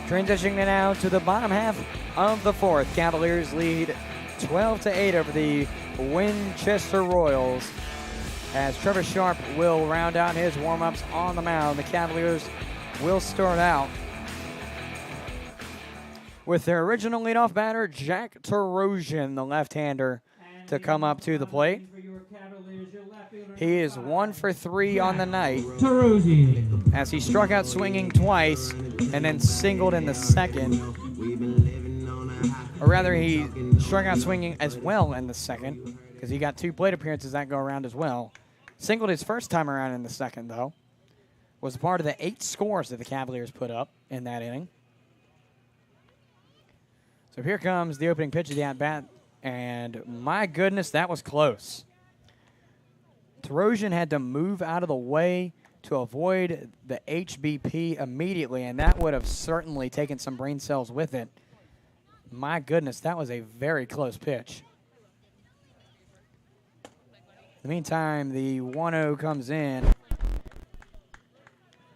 Transitioning now to the bottom half of the fourth. Cavaliers lead 12-8 over the Winchester Royals, as Trevor Sharp will round out his warm-ups on the mound. The Cavaliers will start out with their original leadoff batter, Jack Tarosian, the left-hander, to come up to the plate. He is 1 for 3 on the night, as he struck out swinging twice and then singled in the second. Or rather, he struck out swinging as well in the second, because he got 2 plate appearances that go around as well. Singled his first time around in the second, though. Was a part of the 8 scores that the Cavaliers put up in that inning. So here comes the opening pitch of the at-bat, and my goodness, that was close. Tarosian had to move out of the way to avoid the HBP immediately, and that would have certainly taken some brain cells with it. My goodness, that was a very close pitch. the meantime, the 1-0 comes in.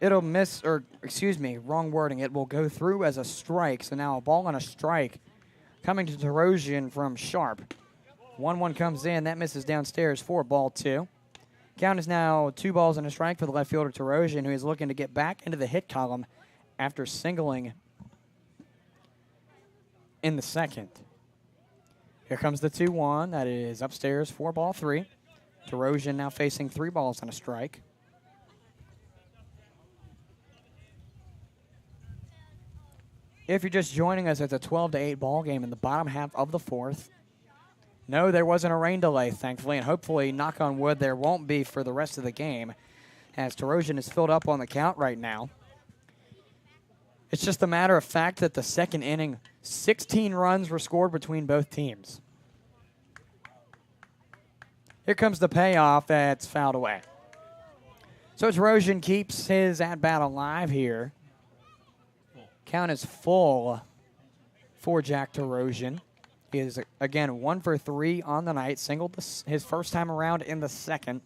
It'll miss, or excuse me, wrong wording. It will go through as a strike. So now a ball and a strike coming to Terosian from Sharp. 1-1 comes in. That misses downstairs for ball 2. Count is now 2 balls and a strike for the left fielder Terosian, who is looking to get back into the hit column after singling in the second. Here comes the 2-1. That is upstairs for ball 3. Terosian now facing 3 balls and a strike. If you're just joining us, it's a 12-8 ball game in the bottom half of the 4th. No, there wasn't a rain delay, thankfully, and hopefully, knock on wood, there won't be for the rest of the game, as Terosian is filled up on the count right now. It's just a matter of fact that the second inning, 16 runs were scored between both teams. Here comes the payoff that's fouled away. So Terosian keeps his at-bat alive here. Count is full for Jack Terosian. He is, again, 1 for 3 on the night. Singled his first time around in the second.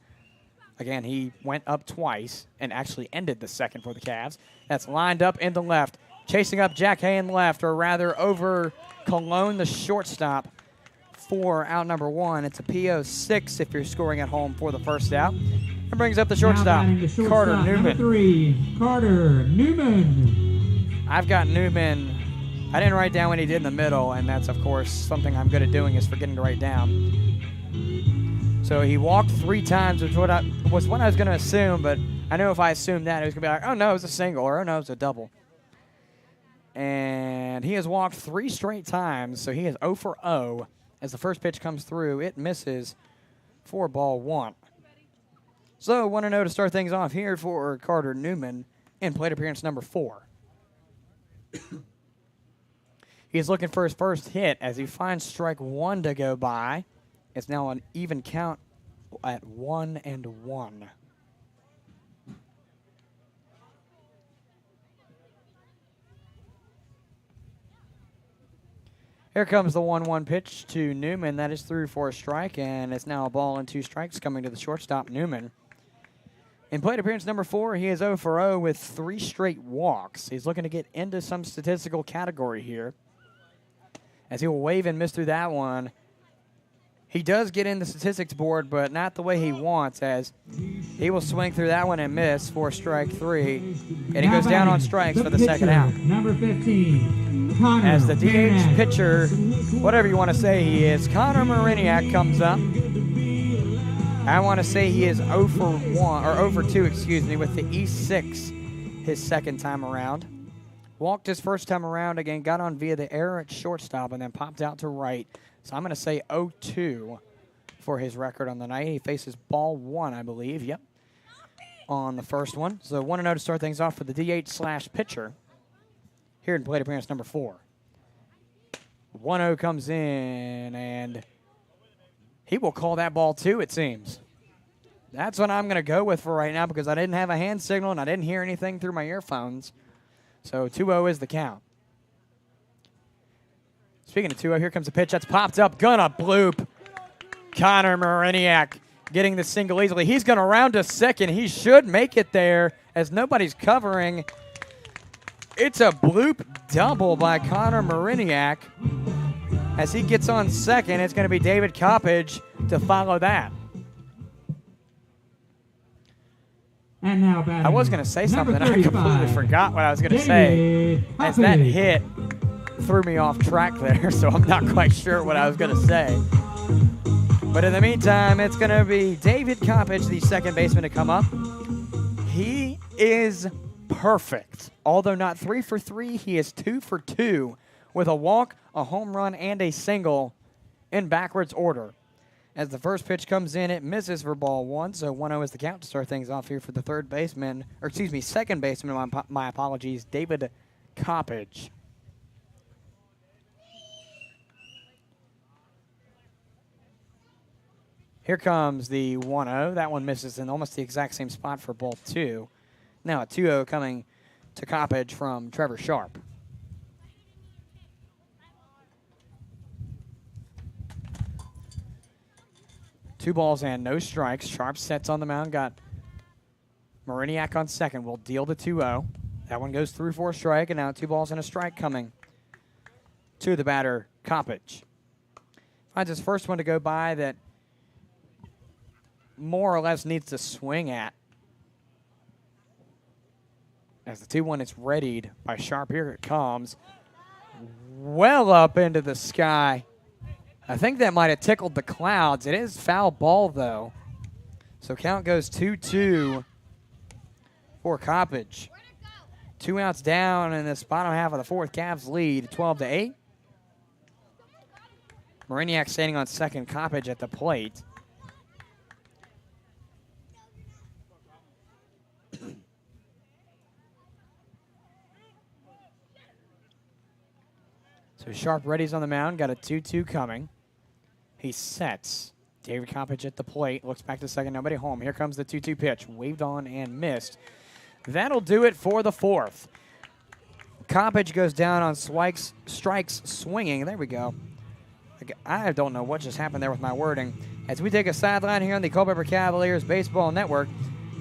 Again, he went up twice and actually ended the second for the Cavs. That's lined up into left. Chasing up Jack Hay in left, or rather over Cologne, the shortstop, for out number 1. It's a PO6 if you're scoring at home for the first out. It brings up the shortstop, Carter Newman. Number 3, Carter Newman. I've got Newman. I didn't write down what he did in the middle, and that's, of course, something I'm good at doing is forgetting to write down. So he walked 3 times, which was what I was going to assume, but I know if I assumed that, it was going to be like, oh, no, it was a single, or oh, no, it was a double. And he has walked 3 straight times, so he is 0 for 0. As the first pitch comes through, it misses for ball 1. So 1-0 to start things off here for Carter Newman in plate appearance number 4. He's looking for his first hit as he finds strike 1 to go by. It's now an even count at 1-1. Here comes the 1-1 pitch to Newman. That is through for a strike, and it's now a ball and 2 strikes coming to the shortstop, Newman. In plate appearance number 4, he is 0 for 0 with 3 straight walks. He's looking to get into some statistical category here, as he will wave and miss through that one. He does get in the statistics board, but not the way he wants, as he will swing through that one and miss for strike 3. And he goes down on strikes for the second out. Number 15, Connor As the DH Mariniak. pitcher, whatever you want to say he is, Connor Mariniak comes up. I want to say he is 0 for 1, or 0 for 2, excuse me, with the E6 his second time around. Walked his first time around again, got on via the error at shortstop, and then popped out to right. So I'm going to say 0-2 for his record on the night. He faces ball 1, I believe. Yep, on the first one. So 1-0 to start things off for the DH/pitcher here in plate appearance number 4. 1-0 comes in, and he will call that ball 2, it seems. That's what I'm going to go with for right now because I didn't have a hand signal and I didn't hear anything through my earphones. So 2-0 is the count. Speaking of 2-0, here comes a pitch that's popped up. Gonna bloop. Connor Mariniak getting the single easily. He's going to round to second. He should make it there as nobody's covering. It's a bloop double by Connor Mariniak. As he gets on second, it's going to be David Coppage to follow that. And now batting, I was going to say something, and I 35, completely forgot what I was going to say. As that hit threw me off track there, so I'm not quite sure what I was going to say. But in the meantime, it's going to be David Coppage, the second baseman, to come up. He is perfect. Although not 3 for 3, he is 2 for 2 with a walk, a home run, and a single in backwards order. As the first pitch comes in, it misses for ball 1, so 1-0 is the count to start things off here for the second baseman, my apologies, David Coppage. Here comes the 1-0. That one misses in almost the exact same spot for ball 2. Now a 2-0 coming to Coppage from Trevor Sharp. 2 balls and no strikes. Sharp sets on the mound. Got Mariniak on second. Will deal the 2-0. That one goes through for a strike, and now 2 balls and a strike coming to the batter, Coppage. Finds his first one to go by that more or less needs to swing at. As the 2-1 is readied by Sharp. Here it comes. Well up into the sky. I think that might have tickled the clouds. It is foul ball, though. So count goes 2-2 for Coppage. 2 outs down in this bottom half of the fourth. Cavs lead 12-8. Mariniak standing on second. Coppage at the plate. So Sharp readies on the mound. Got a 2-2 coming. He sets. David Coppage at the plate. Looks back to second. Nobody home. Here comes the 2-2 pitch. Waved on and missed. That'll do it for the fourth. Coppage goes down on strikes swinging. There we go. I don't know what just happened there with my wording. As we take a sideline here on the Culpeper Cavaliers Baseball Network,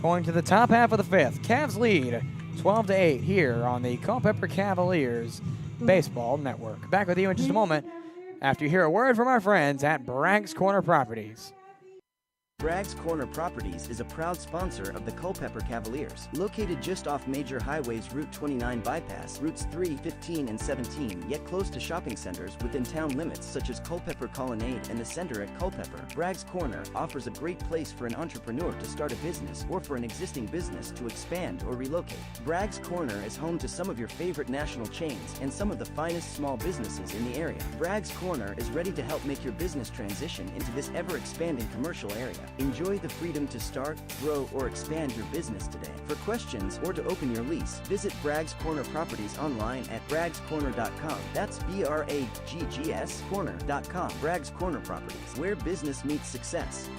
going to the top half of the fifth. Cavs lead 12-8 here on the Culpeper Cavaliers Baseball Network. Back with you in just a moment after you hear a word from our friends at Bragg's Corner Properties. Bragg's Corner Properties is a proud sponsor of the Culpeper Cavaliers. Located just off major highways Route 29 bypass, routes 3, 15, and 17, yet close to shopping centers within town limits such as Culpeper Colonnade and the Center at Culpeper, Bragg's Corner offers a great place for an entrepreneur to start a business or for an existing business to expand or relocate. Bragg's Corner is home to some of your favorite national chains and some of the finest small businesses in the area. Bragg's Corner is ready to help make your business transition into this ever-expanding commercial area. Enjoy the freedom to start, grow, or expand your business today. For questions or to open your lease, visit Bragg's Corner Properties online at braggscorner.com. That's BRAGGS corner.com. Bragg's Corner Properties, where business meets success.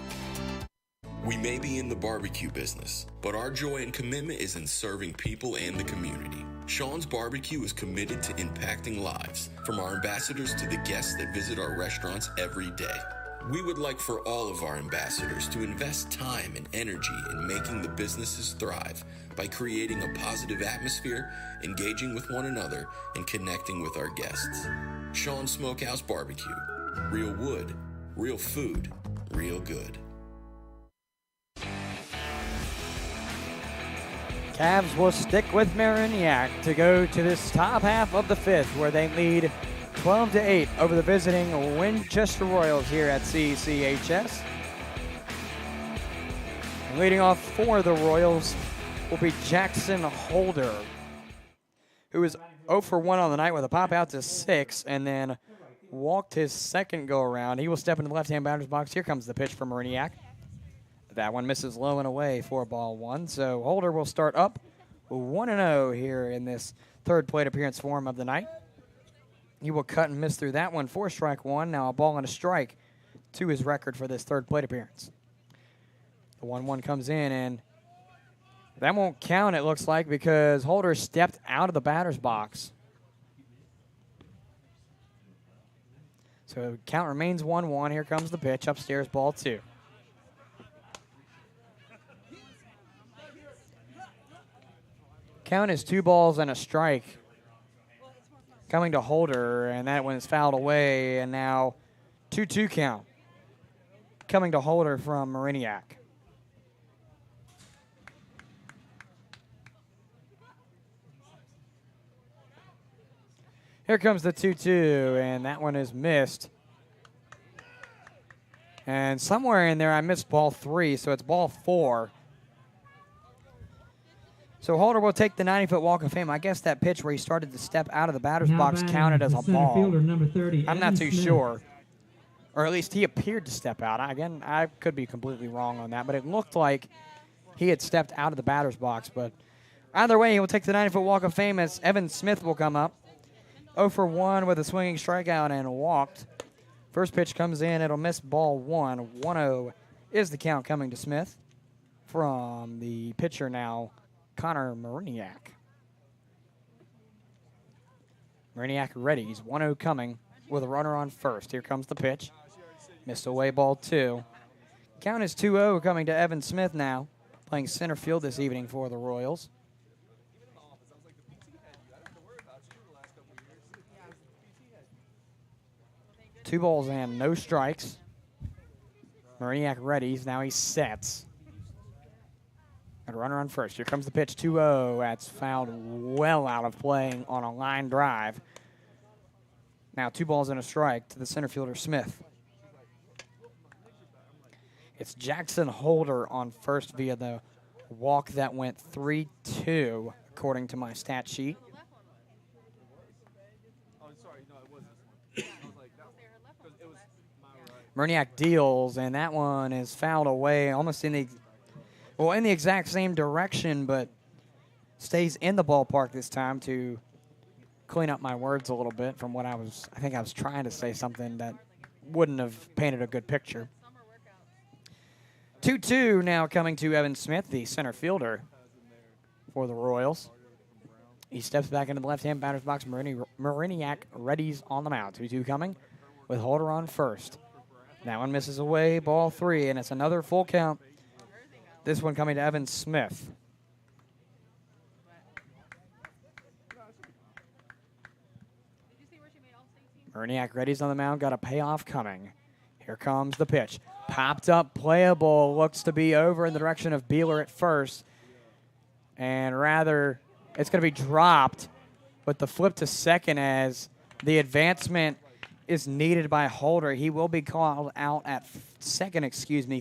We may be in the barbecue business, but our joy and commitment is in serving people and the community. Sean's Barbecue is committed to impacting lives, from our ambassadors to the guests that visit our restaurants every day. We would like for all of our ambassadors to invest time and energy in making the businesses thrive by creating a positive atmosphere, engaging with one another, and connecting with our guests. Sean's Smokehouse Barbecue. Real wood, real food, real good. Cavs will stick with Mariniak to go to this top half of the fifth, where they lead 12-8 over the visiting Winchester Royals here at CCHS. And leading off for the Royals will be Jackson Holder, who is 0 for 1 on the night with a pop out to 6 and then walked his second go around. He will step into the left-hand batter's box. Here comes the pitch for Mariniak. That one misses low and away for ball 1. So Holder will start up 1-0 here in this third plate appearance for him of the night. He will cut and miss through that one for strike 1. Now a ball and a strike to his record for this third plate appearance. The 1-1 comes in, and that won't count, it looks like, because Holder stepped out of the batter's box. So count remains 1-1. Here comes the pitch. Upstairs, ball 2. Count is 2 balls and a strike. Coming to Holder, and that one is fouled away, and now 2-2 count. Coming to Holder from Mariniak. Here comes the 2-2, and that one is missed. And somewhere in there I missed ball 3, so it's ball 4. So Holder will take the 90-foot walk of fame. I guess that pitch where he started to step out of the batter's box counted as a ball. Fielder, number 30, I'm not too Smith. sure. Or at least he appeared to step out. Again, I could be completely wrong on that, but it looked like he had stepped out of the batter's box. But either way, he will take the 90-foot walk of fame as Evan Smith will come up. 0 for 1 with a swinging strikeout and walked. First pitch comes in. It'll miss ball 1. 1-0 is the count coming to Smith from the pitcher now, Connor Mariniak. Mariniak ready. He's 1-0 coming with a runner on first. Here comes the pitch. Missed away ball 2. Count is 2-0 coming to Evan Smith now, playing center field this evening for the Royals. 2 balls and no strikes. Mariniak readies. Now he sets. And runner on first. Here comes the pitch. 2-0. That's fouled well out of play on a line drive. Now 2 balls and a strike to the center fielder, Smith. It's Jackson Holder on first via the walk that went 3-2, according to my stat sheet. Mariniak deals, and that one is fouled away almost in the exact same direction, but stays in the ballpark this time to clean up my words a little bit from what I think I was trying to say something that wouldn't have painted a good picture. 2-2 now coming to Evan Smith, the center fielder for the Royals. He steps back into the left-hand batter's box. Mariniak readies on the mound. 2-2 coming with Holder on first. That one misses away, ball 3, and it's another full count. This one coming to Evan Smith. Mariniak readies on the mound, got a payoff coming. Here comes the pitch. Popped up, playable, looks to be over in the direction of Beeler at first. And rather, it's going to be dropped, but the flip to second as the advancement is needed by Holder. He will be called out at second,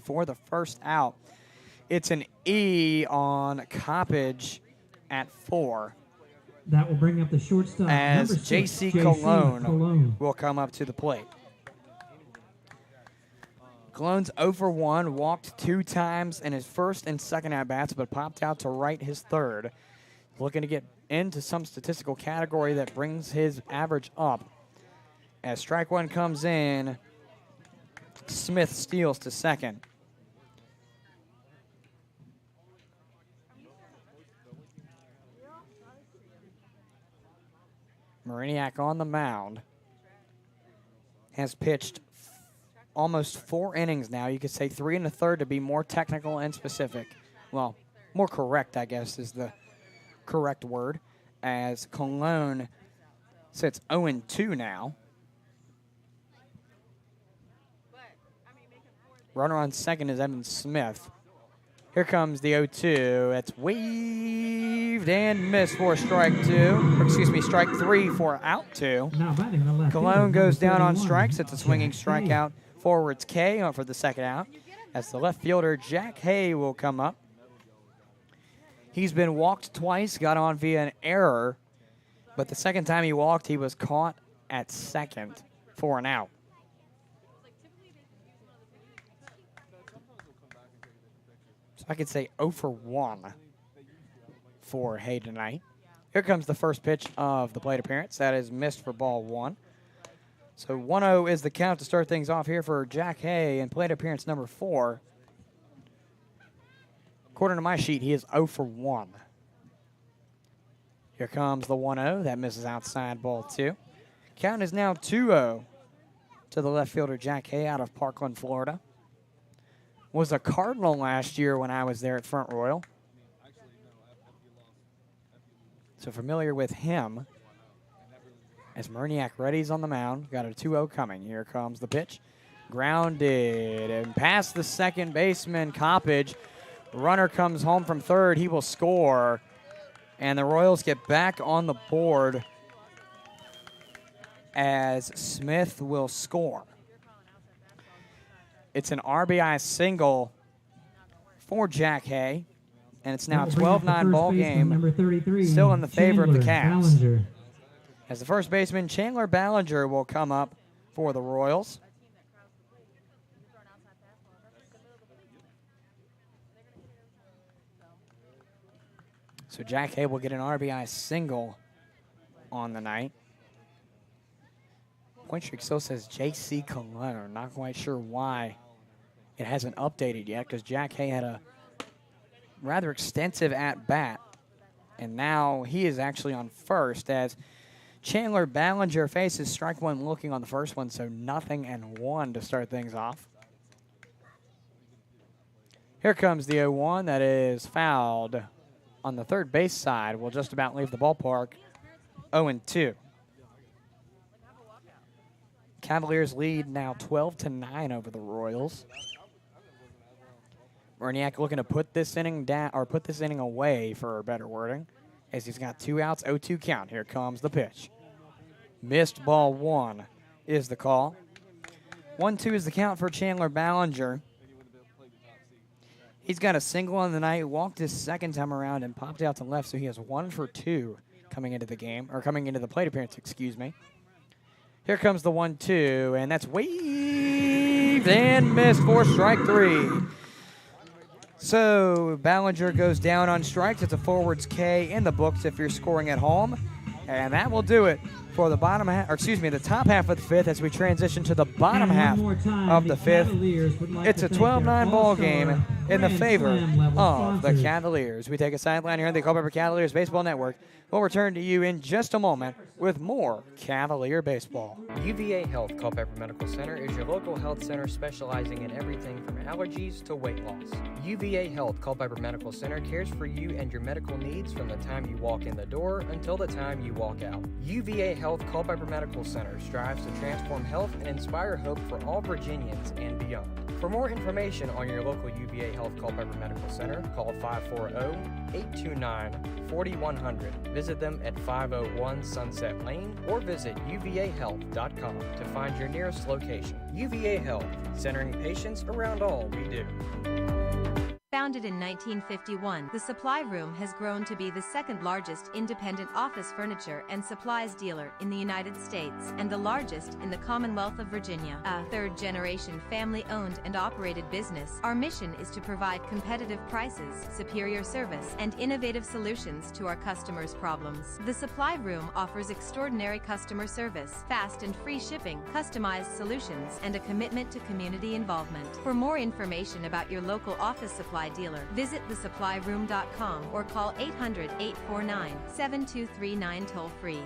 for the first out. It's an E on Coppage at 4. That will bring up the shortstop. As J.C. Cologne will come up to the plate. Cologne's 0 for 1, walked 2 times in his first and second at-bats, but popped out to right his third. Looking to get into some statistical category that brings his average up. As strike 1 comes in, Smith steals to second. Mariniak on the mound has pitched almost 4 innings now. You could say 3 1/3 to be more technical and specific. Well, more correct, I guess, is the correct word. As Cologne sits 0-2 now. Runner on second is Evan Smith. Here comes the 0-2. It's waved and missed for strike 2. Or excuse me, strike 3 for out 2. Cologne goes down on strikes. It's a swinging strikeout. Forwards K for the second out. As the left fielder, Jack Hay, will come up. He's been walked twice, got on via an error. But the second time he walked, he was caught at second for an out. I could say 0 for 1 for Hay tonight. Here comes the first pitch of the plate appearance. That is missed for ball 1. So 1-0 is the count to start things off here for Jack Hay in plate appearance number 4. According to my sheet, he is 0 for 1. Here comes the 1-0. That misses outside, ball 2. Count is now 2-0 to the left fielder, Jack Hay, out of Parkland, Florida. Was a Cardinal last year when I was there at Front Royal. So familiar with him. As Mariniak readies on the mound, got a 2-0 coming. Here comes the pitch. Grounded and past the second baseman, Coppage. Runner comes home from third. He will score. And the Royals get back on the board as Smith will score. It's an RBI single for Jack Hay, and it's now a 12-9 ball game, still in the favor of the Cavs. As the first baseman, Chandler Ballinger, will come up for the Royals. So Jack Hay will get an RBI single on the night. Point streak still says J.C. Cologne. Not quite sure why it hasn't updated yet, because Jack Hay had a rather extensive at-bat, and now he is actually on first as Chandler Ballinger faces strike 1 looking on the first one, so 0-1 to start things off. Here comes the 0-1 that is fouled on the third base side. Will just about leave the ballpark. 0-2. Cavaliers lead now 12-9 over the Royals. Werniak looking to put this inning down, or put this inning away for better wording, as he's got 2 outs, 0-2 count. Here comes the pitch. Missed ball 1 is the call. 1-2 is the count for Chandler Ballinger. He's got a single on the night, walked his second time around and popped out to left, so he has 1 for 2 coming into the game, or coming into the plate appearance, excuse me. Here comes the 1-2, and that's waved and missed for strike 3. So Ballinger goes down on strikes. It's a forwards K in the books if you're scoring at home. And that will do it for the bottom half, or excuse me, the top half of the 5th as we transition to the bottom half of the 5th. It's a 12-9 ball game in the favor of the Cavaliers. We take a sideline here on the Culpeper Cavaliers Baseball Network. We'll return to you in just a moment with more Cavalier baseball. UVA Health Culpeper Medical Center is your local health center specializing in everything from allergies to weight loss. UVA Health Culpeper Medical Center cares for you and your medical needs from the time you walk in the door until the time you walk out. UVA Health Culpeper Medical Center strives to transform health and inspire hope for all Virginians and beyond. For more information on your local UVA Health Culpeper Medical Center, call 540-829-4100. Visit them at 501 Sunset Lane or visit uvahealth.com to find your nearest location. UVA Health, centering patients around all we do. Founded in 1951, the Supply Room has grown to be the second largest independent office furniture and supplies dealer in the United States and the largest in the Commonwealth of Virginia. A third-generation family-owned and operated business, our mission is to provide competitive prices, superior service, and innovative solutions to our customers' problems. The Supply Room offers extraordinary customer service, fast and free shipping, customized solutions, and a commitment to community involvement. For more information about your local office supply dealer, visit thesupplyroom.com or call 800-849-7239 toll-free.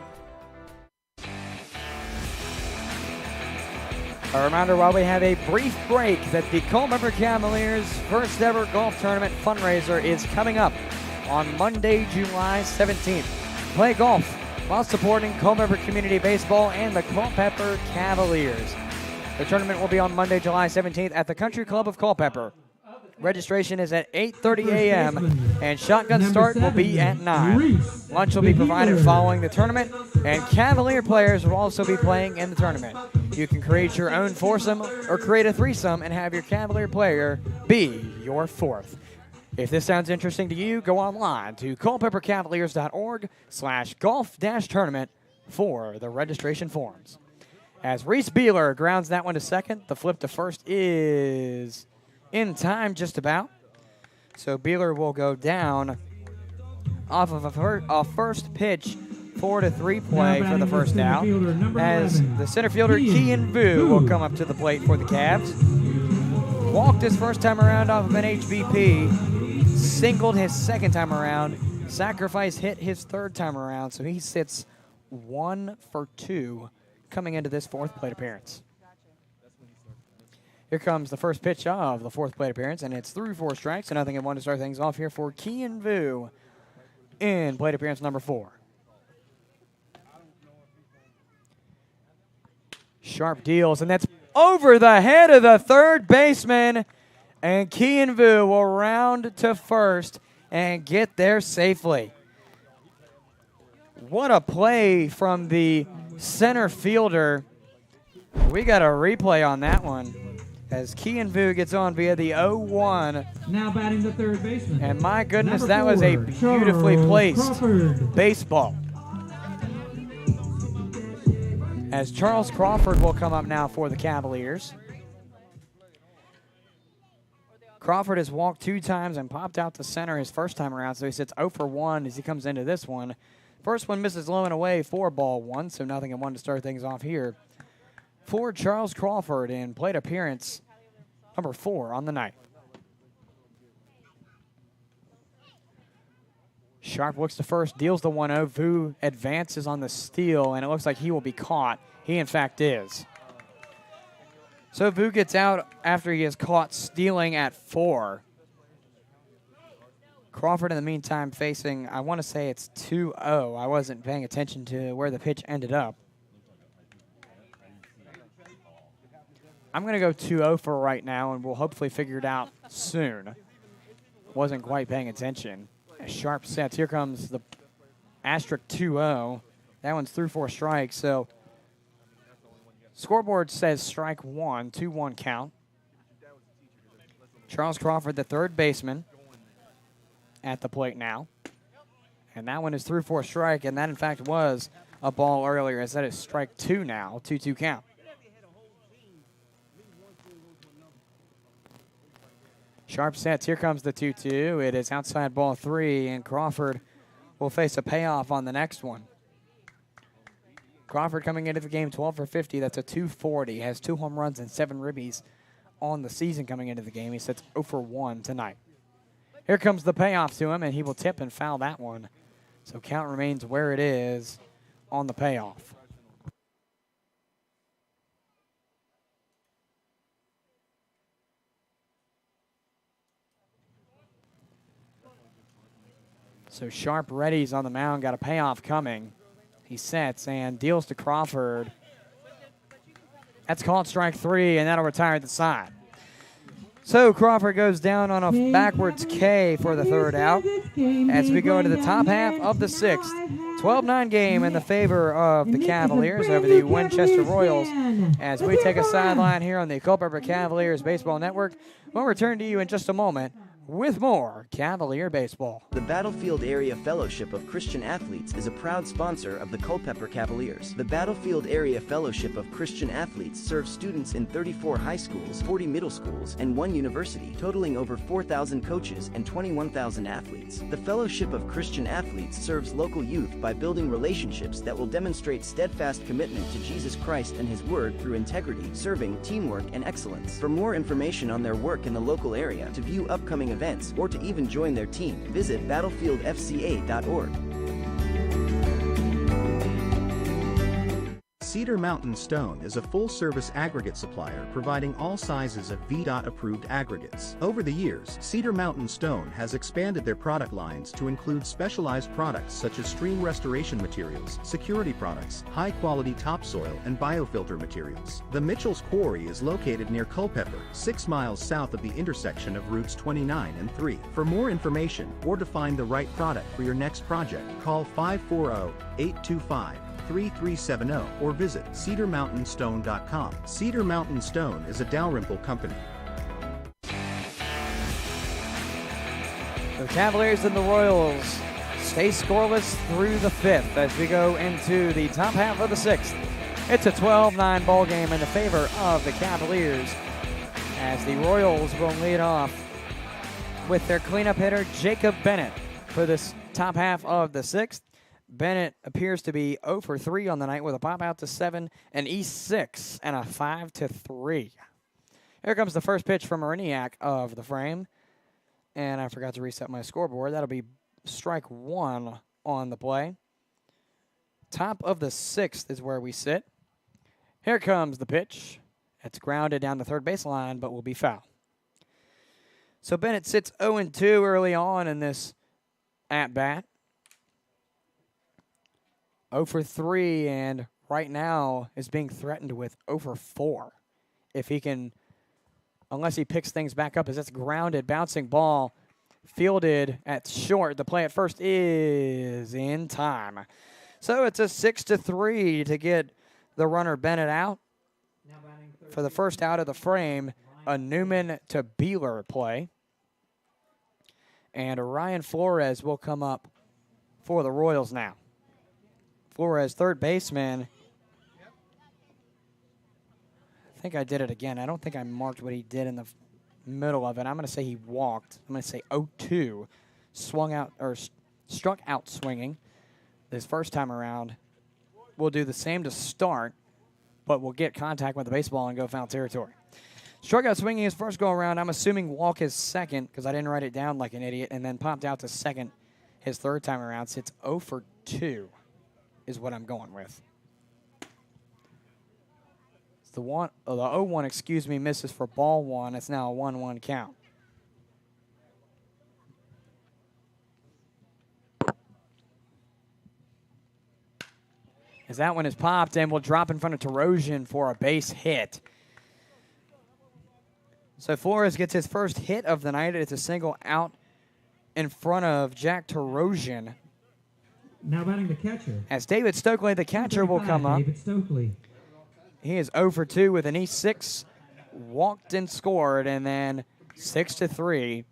A reminder while we have a brief break that the Culpeper Cavaliers' first ever golf tournament fundraiser is coming up on Monday, July 17th. Play golf while supporting Culpeper Community Baseball and the Culpeper Cavaliers. The tournament will be on Monday, July 17th at the Country Club of Culpeper. Registration is at 8:30 a.m. and shotgun start will be at 9. Lunch will be provided following the tournament, and Cavalier players will also be playing in the tournament. You can create your own foursome or create a threesome and have your Cavalier player be your fourth. If this sounds interesting to you, go online to culpepercavaliers.org/golf-tournament for the registration forms. As Reese Beeler grounds that one to second, the flip to first is in time just about. So Beeler will go down off of a first pitch 4-3 play for the first out, as the center fielder Kian Vu will come up to the plate for the Cavs. Walked his first time around off of an HBP, singled his second time around, sacrifice hit his third time around, so he sits 1 for 2 coming into this fourth plate appearance. Here comes the first pitch of the fourth plate appearance, and it's through 4 strikes, and nothing. I want to start things off here for Kian Vu in plate appearance number 4. Sharp deals, and that's over the head of the third baseman, and Kian Vu will round to first and get there safely. What a play from the center fielder. We got a replay on that one, as Kian Vu gets on via the 0-1. Now batting the third baseman. And my goodness, that was a beautifully placed baseball. As Charles Crawford will come up now for the Cavaliers. Crawford has walked 2 times and popped out to center his first time around, so he sits 0 for 1 as he comes into this one. First one misses low and away for ball 1, so nothing at 1 to start things off here for Charles Crawford in plate appearance number 4 on the night. Sharp looks to first, deals the 1-0. Vu advances on the steal, and it looks like he will be caught. He, in fact, is. So Vu gets out after he is caught stealing at 4. Crawford, in the meantime, facing, I want to say it's 2-0. I wasn't paying attention to where the pitch ended up. I'm going to go 2-0 for right now, and we'll hopefully figure it out soon. Wasn't quite paying attention. A sharp sets. Here comes the asterisk 2-0. That one's through 4 strikes, so scoreboard says strike 1, 2-1 count. Charles Crawford, the third baseman, at the plate now. And that one is through 4 strike, and that, in fact, was a ball earlier, as that is strike 2 now, 2-2 count. Sharp sets. Here comes the 2-2. It is outside ball 3, and Crawford will face a payoff on the next one. Crawford coming into the game 12 for 50. That's a 240. Has 2 home runs and 7 ribbies on the season coming into the game. He sits 0 for 1 tonight. Here comes the payoff to him, and he will tip and foul that one. So count remains where it is on the payoff. So Sharp readies on the mound, got a payoff coming. He sets and deals to Crawford. That's called strike 3, and that'll retire the side. So Crawford goes down on a backwards K for the third out as we go into the top half of the 6th. 12-9 game in the favor of the Cavaliers over the Winchester Royals as we take a sideline here on the Culpeper Cavaliers Baseball Network. We'll return to you in just a moment with more Cavalier baseball. The Battlefield Area Fellowship of Christian Athletes is a proud sponsor of the Culpeper Cavaliers. The Battlefield Area Fellowship of Christian Athletes serves students in 34 high schools, 40 middle schools, and 1 university, totaling over 4,000 coaches and 21,000 athletes. The Fellowship of Christian Athletes serves local youth by building relationships that will demonstrate steadfast commitment to Jesus Christ and His Word through integrity, serving, teamwork, and excellence. For more information on their work in the local area, to view upcoming events, or to even join their team, visit battlefieldfca.org. Cedar Mountain Stone is a full-service aggregate supplier providing all sizes of VDOT-approved aggregates. Over the years, Cedar Mountain Stone has expanded their product lines to include specialized products such as stream restoration materials, security products, high-quality topsoil, and biofilter materials. The Mitchell's Quarry is located near Culpeper, 6 miles south of the intersection of routes 29 and 3. For more information or to find the right product for your next project, call 540-825-3370 or visit cedarmountainstone.com. Cedar Mountain Stone is a Dalrymple company. The Cavaliers and the Royals stay scoreless through the 5th as we go into the top half of the 6th. It's a 12-9 ball game in the favor of the Cavaliers as the Royals will lead off with their cleanup hitter, Jacob Bennett, for this top half of the 6th. Bennett appears to be 0 for 3 on the night with a pop out to 7, an E6, and a 5-3. Here comes the first pitch from Mariniak of the frame. And I forgot to reset my scoreboard. That'll be strike 1 on the play. Top of the 6th is where we sit. Here comes the pitch. It's grounded down the third baseline, but will be foul. So Bennett sits 0-2 early on in this at-bat. 0 for 3, and right now is being threatened with 0 for 4. If he can, unless he picks things back up, as that's grounded, bouncing ball, fielded at short. The play at first is in time. So it's a 6-3 to get the runner Bennett out. For the first out of the frame, a Newman to Beeler play. And Ryan Flores will come up for the Royals now. Flores, third baseman. I think I did it again. I don't think I marked what he did in the middle of it. I'm going to say he walked. I'm going to say 0-2. Swung out, or struck out swinging this first time around. We'll do the same to start, but we'll get contact with the baseball and go foul territory. Struck out swinging his first go around. I'm assuming walk his second because I didn't write it down like an idiot, and then popped out to second his third time around. Sits 0 for 2. Is what I'm going with. It's the 0-1, excuse me, misses for ball 1. It's now a 1-1 count. as that one is popped and will drop in front of Tarosian for a base hit. So Flores gets his first hit of the night. It's a single out in front of Jack Tarosian. Now batting the catcher. As David Stokely, the catcher, will come up. David Stokely. He is 0 for 2 with an E6, walked and scored, and then 6-3.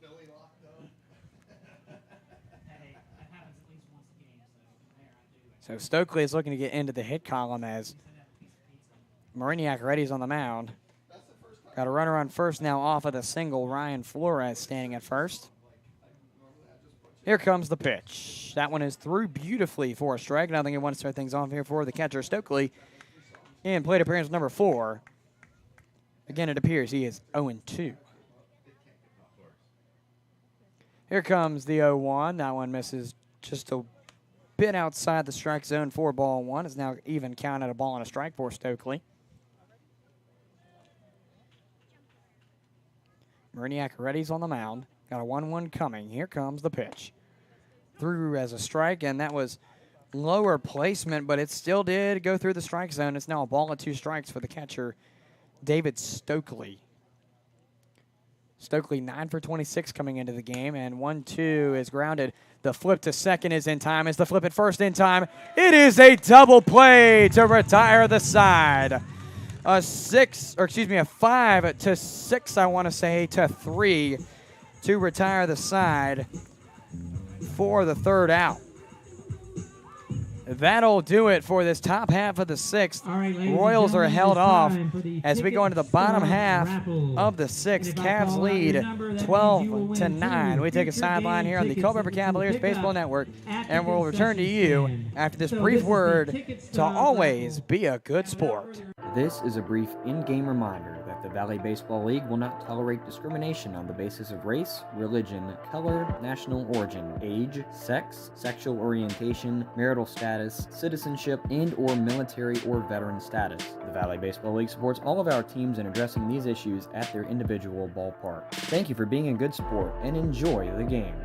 So Stokely is looking to get into the hit column as Mariniak ready's on the mound. Got a runner on first now off of the single. Ryan Flores standing at first. Here comes the pitch. That one is through beautifully for a strike. And I think he wants to start things off here for the catcher, Stokely, in plate appearance number 4. Again, it appears he is 0-2. Here comes the 0-1. That one misses just a bit outside the strike zone for ball 1. It's now even counted a ball and a strike for Stokely. Mariniak ready's on the mound. Got a 1-1 coming. Here comes the pitch. Through as a strike, and that was lower placement, but it still did go through the strike zone. It's now a ball and 2 strikes for the catcher, David Stokely. Stokely 9 for 26 coming into the game, and 1-2 is grounded. The flip to second is in time. Is the flip at first in time? It is a double play to retire the side. A 5 to 6, I want to say, to 3 to retire the side for the third out. That'll do it for this top half of the 6th. Royals are held off as we go into the bottom half of the 6th. Cavs lead 12-9. We take a sideline here on the Culpeper Cavaliers Baseball Network, and we'll return to you after this brief word to always be a good sport. This is a brief in-game reminder that the Valley Baseball League will not tolerate discrimination on the basis of race, religion, color, national origin, age, sex, sexual orientation, marital status, citizenship, and/or military or veteran status. The Valley Baseball League supports all of our teams in addressing these issues at their individual ballpark. Thank you for being a good sport and enjoy the game.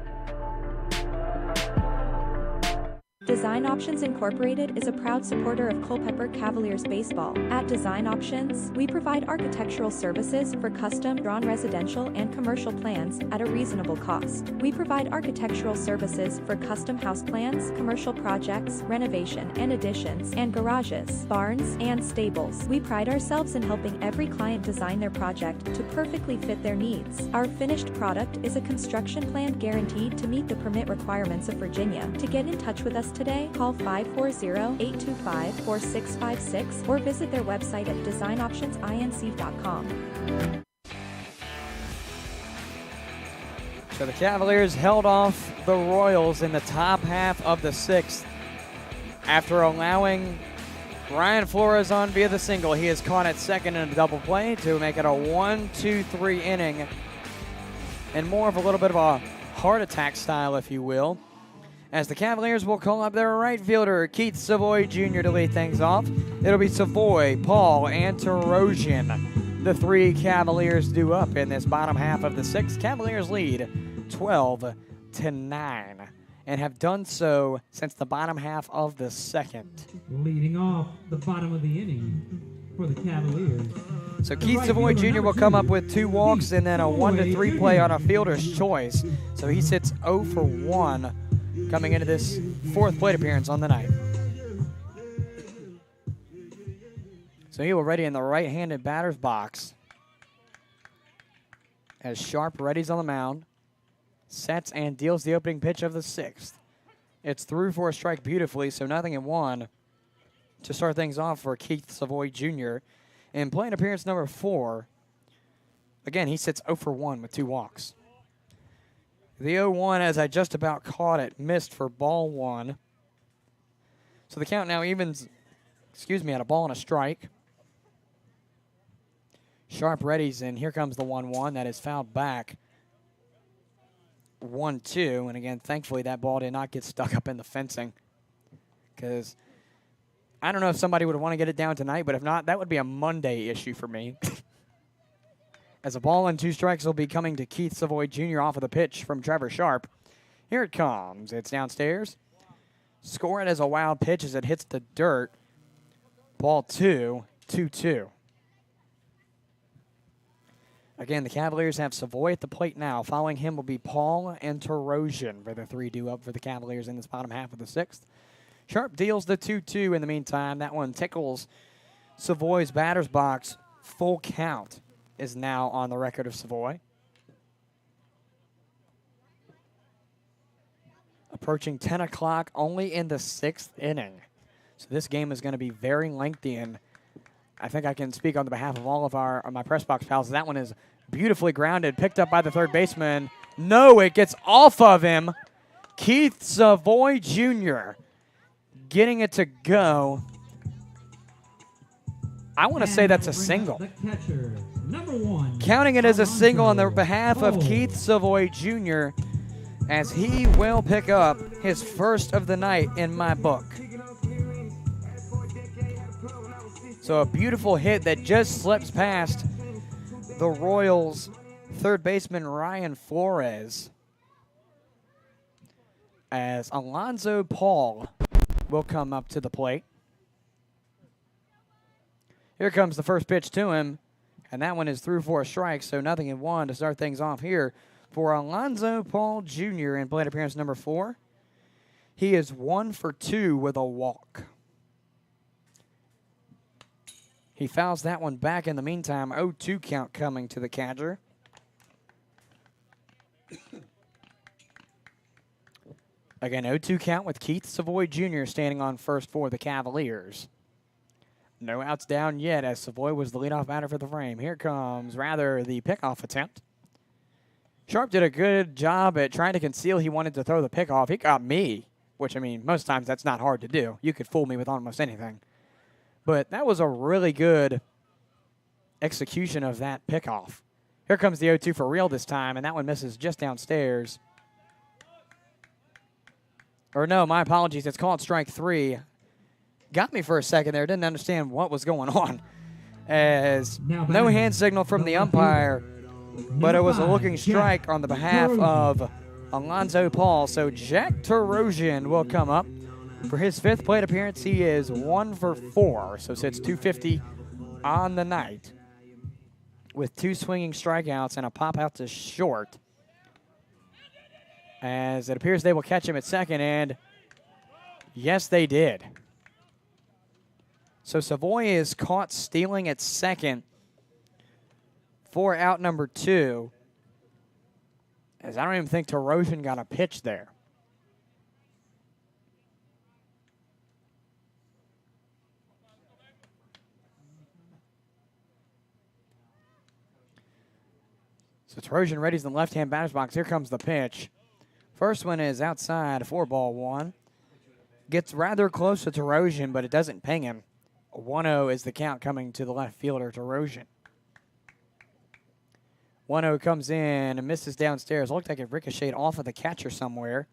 Design Options Incorporated is a proud supporter of Culpeper Cavaliers baseball. At Design Options, we provide architectural services for custom drawn residential and commercial plans at a reasonable cost. We provide architectural services for custom house plans, commercial projects, renovation and additions, and garages, barns, and stables. We pride ourselves in helping every client design their project to perfectly fit their needs. Our finished product is a construction plan guaranteed to meet the permit requirements of Virginia. To get in touch with us today, call 540-825-4656 or visit their website at designoptionsinc.com. So the Cavaliers held off the Royals in the top half of the 6th after allowing Ryan Flores on via the single. He is caught at second in a double play to make it a 1-2-3 inning, and more of a little bit of a heart attack style, if you will, as the Cavaliers will call up their right fielder, Keith Savoy Jr., to lead things off. It'll be Savoy, Paul, and Tarosian. The 3 Cavaliers due up in this bottom half of the 6th. Cavaliers lead 12-9 and have done so since the bottom half of the 2nd. Leading off the bottom of the inning for the Cavaliers. So Keith Savoy Jr. will come up with 2 walks and then a 1-3 play on a fielder's choice. So he sits 0 for 1 coming into this 4th plate appearance on the night. So he will ready in the right-handed batter's box as Sharp readies on the mound, sets and deals the opening pitch of the 6th. It's through for a strike beautifully, so 0-1 to start things off for Keith Savoy Jr. In plate appearance number 4, again, he sits 0 for 1 with 2 walks. The 0-1, as I just about caught it, missed for ball 1. So the count now evens, at a ball and a strike. Sharp readies, and here comes the 1-1 that is fouled back. 1-2, and again, thankfully that ball did not get stuck up in the fencing, because I don't know if somebody would want to get it down tonight, but if not, that would be a Monday issue for me. As a ball and 2 strikes will be coming to Keith Savoy Jr. off of the pitch from Trevor Sharp. Here it comes. It's downstairs. Score it as a wild pitch as it hits the dirt. Ball 2, 2-2. Again, the Cavaliers have Savoy at the plate now. Following him will be Paul and Tarosian for the 3 due up for the Cavaliers in this bottom half of the 6th. Sharp deals the 2-2 in the meantime. That one tickles Savoy's batter's box. Full count is now on the record of Savoy. Approaching 10 o'clock only in the 6th inning. So this game is going to be very lengthy, and I think I can speak on the behalf of all of my press box pals. That one is beautifully grounded, picked up by the third baseman. No, it gets off of him. Keith Savoy Jr. getting it to go. I want to say that's a single. Counting it as a single on the behalf of Keith Savoy Jr., as he will pick up his first of the night in my book. So a beautiful hit that just slips past the Royals' third baseman Ryan Flores, as Alonzo Paul will come up to the plate. Here comes the first pitch to him, and that one is through for a strike, so 0-1 to start things off here for Alonzo Paul Jr. in plate appearance number 4. He is 1 for 2 with a walk. He fouls that one back in the meantime. 0-2 count coming to the catcher. Again, 0-2 count with Keith Savoy Jr. standing on first for the Cavaliers. No outs down yet, as Savoy was the leadoff batter for the frame. Here comes, the pickoff attempt. Sharp did a good job at trying to conceal he wanted to throw the pickoff. He got me, which, I mean, most times that's not hard to do. You could fool me with almost anything. But that was a really good execution of that pickoff. Here comes the 0-2 for real this time, and that one misses just downstairs. Or no, my apologies. It's called strike 3. Got me for a second there. Didn't understand what was going on. As no hand signal from the umpire, but it was a looking strike on the behalf of Alonzo Paul. So Jack Tarosian will come up. For his 5th plate appearance, he is 1 for 4, so sits 250 on the night with 2 swinging strikeouts and a pop out to short. As it appears they will catch him at second, and yes, they did. So Savoy is caught stealing at second for out number 2, as I don't even think Tarosian got a pitch there. So Tarosian readies in the left-hand batter's box. Here comes the pitch. First one is outside, 4-1. Gets rather close to Tarosian, but it doesn't ping him. 1-0 is the count coming to the left fielder, Tarosian. 1-0 comes in and misses downstairs. Looked like it ricocheted off of the catcher somewhere.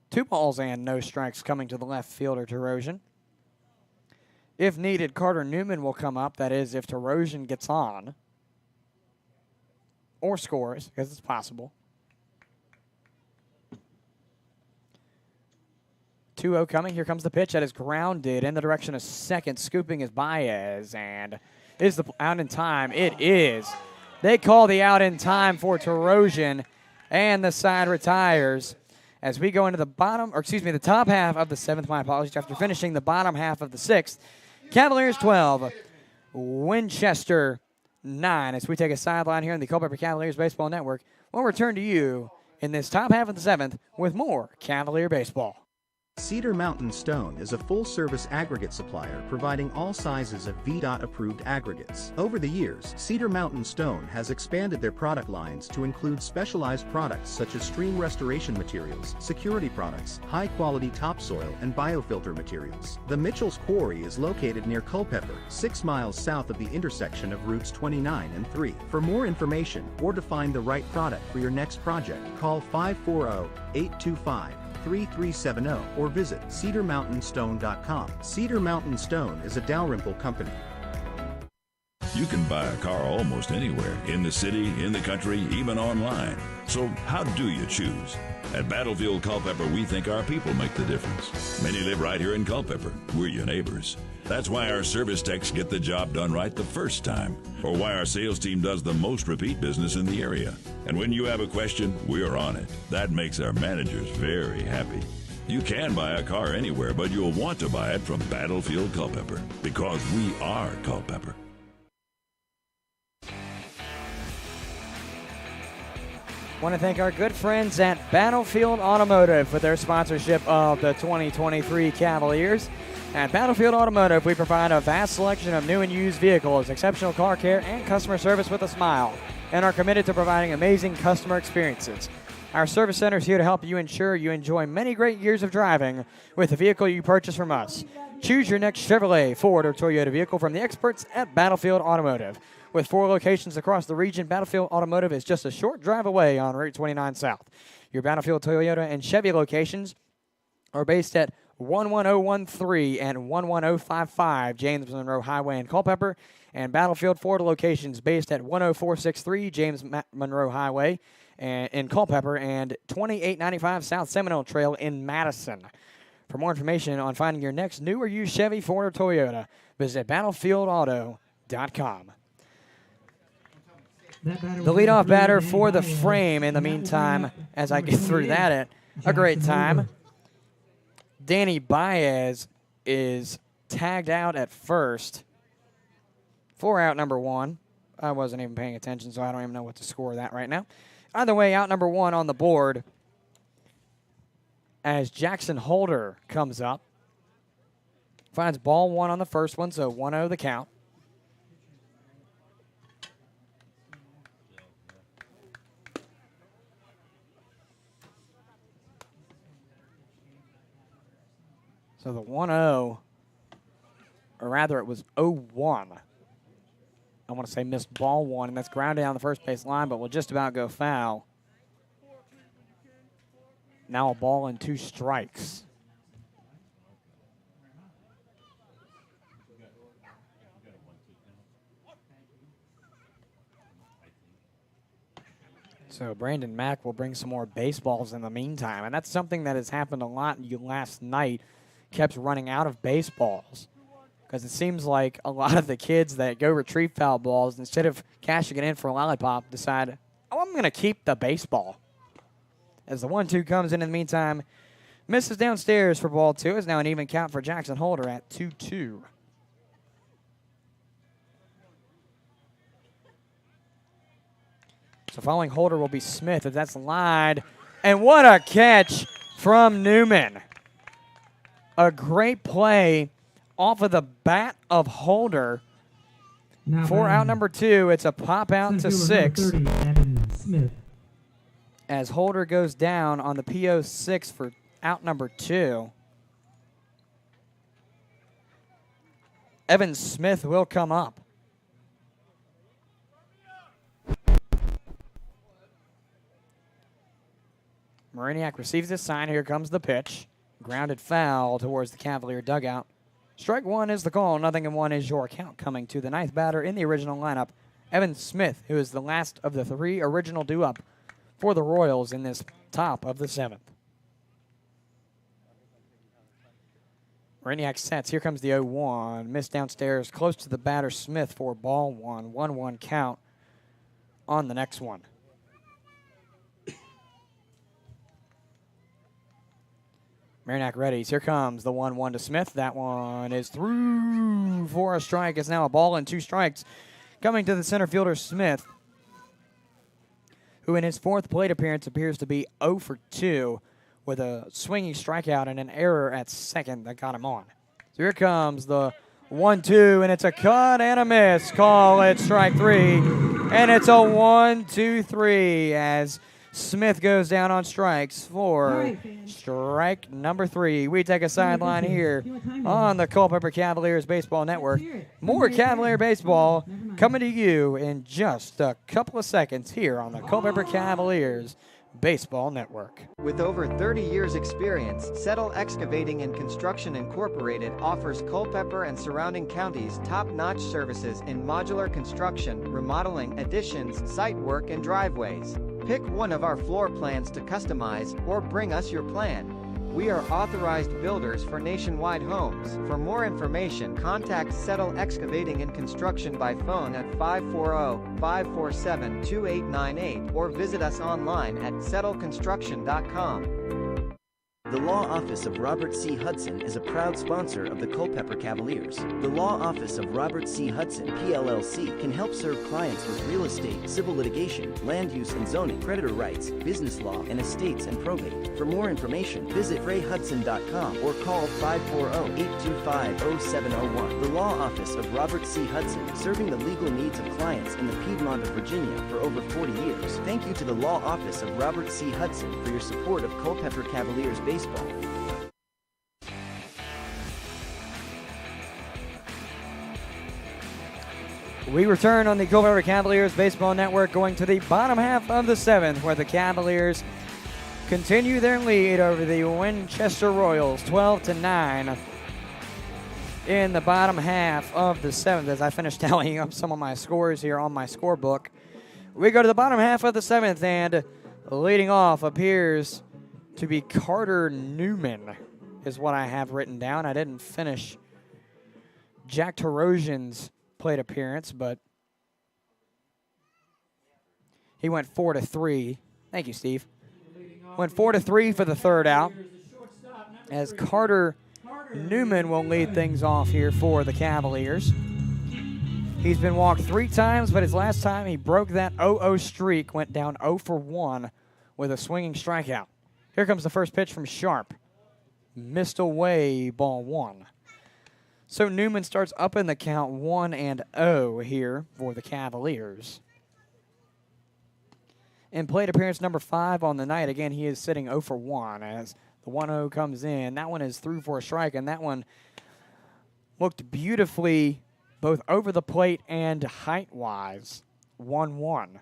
2 balls and no strikes coming to the left fielder, Tarosian. If needed, Carter Newman will come up. That is, if Tarosian gets on or scores, because it's possible. 2-0 coming. Here comes the pitch that is grounded in the direction of second. Scooping is Baez, and is the out in time? It is. They call the out in time for Tarosian, and the side retires. As we go into the the top half of the 7th, my apologies, after finishing the bottom half of the 6th. Cavaliers 12, Winchester 9. As we take a sideline here in the Culpeper Cavaliers Baseball Network, we'll return to you in this top half of the 7th with more Cavalier baseball. Cedar Mountain Stone is a full-service aggregate supplier providing all sizes of VDOT-approved aggregates. Over the years, Cedar Mountain Stone has expanded their product lines to include specialized products such as stream restoration materials, security products, high-quality topsoil, and biofilter materials. The Mitchell's Quarry is located near Culpeper, 6 miles south of the intersection of routes 29 and 3. For more information or to find the right product for your next project, call 540-825-3370 or visit cedarmountainstone.com. Cedar Mountain Stone is a Dalrymple company. You can buy a car almost anywhere, in the city, in the country, even online. So how do you choose? At Battlefield Culpeper, we think our people make the difference. Many live right here in Culpeper. We're your neighbors. That's why our service techs get the job done right the first time, or why our sales team does the most repeat business in the area. And when you have a question, we're on it. That makes our managers very happy. You can buy a car anywhere, but you'll want to buy it from Battlefield Culpeper, because we are Culpeper. Want to thank our good friends at Battlefield Automotive for their sponsorship of the 2023 Cavaliers. At Battlefield Automotive, we provide a vast selection of new and used vehicles, exceptional car care, and customer service with a smile, and are committed to providing amazing customer experiences. Our service center is here to help you ensure you enjoy many great years of driving with the vehicle you purchase from us. Choose your next Chevrolet, Ford, or Toyota vehicle from the experts at Battlefield Automotive. With 4 locations across the region, Battlefield Automotive is just a short drive away on Route 29 South. Your Battlefield Toyota and Chevy locations are based at 11013 and 11055 James Monroe Highway in Culpeper, and Battlefield Ford locations based at 10463 James Monroe Highway in Culpeper and 2895 South Seminole Trail in Madison. For more information on finding your next new or used Chevy, Ford, or Toyota, visit BattlefieldAuto.com. The leadoff batter for the frame, in the meantime, as I get through that at a great time, Danny Baez is tagged out at first for out number 1. I wasn't even paying attention, so I don't even know what to score that right now. Either way, out number 1 on the board as Jackson Holder comes up. Finds ball 1 on the first one, so 1-0 the count. So the 1-0, or rather it was 0-1. I want to say missed ball 1, and that's grounded down the first base line, but will just about go foul. Now a ball and 2 strikes. So Brandon Mack will bring some more baseballs in the meantime, and that's something that has happened a lot last night. Kept running out of baseballs because it seems like a lot of the kids that go retrieve foul balls, instead of cashing it in for a lollipop, decide, oh, I'm going to keep the baseball. As the 1-2 comes in the meantime, misses downstairs for ball 2. Is now an even count for Jackson Holder at 2-2. So following Holder will be Smith, as that's lined. And what a catch from Newman. A great play off of the bat of Holder. Now for out number 2, it's a pop out to 6. 30, Evan Smith. As Holder goes down on the PO6 for out number 2. Evan Smith will come up. Mariniak receives this sign. Here comes the pitch. Grounded foul towards the Cavalier dugout. Strike 1 is the call. 0-1 is your count. Coming to the 9th batter in the original lineup, Evan Smith, who is the last of the 3 original due-up for the Royals in this top of the 7th. Mariniak sets. Here comes the 0-1. Missed downstairs close to the batter Smith for ball 1. 1-1 count on the next one. Mariniak readies. Here comes the 1-1 to Smith. That one is through for a strike. It's now a ball and 2 strikes. Coming to the center fielder, Smith, who in his 4th plate appearance appears to be 0 for 2 with a swinging strikeout and an error at second that got him on. So here comes the 1-2, and it's a cut and a miss. Call it strike 3, and it's a 1-2-3 as Smith goes down on strikes for strike number 3. We take a sideline here on the Culpeper Cavaliers Baseball Network. More Cavalier baseball coming to you in just a couple of seconds here on the Culpeper Cavaliers Baseball Network. With over 30 years experience, Settle Excavating and Construction Incorporated offers Culpeper and surrounding counties top-notch services in modular construction, remodeling, additions, site work, and driveways. Pick one of our floor plans to customize, or bring us your plan. We are authorized builders for nationwide homes. For more information, contact Settle Excavating and Construction by phone at 540-547-2898 or visit us online at settleconstruction.com. The Law Office of Robert C. Hudson is a proud sponsor of the Culpeper Cavaliers. The Law Office of Robert C. Hudson, PLLC, can help serve clients with real estate, civil litigation, land use and zoning, creditor rights, business law, and estates and probate. For more information, visit rayhudson.com or call 540-825-0701. The Law Office of Robert C. Hudson, serving the legal needs of clients in the Piedmont of Virginia for over 40 years. Thank you to the Law Office of Robert C. Hudson for your support of Culpeper Cavaliers Baseball. We return on the Culpeper Cavaliers Baseball Network, going to the bottom half of the seventh, where the Cavaliers continue their lead over the Winchester Royals, 12-9 in the bottom half of the seventh. As I finish tallying up some of my scores here on my scorebook, we go to the bottom half of the seventh, and leading off appears to be Carter Newman, is what I have written down. I didn't finish Jack Tarosian's plate appearance, but he went 4-3. Thank you, Steve. Went 4-3 for the third out, as Carter Newman will lead things off here for the Cavaliers. He's been walked 3 times, but his last time he broke that 0-0 streak, went down 0 for 1 with a swinging strikeout. Here comes the first pitch from Sharp. Missed away, ball 1. So Newman starts up in the count 1-0 here for the Cavaliers. In plate appearance number 5 on the night, again, he is sitting 0 for 1 as the 1-0 comes in. That one is through for a strike, and that one looked beautifully both over the plate and height-wise. 1-1.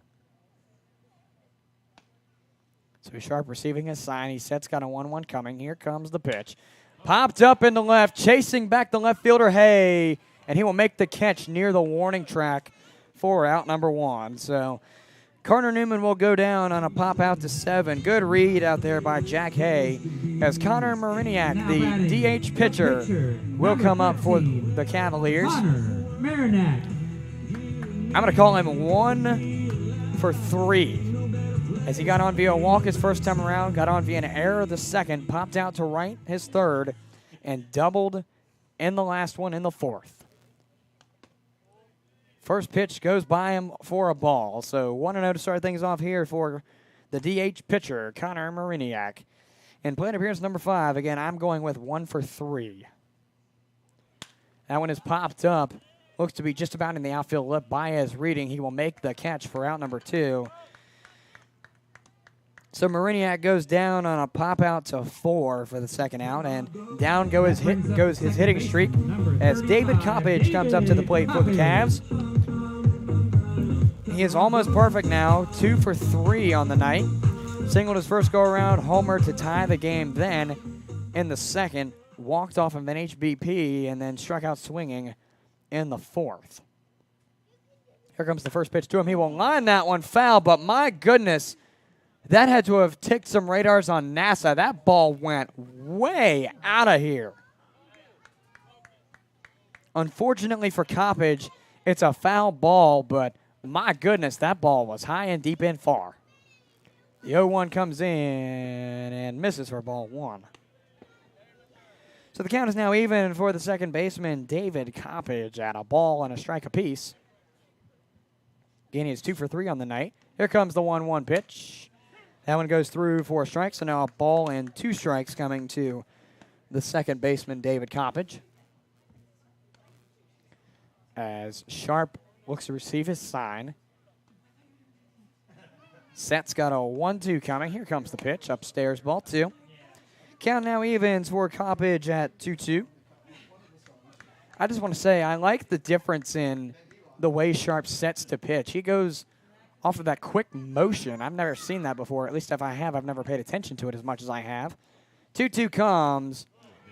So Sharp receiving his sign. He sets, got a 1-1 coming. Here comes the pitch. Popped up in the left, chasing back the left fielder, Hay, and he will make the catch near the warning track for out number 1. So Carter Newman will go down on a pop out to 7. Good read out there by Jack Hay, as Connor Mariniak, the DH pitcher, will come up for the Cavaliers. I'm going to call him 1 for 3. As he got on via a walk his first time around, got on via an error the second, popped out to right his third, and doubled in the last one in the fourth. First pitch goes by him for a ball. So 1-0 to start things off here for the DH pitcher, Connor Mariniak. In plate appearance number 5, again, I'm going with 1 for 3. That one is popped up. Looks to be just about in the outfield lip. Baez reading. He will make the catch for out number 2. So Mariniak goes down on a pop out to 4 for the second out, and down goes his hitting streak as David Coppage comes up to the plate for the Cavs. He is almost perfect now, 2 for 3 on the night. Singled his first go-around, homer to tie the game. Then, in the second, walked off of an HBP and then struck out swinging in the fourth. Here comes the first pitch to him. He will line that one foul, but my goodness, that had to have ticked some radars on NASA. That ball went way out of here. Unfortunately for Coppage, it's a foul ball, but my goodness, that ball was high and deep and far. The 0-1 comes in and misses for ball 1. So the count is now even for the second baseman, David Coppage, at a ball and a strike apiece. Again, he is 2 for 3 on the night. Here comes the 1-1 pitch. That one goes through for a strike, so now a ball and 2 strikes coming to the second baseman, David Coppage. As Sharp looks to receive his sign. Set's got a 1-2 coming. Here comes the pitch. Upstairs, ball 2. Count now evens for Coppage at 2-2. I just want to say I like the difference in the way Sharp sets to pitch. He goes off of that quick motion. I've never seen that before. At least if I have, I've never paid attention to it as much as I have. 2-2 comes.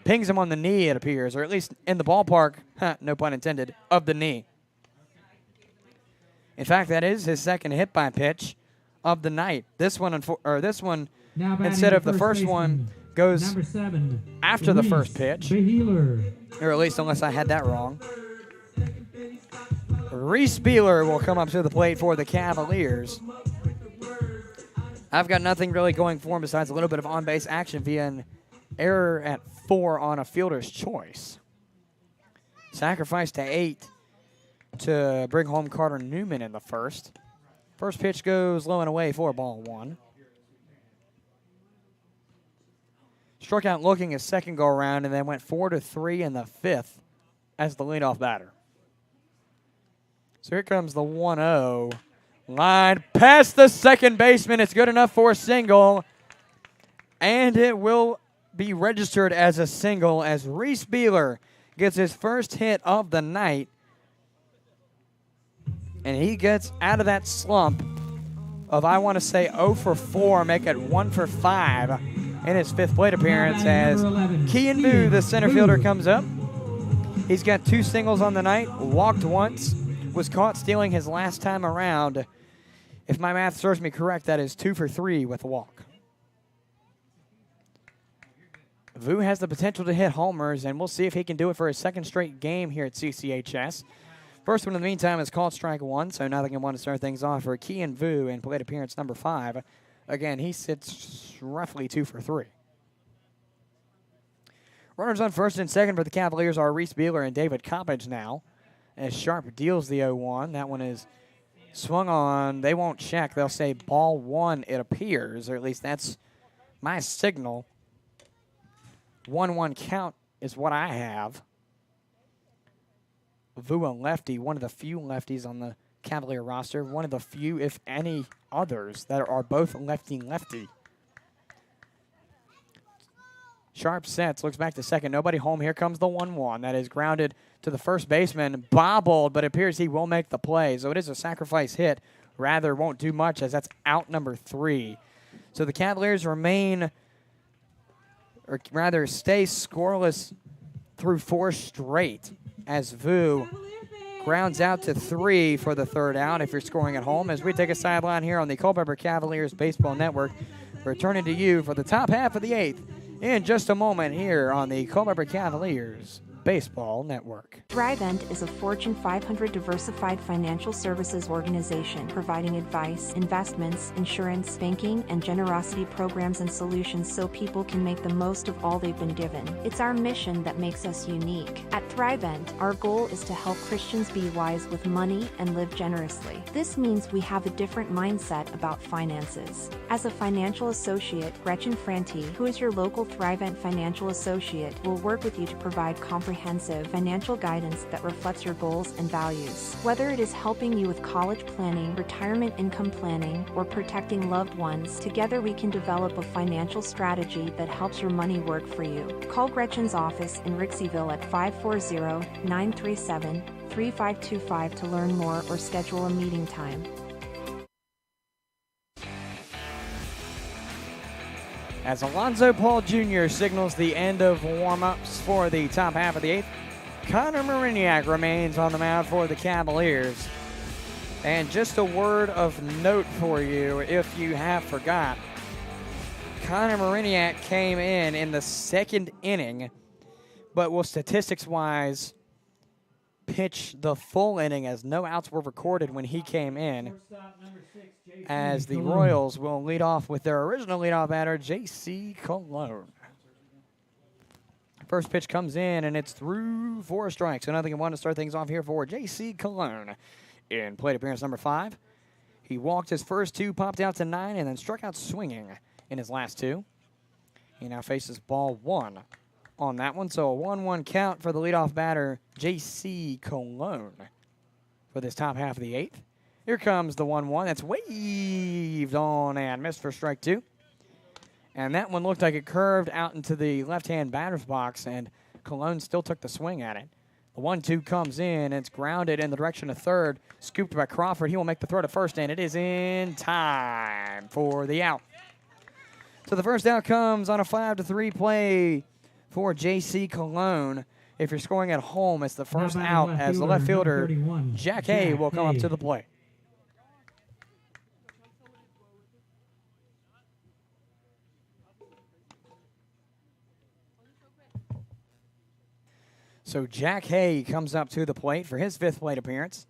Pings him on the knee, it appears, or at least in the ballpark, no pun intended, of the knee. In fact, that is his second hit by pitch of the night. This one, instead of the first one, goes after the first pitch. Or at least unless I had that wrong. Reese Beeler will come up to the plate for the Cavaliers. I've got nothing really going for him besides a little bit of on-base action via an error at 4 on a fielder's choice. Sacrifice to 8 to bring home Carter Newman in the first. First pitch goes low and away for ball 1. Struck out looking his second go-around and then went 4-3 in the fifth as the leadoff batter. So here comes the 1-0. Line past the second baseman. It's good enough for a single. And it will be registered as a single as Reese Beeler gets his first hit of the night. And he gets out of that slump of, I want to say, 0 for 4, make it 1 for 5 in his fifth plate appearance as Kean Boo, the center fielder, comes up. He's got 2 singles on the night, walked once, was caught stealing his last time around. If my math serves me correct, that is 2 for 3 with a walk. Vu has the potential to hit homers, and we'll see if he can do it for his second straight game here at CCHS. First one in the meantime is called strike 1, so now they can want to start things off for Kean Vu in plate appearance number 5. Again, he sits roughly 2 for 3. Runners on first and second for the Cavaliers are Reese Beeler and David Coppage now. As Sharp deals the 0-1, that one is swung on. They won't check. They'll say ball 1, it appears, or at least that's my signal. 1-1 count is what I have. Vu, a lefty, one of the few lefties on the Cavalier roster, one of the few, if any, others that are both lefty-lefty. Sharp sets, looks back to second. Nobody home. Here comes the 1-1. That is grounded to the first baseman. Bobbled, but it appears he will make the play. So it is a sacrifice hit. Rather, won't do much as that's out number 3. So the Cavaliers remain, or rather stay scoreless through 4 straight as Vu grounds out to 3 for the third out if you're scoring at home. As we take a sideline here on the Culpeper Cavaliers Baseball Network, returning to you for the top half of the 8th in just a moment here on the Culpeper Cavaliers Baseball Network. Thrivent is a Fortune 500 diversified financial services organization providing advice, investments, insurance, banking, and generosity programs and solutions so people can make the most of all they've been given. It's our mission that makes us unique. At Thrivent, our goal is to help Christians be wise with money and live generously. This means we have a different mindset about finances. As a financial associate, Gretchen Franti, who is your local Thrivent financial associate, will work with you to provide comprehensive financial guidance that reflects your goals and values. Whether it is helping you with college planning, retirement income planning, or protecting loved ones, together we can develop a financial strategy that helps your money work for you. Call Gretchen's office in Rixieville at 540-937-3525 to learn more or schedule a meeting time. As Alonzo Paul Jr. signals the end of warm-ups for the top half of the 8th, Connor Mariniak remains on the mound for the Cavaliers. And just a word of note for you, if you have forgot, Connor Mariniak came in the second inning, but will statistics-wise pitch the full inning as no outs were recorded when he came in, as the Royals will lead off with their original leadoff batter, J.C. Cologne. First pitch comes in, and it's through 4 strikes. So nothing and 1 to start things off here for J.C. Cologne in plate appearance number 5. He walked his first 2, popped out to 9, and then struck out swinging in his last 2. He now faces ball 1 on that one. So a 1-1 count for the leadoff batter, J.C. Cologne, for this top half of the 8th. Here comes the 1-1. That's waved on and missed for strike 2. And that one looked like it curved out into the left-hand batter's box, and Cologne still took the swing at it. The 1-2 comes in, and it's grounded in the direction of third, scooped by Crawford. He will make the throw to first, and it is in time for the out. So the first out comes on a 5-3 play for J.C. Cologne. If you're scoring at home, it's the first out as the left fielder, Jack Hay, will come up to the plate. So Jack Hay comes up to the plate for his 5th plate appearance.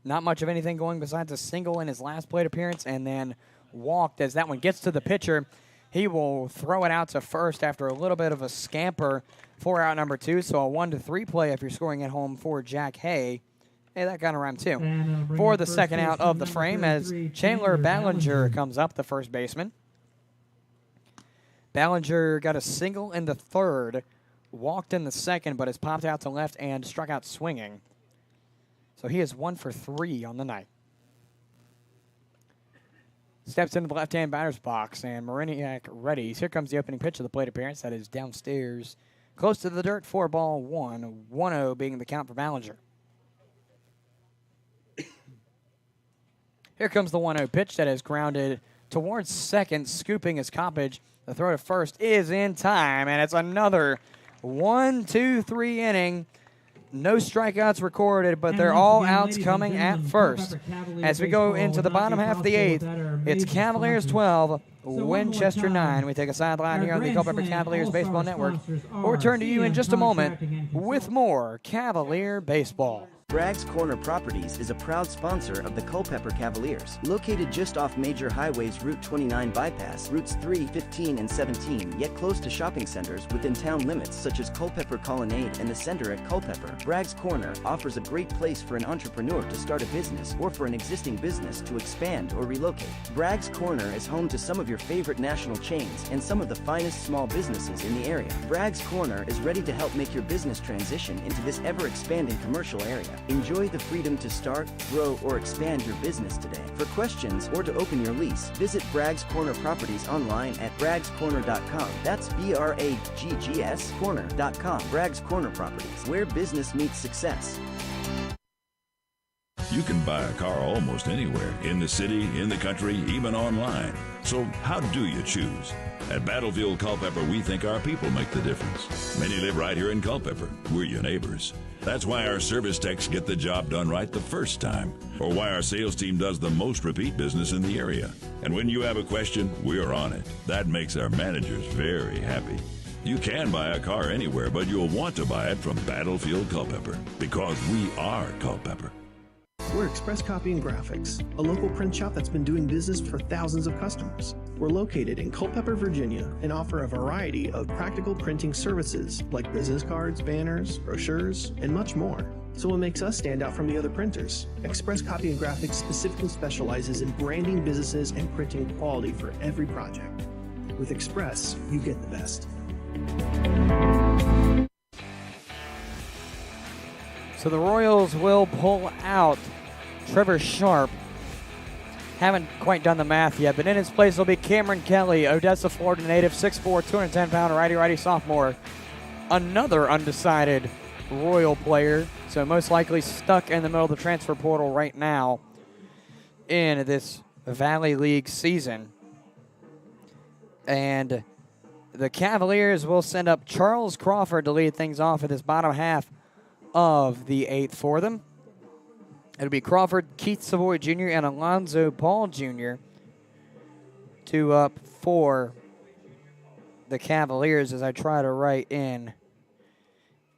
Not much of anything going besides a single in his last plate appearance, and then walked as that one gets to the pitcher. He will throw it out to first after a little bit of a scamper for out number 2. So a 1-3 play if you're scoring at home for Jack Hay. Hey, that kind of rhymed too. For the second out of the frame as Chandler Ballinger comes up, the first baseman. Ballinger got a single in the 3rd. Walked in the 2nd, but has popped out to left and struck out swinging. So he is 1 for 3 on the night. Steps into the left-hand batter's box, and Mariniak readies. Here comes the opening pitch of the plate appearance. That is downstairs, close to the dirt, 4-1, 1-0 being the count for Ballinger. Here comes the 1-0 pitch that is grounded towards second, scooping his Coppage. The throw to first is in time, and it's another 1-2-3 inning. No strikeouts recorded, but they're all outs coming at first. As we go into the bottom half of the 8th, it's Cavaliers 12, Winchester 9. We take a sideline here on the Culpeper Cavaliers Baseball Network. We'll return to you in just a moment with more Cavalier baseball. Bragg's Corner Properties is a proud sponsor of the Culpeper Cavaliers. Located just off major highways Route 29 bypass, routes 3, 15, and 17, yet close to shopping centers within town limits such as Culpeper Colonnade and the Center at Culpeper, Bragg's Corner offers a great place for an entrepreneur to start a business or for an existing business to expand or relocate. Bragg's Corner is home to some of your favorite national chains and some of the finest small businesses in the area. Bragg's Corner is ready to help make your business transition into this ever-expanding commercial area. Enjoy the freedom to start, grow, or expand your business today. For questions or to open your lease, visit Bragg's Corner Properties online at braggscorner.com. That's BRAGGS corner.com. Bragg's Corner Properties, where business meets success. You can buy a car almost anywhere, in the city, in the country, even online. So how do you choose? At Battlefield Culpeper, we think our people make the difference. Many live right here in Culpeper. We're your neighbors. That's why our service techs get the job done right the first time, or why our sales team does the most repeat business in the area. And when you have a question, we're on it. That makes our managers very happy. You can buy a car anywhere, but you'll want to buy it from Battlefield Culpeper, because we are Culpeper. We're Express Copy and Graphics, a local print shop that's been doing business for thousands of customers. We're located in Culpeper, Virginia, and offer a variety of practical printing services like business cards, banners, brochures, and much more. So what makes us stand out from the other printers? Express Copy and Graphics specifically specializes in branding businesses and printing quality for every project. With Express, you get the best. So the Royals will pull out Trevor Sharp. Haven't quite done the math yet, but in his place will be Cameron Kelly, Odessa, Florida native, 6'4", 210-pound righty-righty sophomore. Another undecided Royal player, so most likely stuck in the middle of the transfer portal right now in this Valley League season. And the Cavaliers will send up Charles Crawford to lead things off in this bottom half of the 8th for them. It'll be Crawford, Keith Savoy Jr., and Alonzo Paul Jr. two up for the Cavaliers as I try to write in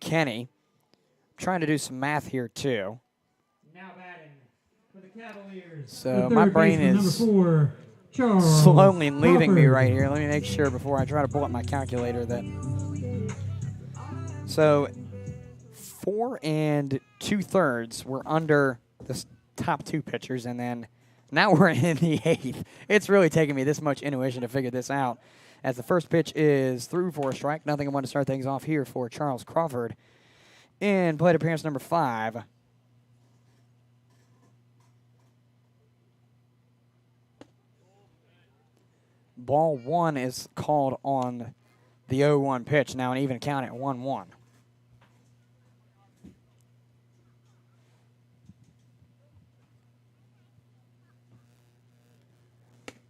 Kenny. I'm trying to do some math here, too. Now batting for the Cavaliers. So my brain is slowly leaving me right here. Let me make sure before I try to pull up my calculator that. So 4 2/3 were under the top 2 pitchers, and then now we're in the 8th. It's really taken me this much intuition to figure this out. As the first pitch is through for a strike, nothing. I want to start things off here for Charles Crawford in plate appearance number 5. Ball 1 is called on the 0-1 pitch. Now an even count at 1-1.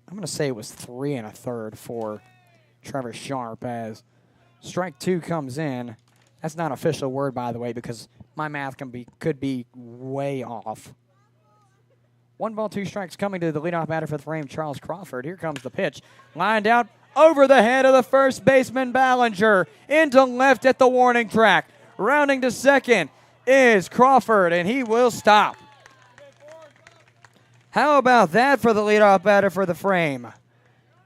I'm going to say it was 3 1/3 for Trevor Sharp as strike 2 comes in. That's not an official word, by the way, because my math could be way off. 1 ball, 2 strikes coming to the leadoff batter for the frame, Charles Crawford. Here comes the pitch. Lined out over the head of the first baseman, Ballinger. Into left at the warning track. Rounding to second is Crawford, and he will stop. How about that for the leadoff batter for the frame?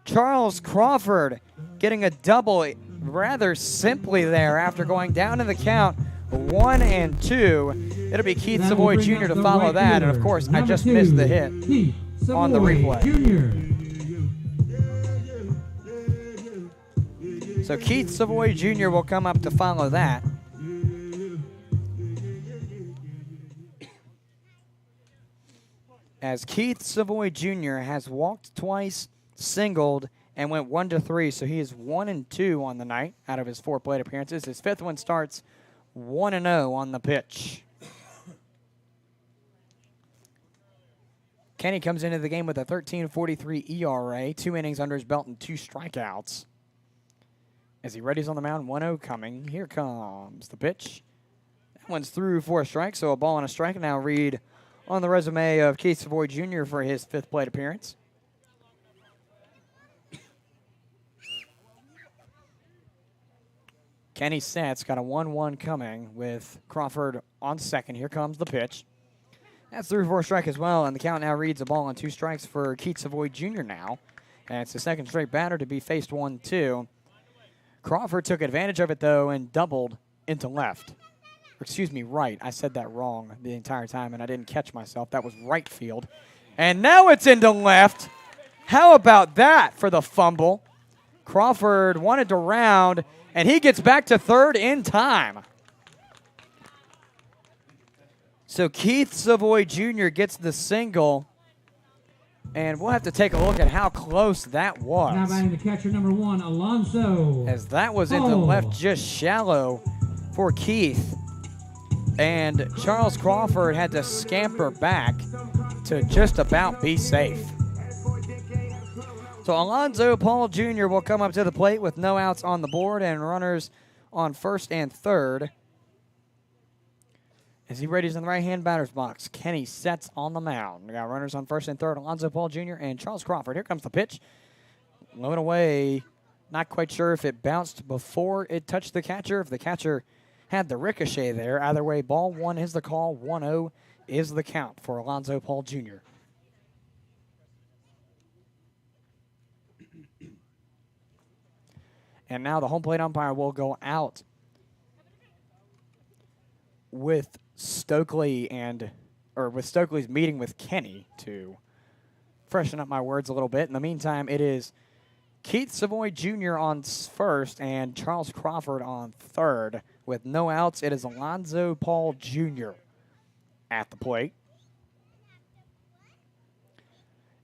Charles Crawford getting a double rather simply there after going down in the count 1 and 2. It'll be Keith Savoy Jr. to follow that, and of course, I just missed the hit on the replay. So Keith Savoy Jr. will come up to follow that. As Keith Savoy Jr. has walked twice, singled, and went 1-3, so he is 1 and 2 on the night out of his 4 plate appearances. His 5th one starts 1-0 on the pitch. Kenny comes into the game with a 13.43 ERA, 2 innings under his belt and 2 strikeouts. As he readies on the mound, 1-0 coming. Here comes the pitch. That one's through for a strike, so a ball and a strike. Now read on the resume of Keith Savoy Jr. for his 5th plate appearance. Kenny sets, got a 1-1 coming with Crawford on second. Here comes the pitch. That's through for a strike as well, and the count now reads a ball and 2 strikes for Keith Savoy Jr. now. And it's the second straight batter to be faced 1-2. Crawford took advantage of it, though, and doubled into left. Or excuse me, right. I said that wrong the entire time, and I didn't catch myself. That was right field. And now it's into left. How about that for the fumble? Crawford wanted to round, and he gets back to third in time. So Keith Savoy Jr. gets the single, and we'll have to take a look at how close that was. Now batting the catcher, number 1, Alonso. As that was into left, just shallow for Keith. And Charles Crawford had to scamper back to just about be safe. So Alonzo Paul Jr. will come up to the plate with no outs on the board and runners on first and third. As he readies in the right-hand batter's box, Kenny sets on the mound. We got runners on first and third, Alonzo Paul Jr. and Charles Crawford. Here comes the pitch. Low and away. Not quite sure if it bounced before it touched the catcher. If the catcher had the ricochet there. Either way, ball 1 is the call. 1-0 is the count for Alonzo Paul Jr. And now the home plate umpire will go out with Stokely's meeting with Kenny to freshen up my words a little bit. In the meantime, it is Keith Savoy Jr. on first and Charles Crawford on third. With no outs, it is Alonzo Paul Jr. at the plate.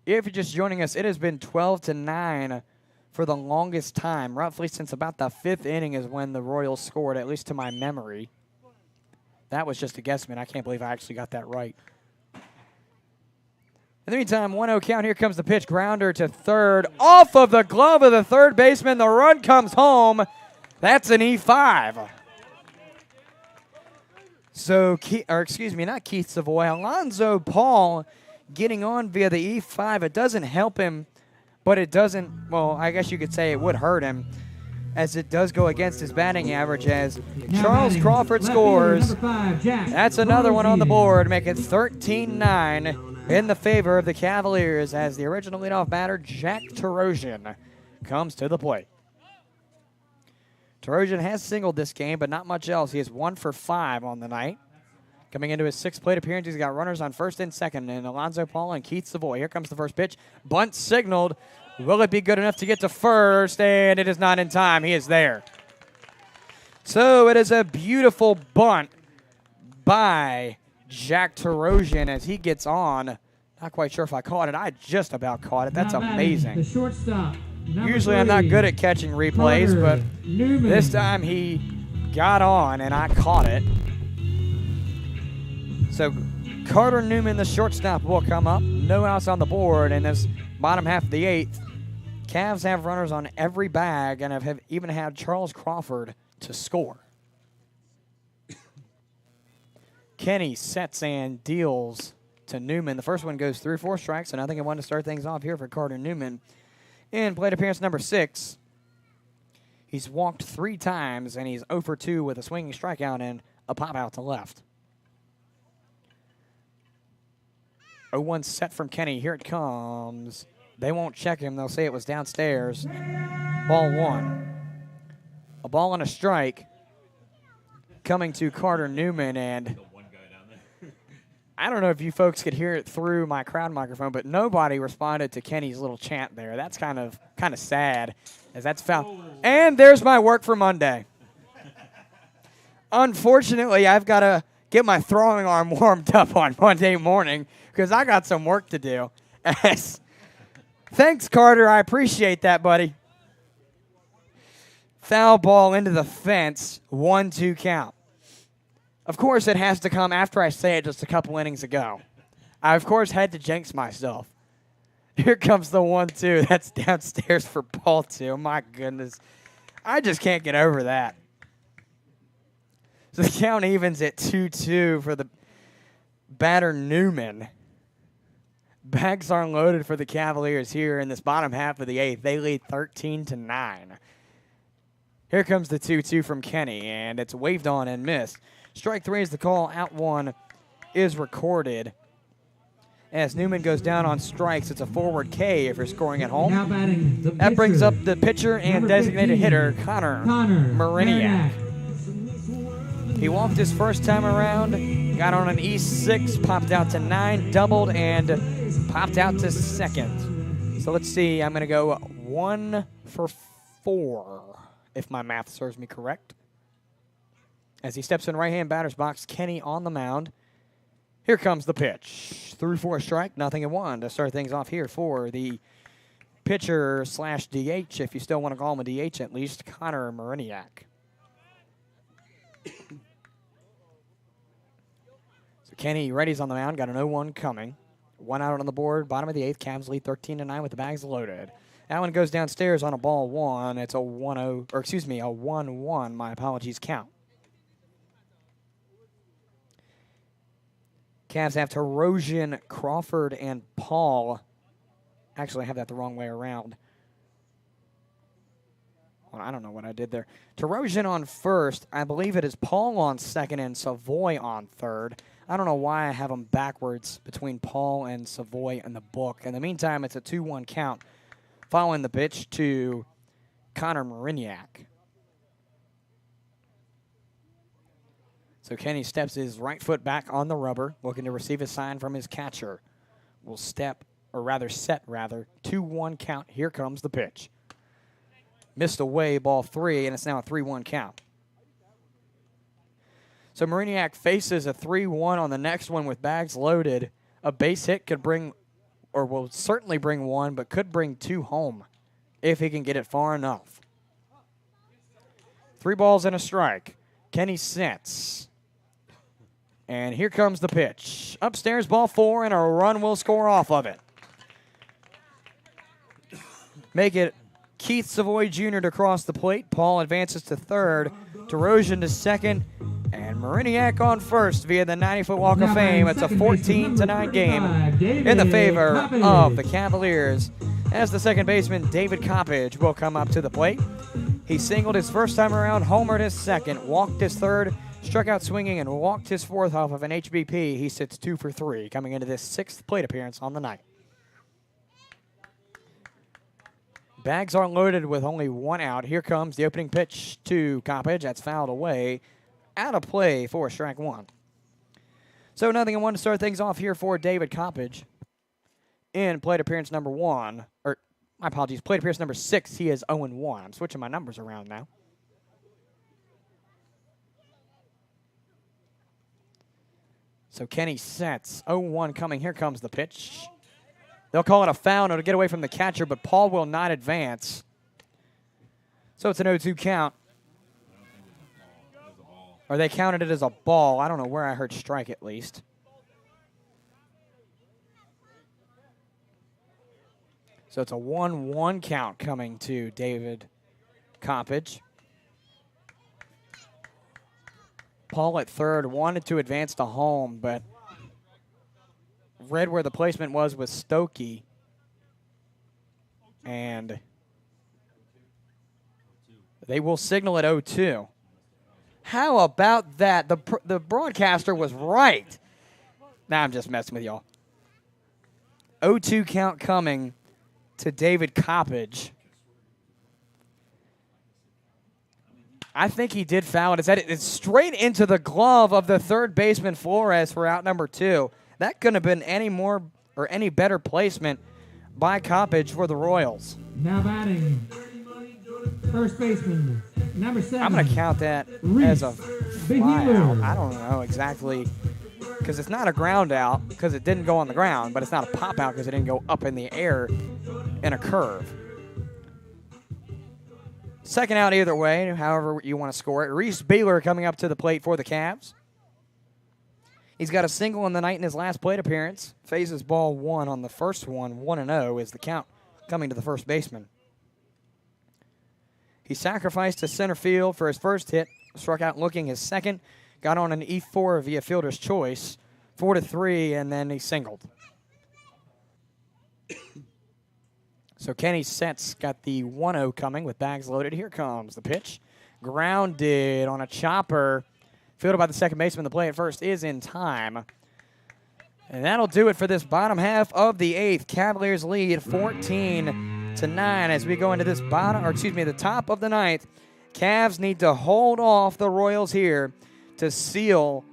If you're just joining us, it has been 12-9 for the longest time, roughly since about the 5th inning is when the Royals scored, at least to my memory. That was just a guesstimate. I can't believe I actually got that right. In the meantime, 1-0 count. Here comes the pitch. Grounder to third. Off of the glove of the third baseman. The run comes home. That's an E5. So, not Keith Savoy. Alonzo Paul getting on via the E5. It doesn't help him, but it doesn't, well, I guess you could say it would hurt him, as it does go against his batting average as Charles Crawford scores. That's another one on the board, make it 13-9 in the favor of the Cavaliers as the original leadoff batter, Jack Terosian, comes to the plate. Terosian has singled this game, but not much else. He is 1 for 5 on the night. Coming into his 6th plate appearance, he's got runners on first and second, and Alonzo Paul and Keith Savoy. Here comes the first pitch. Bunt signaled. Will it be good enough to get to first? And it is not in time. He is there. So it is a beautiful bunt by Jack Terosian as he gets on. Not quite sure if I caught it. I just about caught it. That's amazing. The shortstop. Usually I'm not good at catching replays, but this time he got on and I caught it. So Carter Newman, the shortstop, will come up. No outs on the board, and this Bottom half of the 8th. Cavs have runners on every bag and have even had Charles Crawford to score. Kenny sets and deals to Newman. The first one goes through 4 strikes, and I think I want to start things off here for Carter Newman. In plate appearance number 6, he's walked 3 times, and he's 0 for 2 with a swinging strikeout and a pop out to left. 0-1 set from Kenny. Here it comes. They won't check him. They'll say it was downstairs. Ball 1. A ball and a strike coming to Carter Newman, and I don't know if you folks could hear it through my crowd microphone, but nobody responded to Kenny's little chant there. That's kind of sad, as that's foul. And there's my work for Monday. Unfortunately, I've got to get my throwing arm warmed up on Monday morning because I got some work to do. Thanks, Carter. I appreciate that, buddy. Foul ball into the fence, 1-2 count. Of course, it has to come after I say it just a couple innings ago. I, of course, had to jinx myself. Here comes the 1-2. That's downstairs for ball 2. My goodness. I just can't get over that. So the count evens at 2-2 for the batter Newman. Bags are loaded for the Cavaliers here in this bottom half of the 8th. They lead 13-9. Here comes the 2-2 from Kenny, and it's waved on and missed. Strike 3 is the call. Out 1 is recorded. As Newman goes down on strikes, it's a forward K if you're scoring at home. Now batting the That brings pitcher, up the pitcher and number designated 15, hitter, Connor Mariniak. He walked his first time around, got on an E6, popped out to 9, doubled, and popped out to second. So let's see, I'm going to go 1 for 4, if my math serves me correct. As he steps in right-hand batter's box, Kenny on the mound. Here comes the pitch. Through for a strike, 0-1 to start things off here for the pitcher slash DH, if you still want to call him a DH at least, Connor Mariniak. So Kenny ready's on the mound, got an 0-1 coming. 1 out on the board, bottom of the 8th. Cavs lead 13-9 with the bags loaded. That one goes downstairs on a ball 1. It's a 1-0, or excuse me, a 1-1. My apologies, count. Cavs have Terosian, Crawford, and Paul. Actually, I have that the wrong way around. Well, I don't know what I did there. Terosian on first. I believe it is Paul on second and Savoy on third. I don't know why I have them backwards between Paul and Savoy in the book. In the meantime, it's a 2-1 count following the pitch to Connor Mariniak. So Kenny steps his right foot back on the rubber, looking to receive a sign from his catcher. Will set 2-1 count. Here comes the pitch. Missed away, ball 3, and it's now a 3-1 count. So Mariniak faces a 3-1 on the next one with bags loaded. A base hit could bring, or will certainly bring 1, but could bring 2 home if he can get it far enough. 3 balls and a strike. Kenny sets. And here comes the pitch. Upstairs, ball 4, and a run will score off of it. Make it Keith Savoy Jr. to cross the plate. Paul advances to third. Terosian to second. And Mariniak on first via the 90-foot Walk of Fame. It's a 14-9 game in the favor of the Cavaliers. As the second baseman, David Coppage, will come up to the plate. He singled his first time around, homered his second, walked his third, struck out swinging, and walked his fourth off of an HBP. He sits 2 for 3, coming into this 6th plate appearance on the night. Bags are loaded with only 1 out. Here comes the opening pitch to Coppage. That's fouled away. Out of play for strike 1. So 0-1 to start things off here for David Coppage. In plate appearance number 1, or my apologies, plate appearance number 6, he is 0-1. I'm switching my numbers around now. So Kenny sets. 0-1 coming. Here comes the pitch. They'll call it a foul. It'll get away from the catcher, but Paul will not advance. So it's an 0-2 count. Or they counted it as a ball. I don't know where I heard strike at least. So it's a 1-1 count coming to David Coppage. Paul at third wanted to advance to home, but read where the placement was with Stokey. And they will signal at 0-2. How about that? The broadcaster was right. Nah, I'm just messing with y'all. 0-2 count coming to David Coppage. I think he did foul it. It's straight into the glove of the third baseman Flores for out number 2. That couldn't have been any more or any better placement by Coppage for the Royals. Now batting, first baseman, number 7. I'm going to count that as a fly out. I don't know exactly, because it's not a ground out because it didn't go on the ground, but it's not a pop out because it didn't go up in the air in a curve. Second out either way, however you want to score it. Reese Beeler coming up to the plate for the Cavs. He's got a single in the night in his last plate appearance. Faces ball 1 on the first one. 1-0 is the count coming to the first baseman. He sacrificed to center field for his first hit. Struck out looking his second. Got on an E4 via fielder's choice. 4-3, and then he singled. So Kenny Setz got the 1-0 coming with bags loaded. Here comes the pitch. Grounded on a chopper. Fielded by the second baseman. The play at first is in time. And that'll do it for this bottom half of the 8th. Cavaliers lead 14-9 as we go into this the top of the 9th. Cavs need to hold off the Royals here to seal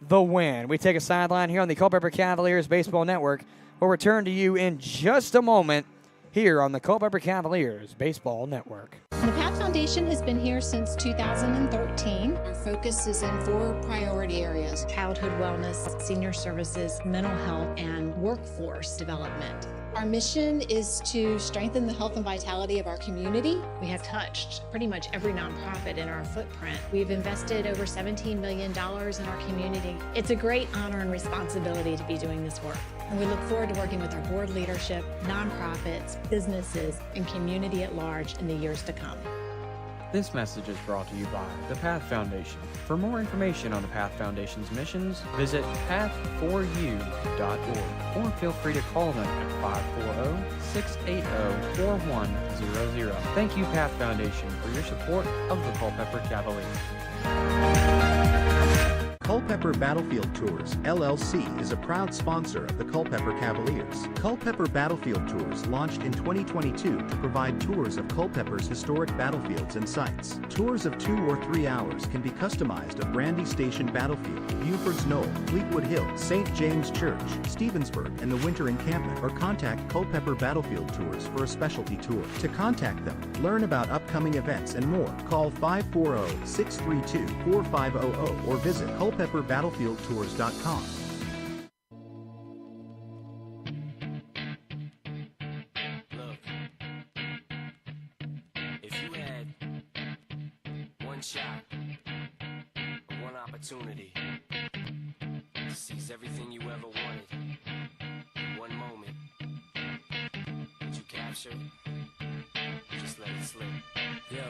the win. We take a sideline here on the Culpeper Cavaliers Baseball Network. We'll return to you in just a moment here on the Culpeper Cavaliers Baseball Network. The Pat Foundation has been here since 2013. Our focus is in 4 priority areas: childhood wellness, senior services, mental health, and workforce development. Our mission is to strengthen the health and vitality of our community. We have touched pretty much every nonprofit in our footprint. We've invested over $17 million in our community. It's a great honor and responsibility to be doing this work. And we look forward to working with our board leadership, nonprofits, businesses, and community at large in the years to come. This message is brought to you by the Path Foundation. For more information on the Path Foundation's missions, visit path4u.org or feel free to call them at 540-680-4100. Thank you, Path Foundation, for your support of the Culpeper Cavaliers. Culpeper Battlefield Tours, LLC is a proud sponsor of the Culpeper Cavaliers. Culpeper Battlefield Tours launched in 2022 to provide tours of Culpeper's historic battlefields and sites. Tours of 2 or 3 hours can be customized of Brandy Station Battlefield, Buford's Knoll, Fleetwood Hill, St. James Church, Stevensburg, and the Winter Encampment, or contact Culpeper Battlefield Tours for a specialty tour. To contact them, learn about upcoming events and more, call 540-632-4500 or visit culpeperbattlefieldtours.com. Look, if you had one shot, one opportunity to seize everything you ever wanted, one moment, would you capture it? Just let it slip. Yo.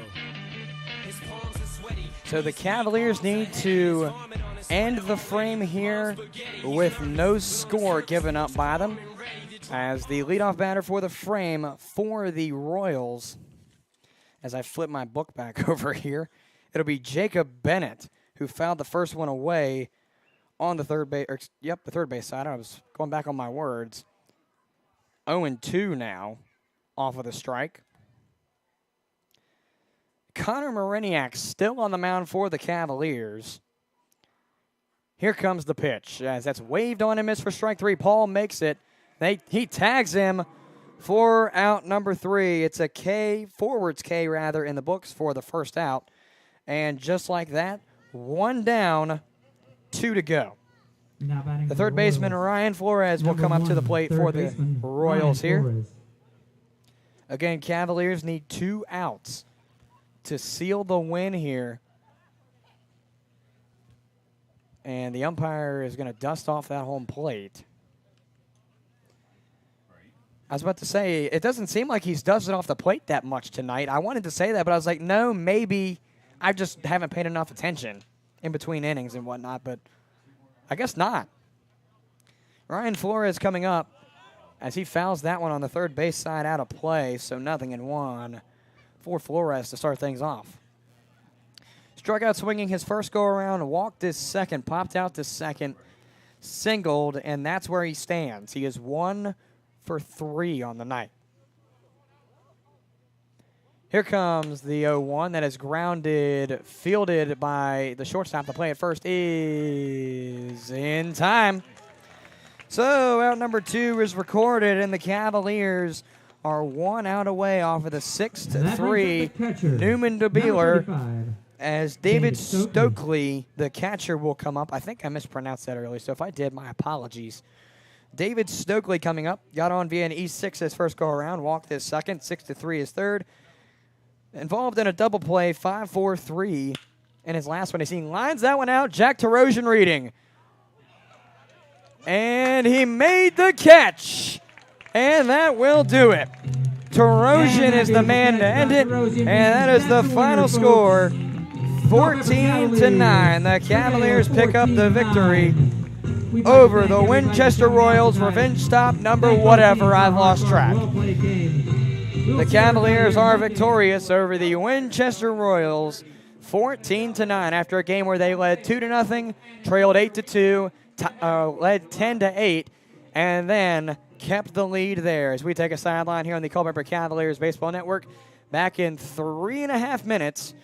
His palms are sweaty. So the Cavaliers need to end the frame here with no score given up by them, as the leadoff batter for the frame for the Royals, as I flip my book back over here, it'll be Jacob Bennett, who fouled the first one away on the third base, the third base side. I was going back on my words. 0-2 now off of the strike. Connor Mariniak still on the mound for the Cavaliers. Here comes the pitch, as that's waved on and missed for strike 3. Paul makes it. He tags him for out number 3. It's a K, forwards K rather, in the books for the first out. And just like that, 1 down, 2 to go. The third baseman, Ryan Flores, will come up to the plate for the Royals here. Again, Cavaliers need 2 outs to seal the win here. And the umpire is going to dust off that home plate. I was about to say, it doesn't seem like he's dusted off the plate that much tonight. I wanted to say that, but I was like, no, maybe I just haven't paid enough attention in between innings and whatnot, but I guess not. Ryan Flores coming up as he fouls that one on the third base side out of play, so 0-1 for Flores to start things off. Struck out swinging his first go-around, walked his second, popped out to second, singled, and that's where he stands. He is 1 for 3 on the night. Here comes the 0-1 that is grounded, fielded by the shortstop. The play at first is in time. So out number 2 is recorded, and the Cavaliers are 1 out away off of the 6-3 Newman DeBeeler. As David Stokely, the catcher, will come up. I think I mispronounced that earlier, so if I did, my apologies. David Stokely coming up. Got on via an E6 his first go-around. Walked his second. 6-3 his third. Involved in a double play, 5-4-3 in his last one. He lines that one out. Jack Tarosian reading. And he made the catch. And that will do it. Tarosian is the man to end it. And that is the final score. 14-9. The Cavaliers pick up the victory over the Winchester Royals. Revenge stop number whatever. I've lost track. The Cavaliers are victorious over the Winchester Royals 14-9 after a game where they led 2-0, trailed 8-2, led 10-8, and then kept the lead there. As we take a sideline here on the Culpeper Cavaliers Baseball Network, back in 3.5 minutes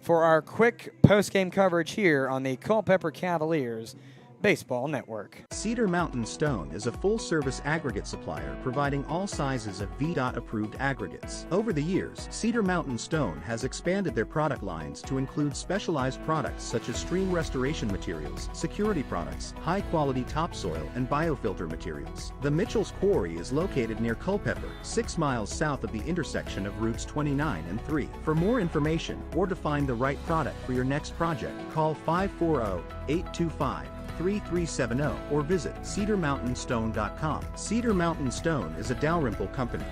for our quick post-game coverage here on the Culpeper Cavaliers Baseball Network. Cedar Mountain Stone is a full-service aggregate supplier providing all sizes of VDOT-approved aggregates. Over the years, Cedar Mountain Stone has expanded their product lines to include specialized products such as stream restoration materials, security products, high-quality topsoil, and biofilter materials. The Mitchell's Quarry is located near Culpeper, 6 miles south of the intersection of routes 29 and 3. For more information or to find the right product for your next project, call 540-825-3370 or visit cedarmountainstone.com. Cedar Mountain Stone is a Dalrymple company.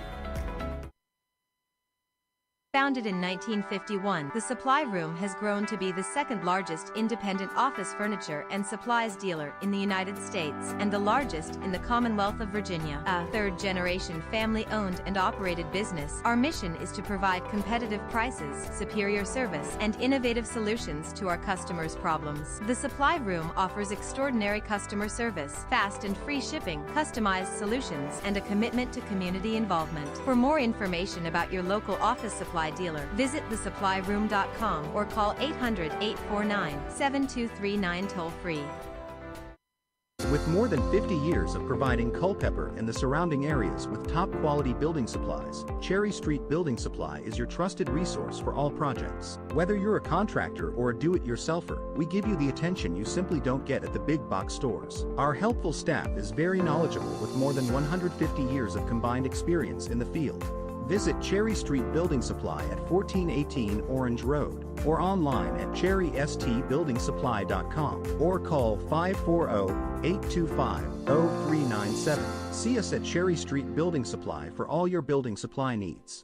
Founded in 1951, the Supply Room has grown to be the second largest independent office furniture and supplies dealer in the United States and the largest in the Commonwealth of Virginia. A third-generation family-owned and operated business, our mission is to provide competitive prices, superior service, and innovative solutions to our customers' problems. The Supply Room offers extraordinary customer service, fast and free shipping, customized solutions, and a commitment to community involvement. For more information about your local office supply dealer, visit thesupplyroom.com or call 800-849-7239 toll-free. With more than 50 years of providing Culpeper and the surrounding areas with top-quality building supplies, Cherry Street Building Supply is your trusted resource for all projects. Whether you're a contractor or a do-it-yourselfer, we give you the attention you simply don't get at the big box stores. Our helpful staff is very knowledgeable with more than 150 years of combined experience in the field. Visit Cherry Street Building Supply at 1418 Orange Road or online at cherrystbuildingsupply.com or call 540-825-0397. See us at Cherry Street Building Supply for all your building supply needs.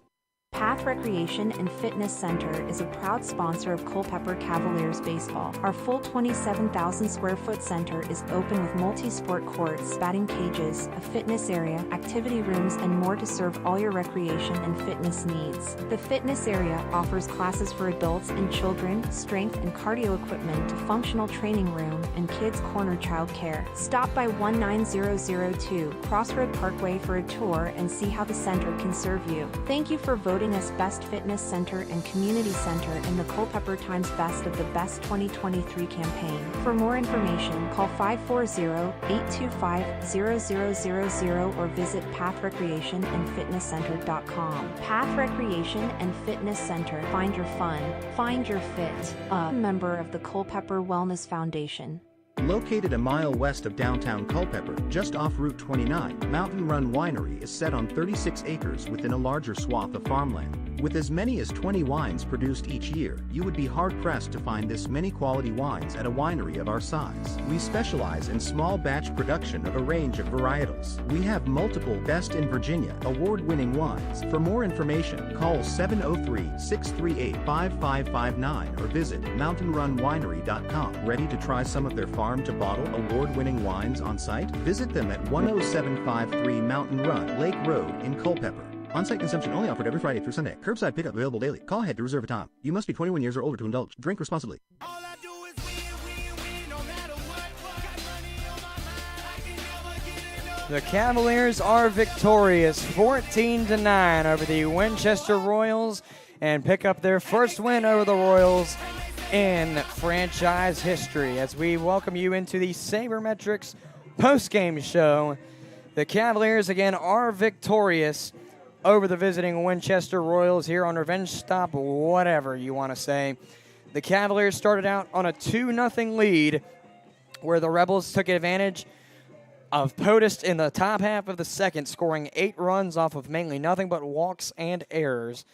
Path Recreation and Fitness Center is a proud sponsor of Culpeper Cavaliers baseball. Our full 27,000 square foot center is open with multi-sport courts, batting cages, a fitness area, activity rooms, and more to serve all your recreation and fitness needs. The fitness area offers classes for adults and children, strength and cardio equipment, a functional training room, and kids corner child care. Stop by 19002 Crossroad Parkway for a tour and see how the center can serve you. Thank you for voting us Best Fitness Center and Community Center in the Culpeper Times Best of the Best 2023 campaign. For more information, call 540-825-0000 or visit pathrecreationandfitnesscenter.com. Path Recreation and Fitness Center. Find your fun. Find your fit. A member of the Culpeper Wellness Foundation. Located a mile west of downtown Culpeper, just off Route 29, Mountain Run Winery is set on 36 acres within a larger swath of farmland. With as many as 20 wines produced each year, you would be hard-pressed to find this many quality wines at a winery of our size. We specialize in small batch production of a range of varietals. We have multiple Best in Virginia award-winning wines. For more information, call 703-638-5559 or visit mountainrunwinery.com. Ready to try some of their farm-to-bottle award-winning wines on site? Visit them at 10753 Mountain Run, Lake Road in Culpeper. On-site consumption only offered every Friday through Sunday. Curbside pickup available daily. Call ahead to reserve a time. You must be 21 years or older to indulge. Drink responsibly. The Cavaliers are victorious 14-9 over the Winchester Royals and pick up their first win over the Royals in franchise history. As we welcome you into the Saber Metrics post-game show, the Cavaliers again are victorious over the visiting Winchester Royals here on Revenge Stop, whatever you want to say. The Cavaliers started out on a 2-0 lead where the Rebels took advantage of POTUS in the top half of the second, scoring 8 runs off of mainly nothing but walks and errors.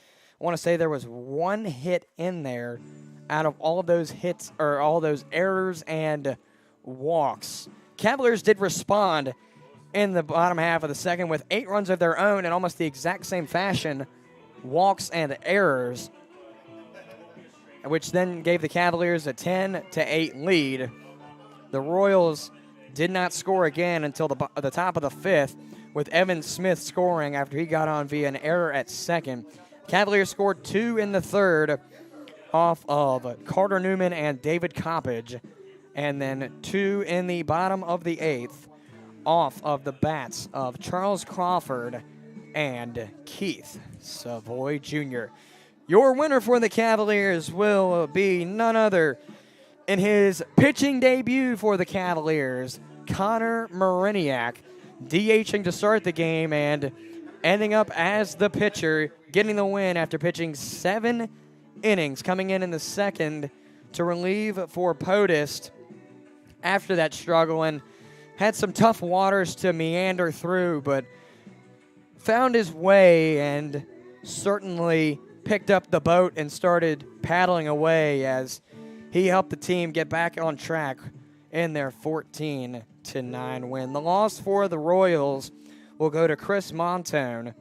I want to say there was one hit in there out of all of those hits, or all those errors and walks. Cavaliers did respond in the bottom half of the second with 8 runs of their own in almost the exact same fashion, walks and errors, which then gave the Cavaliers a 10-8 lead. The Royals did not score again until the top of the 5th, with Evan Smith scoring after he got on via an error at second. Cavaliers scored 2 in the 3rd off of Carter Newman and David Coppage, and then 2 in the bottom of the 8th off of the bats of Charles Crawford and Keith Savoy Jr. Your winner for the Cavaliers will be none other in his pitching debut for the Cavaliers, Connor Mariniak, DHing to start the game and ending up as the pitcher, getting the win after pitching 7 innings, coming in the second to relieve for POTUS after that struggle, and had some tough waters to meander through, but found his way and certainly picked up the boat and started paddling away as he helped the team get back on track in their 14-9 win. The loss for the Royals will go to Chris Montone,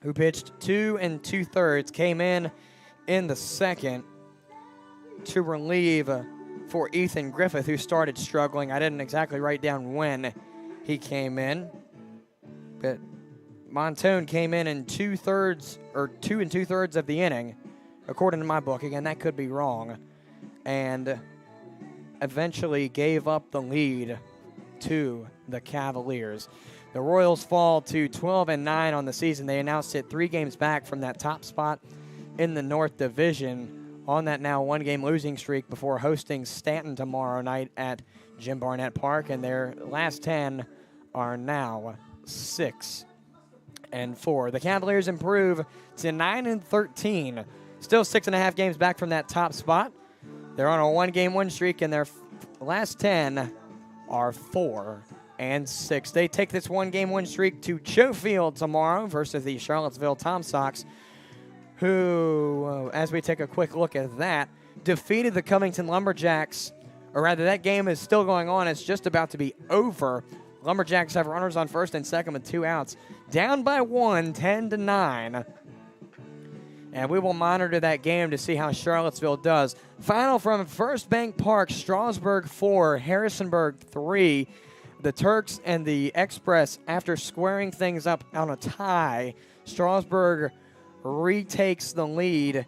who pitched 2 2/3, came in the second to relieve for Ethan Griffith, who started struggling. I didn't exactly write down when he came in, but Montone came in 2/3 or 2 2/3 of the inning, according to my book. Again, that could be wrong, and eventually gave up the lead to the Cavaliers. The Royals fall to 12-9 on the season. They announced it 3 games back from that top spot in the North Division on that now 1-game losing streak before hosting Stanton tomorrow night at Jim Barnett Park, and their last 10 are now 6-4. The Cavaliers improve to 9-13, still 6.5 games back from that top spot. They're on a 1-game win streak, and their last 10 are 4-6. They take this 1-game win streak to Joe Field tomorrow versus the Charlottesville Tom Sox, who, as we take a quick look at that, defeated the Covington Lumberjacks, or rather that game is still going on. It's just about to be over. Lumberjacks have runners on first and second with 2 outs, down by 1, 10-9. And we will monitor that game to see how Charlottesville does. Final from First Bank Park, Strasburg 4, Harrisonburg 3. The Turks and the Express, after squaring things up on a tie, Strasburg retakes the lead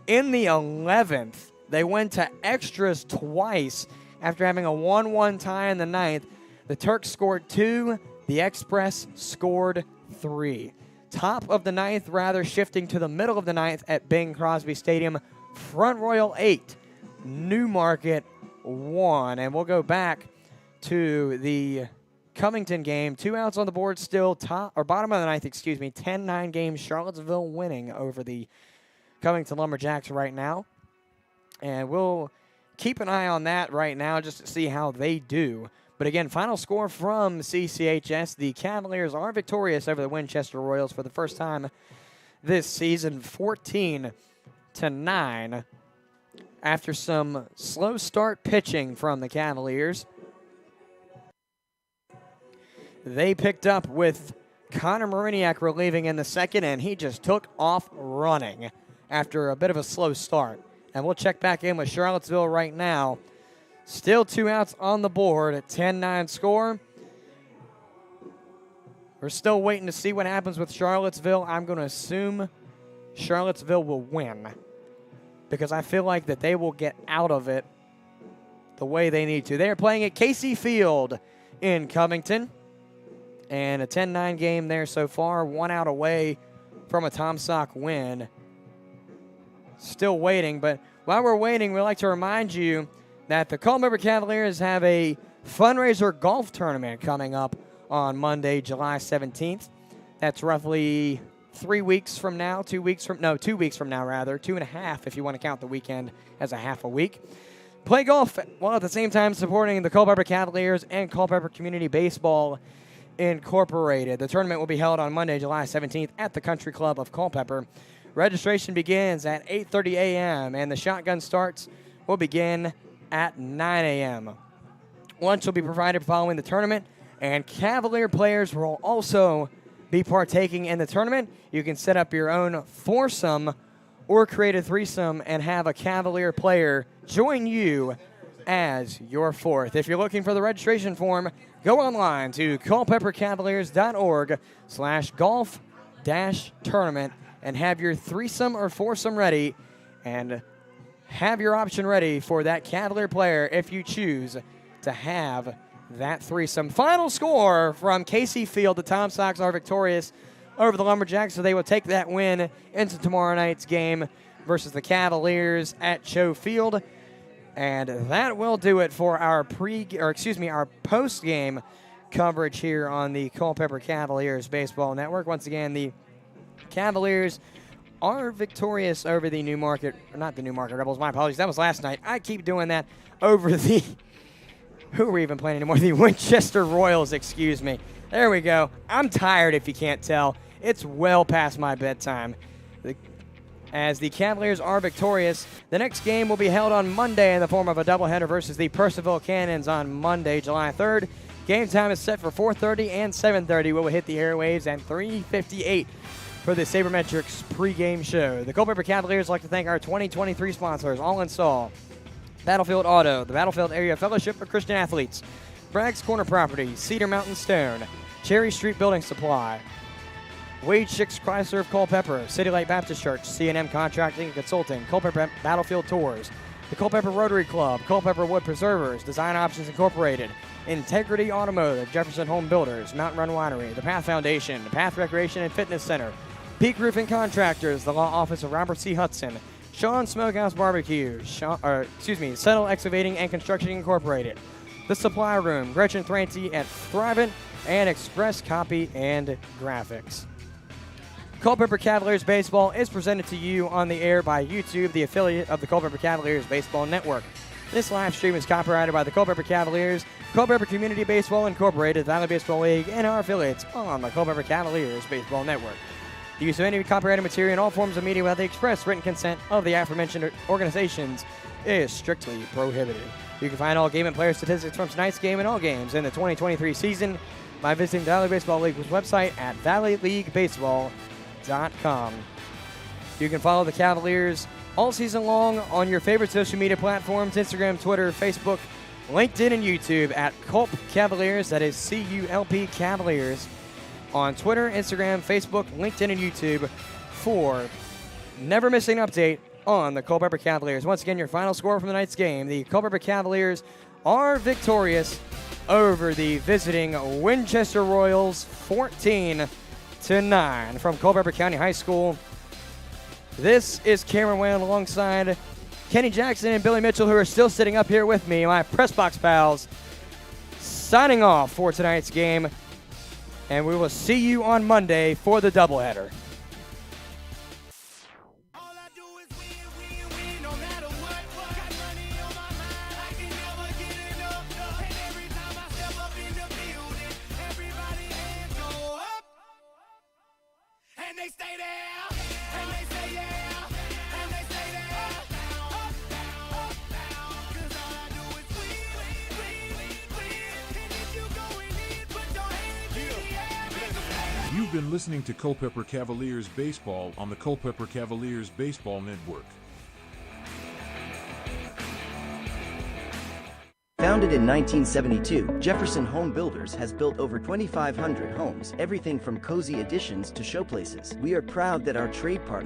in the 11th. They went to extras twice after having a 1-1 tie in the 9th. The Turks scored 2, the Express scored 3. Top of the 9th, rather, shifting to the middle of the 9th at Bing Crosby Stadium. Front Royal 8, Newmarket 1. And we'll go back to the Covington game. 2 outs on the board still, bottom of the 9th, 10-9 game. Charlottesville winning over the Covington Lumberjacks right now. And we'll keep an eye on that right now just to see how they do. But again, final score from CCHS. The Cavaliers are victorious over the Winchester Royals for the first time this season, 14-9, after some slow start pitching from the Cavaliers. They picked up with Connor Mariniak relieving in the second, and he just took off running after a bit of a slow start. And we'll check back in with Charlottesville right now. Still 2 outs on the board at 10-9 score. We're still waiting to see what happens with Charlottesville. I'm going to assume Charlottesville will win because I feel like that they will get out of it the way they need to. They're playing at Casey Field in Covington. And a 10-9 game there so far, 1 out away from a Tom Sock win. Still waiting, but while we're waiting, we'd like to remind you that the Culpeper Cavaliers have a fundraiser golf tournament coming up on Monday, July 17th. That's roughly 3 weeks from now, 2 weeks from now, 2.5 if you want to count the weekend as a half a week. Play golf while at the same time supporting the Culpeper Cavaliers and Culpeper Community Baseball Incorporated. The tournament will be held on Monday, July 17th at the Country Club of Culpeper. Registration begins at 8:30 a.m. and the shotgun starts will begin at 9 a.m. Lunch will be provided following the tournament, and Cavalier players will also be partaking in the tournament. You can set up your own foursome or create a threesome and have a Cavalier player join you as your fourth. If you're looking for the registration form, go online to culpepercavaliers.org/golf-tournament and have your threesome or foursome ready and have your option ready for that Cavalier player if you choose to have that threesome. Final score from Casey Field. The Tom Sox are victorious over the Lumberjacks, so they will take that win into tomorrow night's game versus the Cavaliers at Cho Field. And that will do it for our our post-game coverage here on the Culpeper Cavaliers Baseball Network. Once again, the Cavaliers are victorious over the not the Newmarket Rebels. My apologies. That was last night. I keep doing that over the who are we even playing anymore? The Winchester Royals, excuse me. There we go. I'm tired if you can't tell. It's well past my bedtime. As the Cavaliers are victorious, the next game will be held on Monday in the form of a doubleheader versus the Percival Cannons on Monday, July 3rd. Game time is set for 4:30 and 7:30. We will hit the airwaves at 3:58 for the Saber Metrics pregame show. The Culpeper Cavaliers would like to thank our 2023 sponsors, All Install, Battlefield Auto, the Battlefield Area Fellowship for Christian Athletes, Bragg's Corner Properties, Cedar Mountain Stone, Cherry Street Building Supply, Wade Schicks Chrysler of Culpeper, City Light Baptist Church, C&M Contracting and Consulting, Culpeper Battlefield Tours, the Culpeper Rotary Club, Culpeper Wood Preservers, Design Options Incorporated, Integrity Automotive, Jefferson Home Builders, Mountain Run Winery, the Path Foundation, the Path Recreation and Fitness Center, Peak Roofing Contractors, the Law Office of Robert C. Hudson, Sean Smokehouse Barbecue, Settle Excavating and Construction Incorporated, The Supply Room, Gretchen Thranty at Thrivent, and Express Copy and Graphics. Culpeper Cavaliers Baseball is presented to you on the air by YouTube, the affiliate of the Culpeper Cavaliers Baseball Network. This live stream is copyrighted by the Culpeper Cavaliers, Culpeper Community Baseball Incorporated, Valley Baseball League, and our affiliates on the Culpeper Cavaliers Baseball Network. The use of any copyrighted material in all forms of media without the express written consent of the aforementioned organizations is strictly prohibited. You can find all game and player statistics from tonight's game and all games in the 2023 season by visiting the Valley Baseball League's website at valleyleaguebaseball.com. You can follow the Cavaliers all season long on your favorite social media platforms, Instagram, Twitter, Facebook, LinkedIn, and YouTube at Culp Cavaliers. That is C-U-L-P Cavaliers. On Twitter, Instagram, Facebook, LinkedIn, and YouTube for never missing an update on the Culpeper Cavaliers. Once again, your final score from the night's game. The Culpeper Cavaliers are victorious over the visiting Winchester Royals 14-9 from Culpeper County High School. This is Cameron Whalen alongside Kenny Jackson and Billy Mitchell, who are still sitting up here with me, my press box pals, signing off for tonight's game. And we will see you on Monday for the doubleheader. And they stay there. You've been listening to Culpeper Cavaliers Baseball on the Culpeper Cavaliers Baseball Network. Founded in 1972, Jefferson Home Builders has built over 2,500 homes, everything from cozy additions to showplaces. We are proud that our trade partners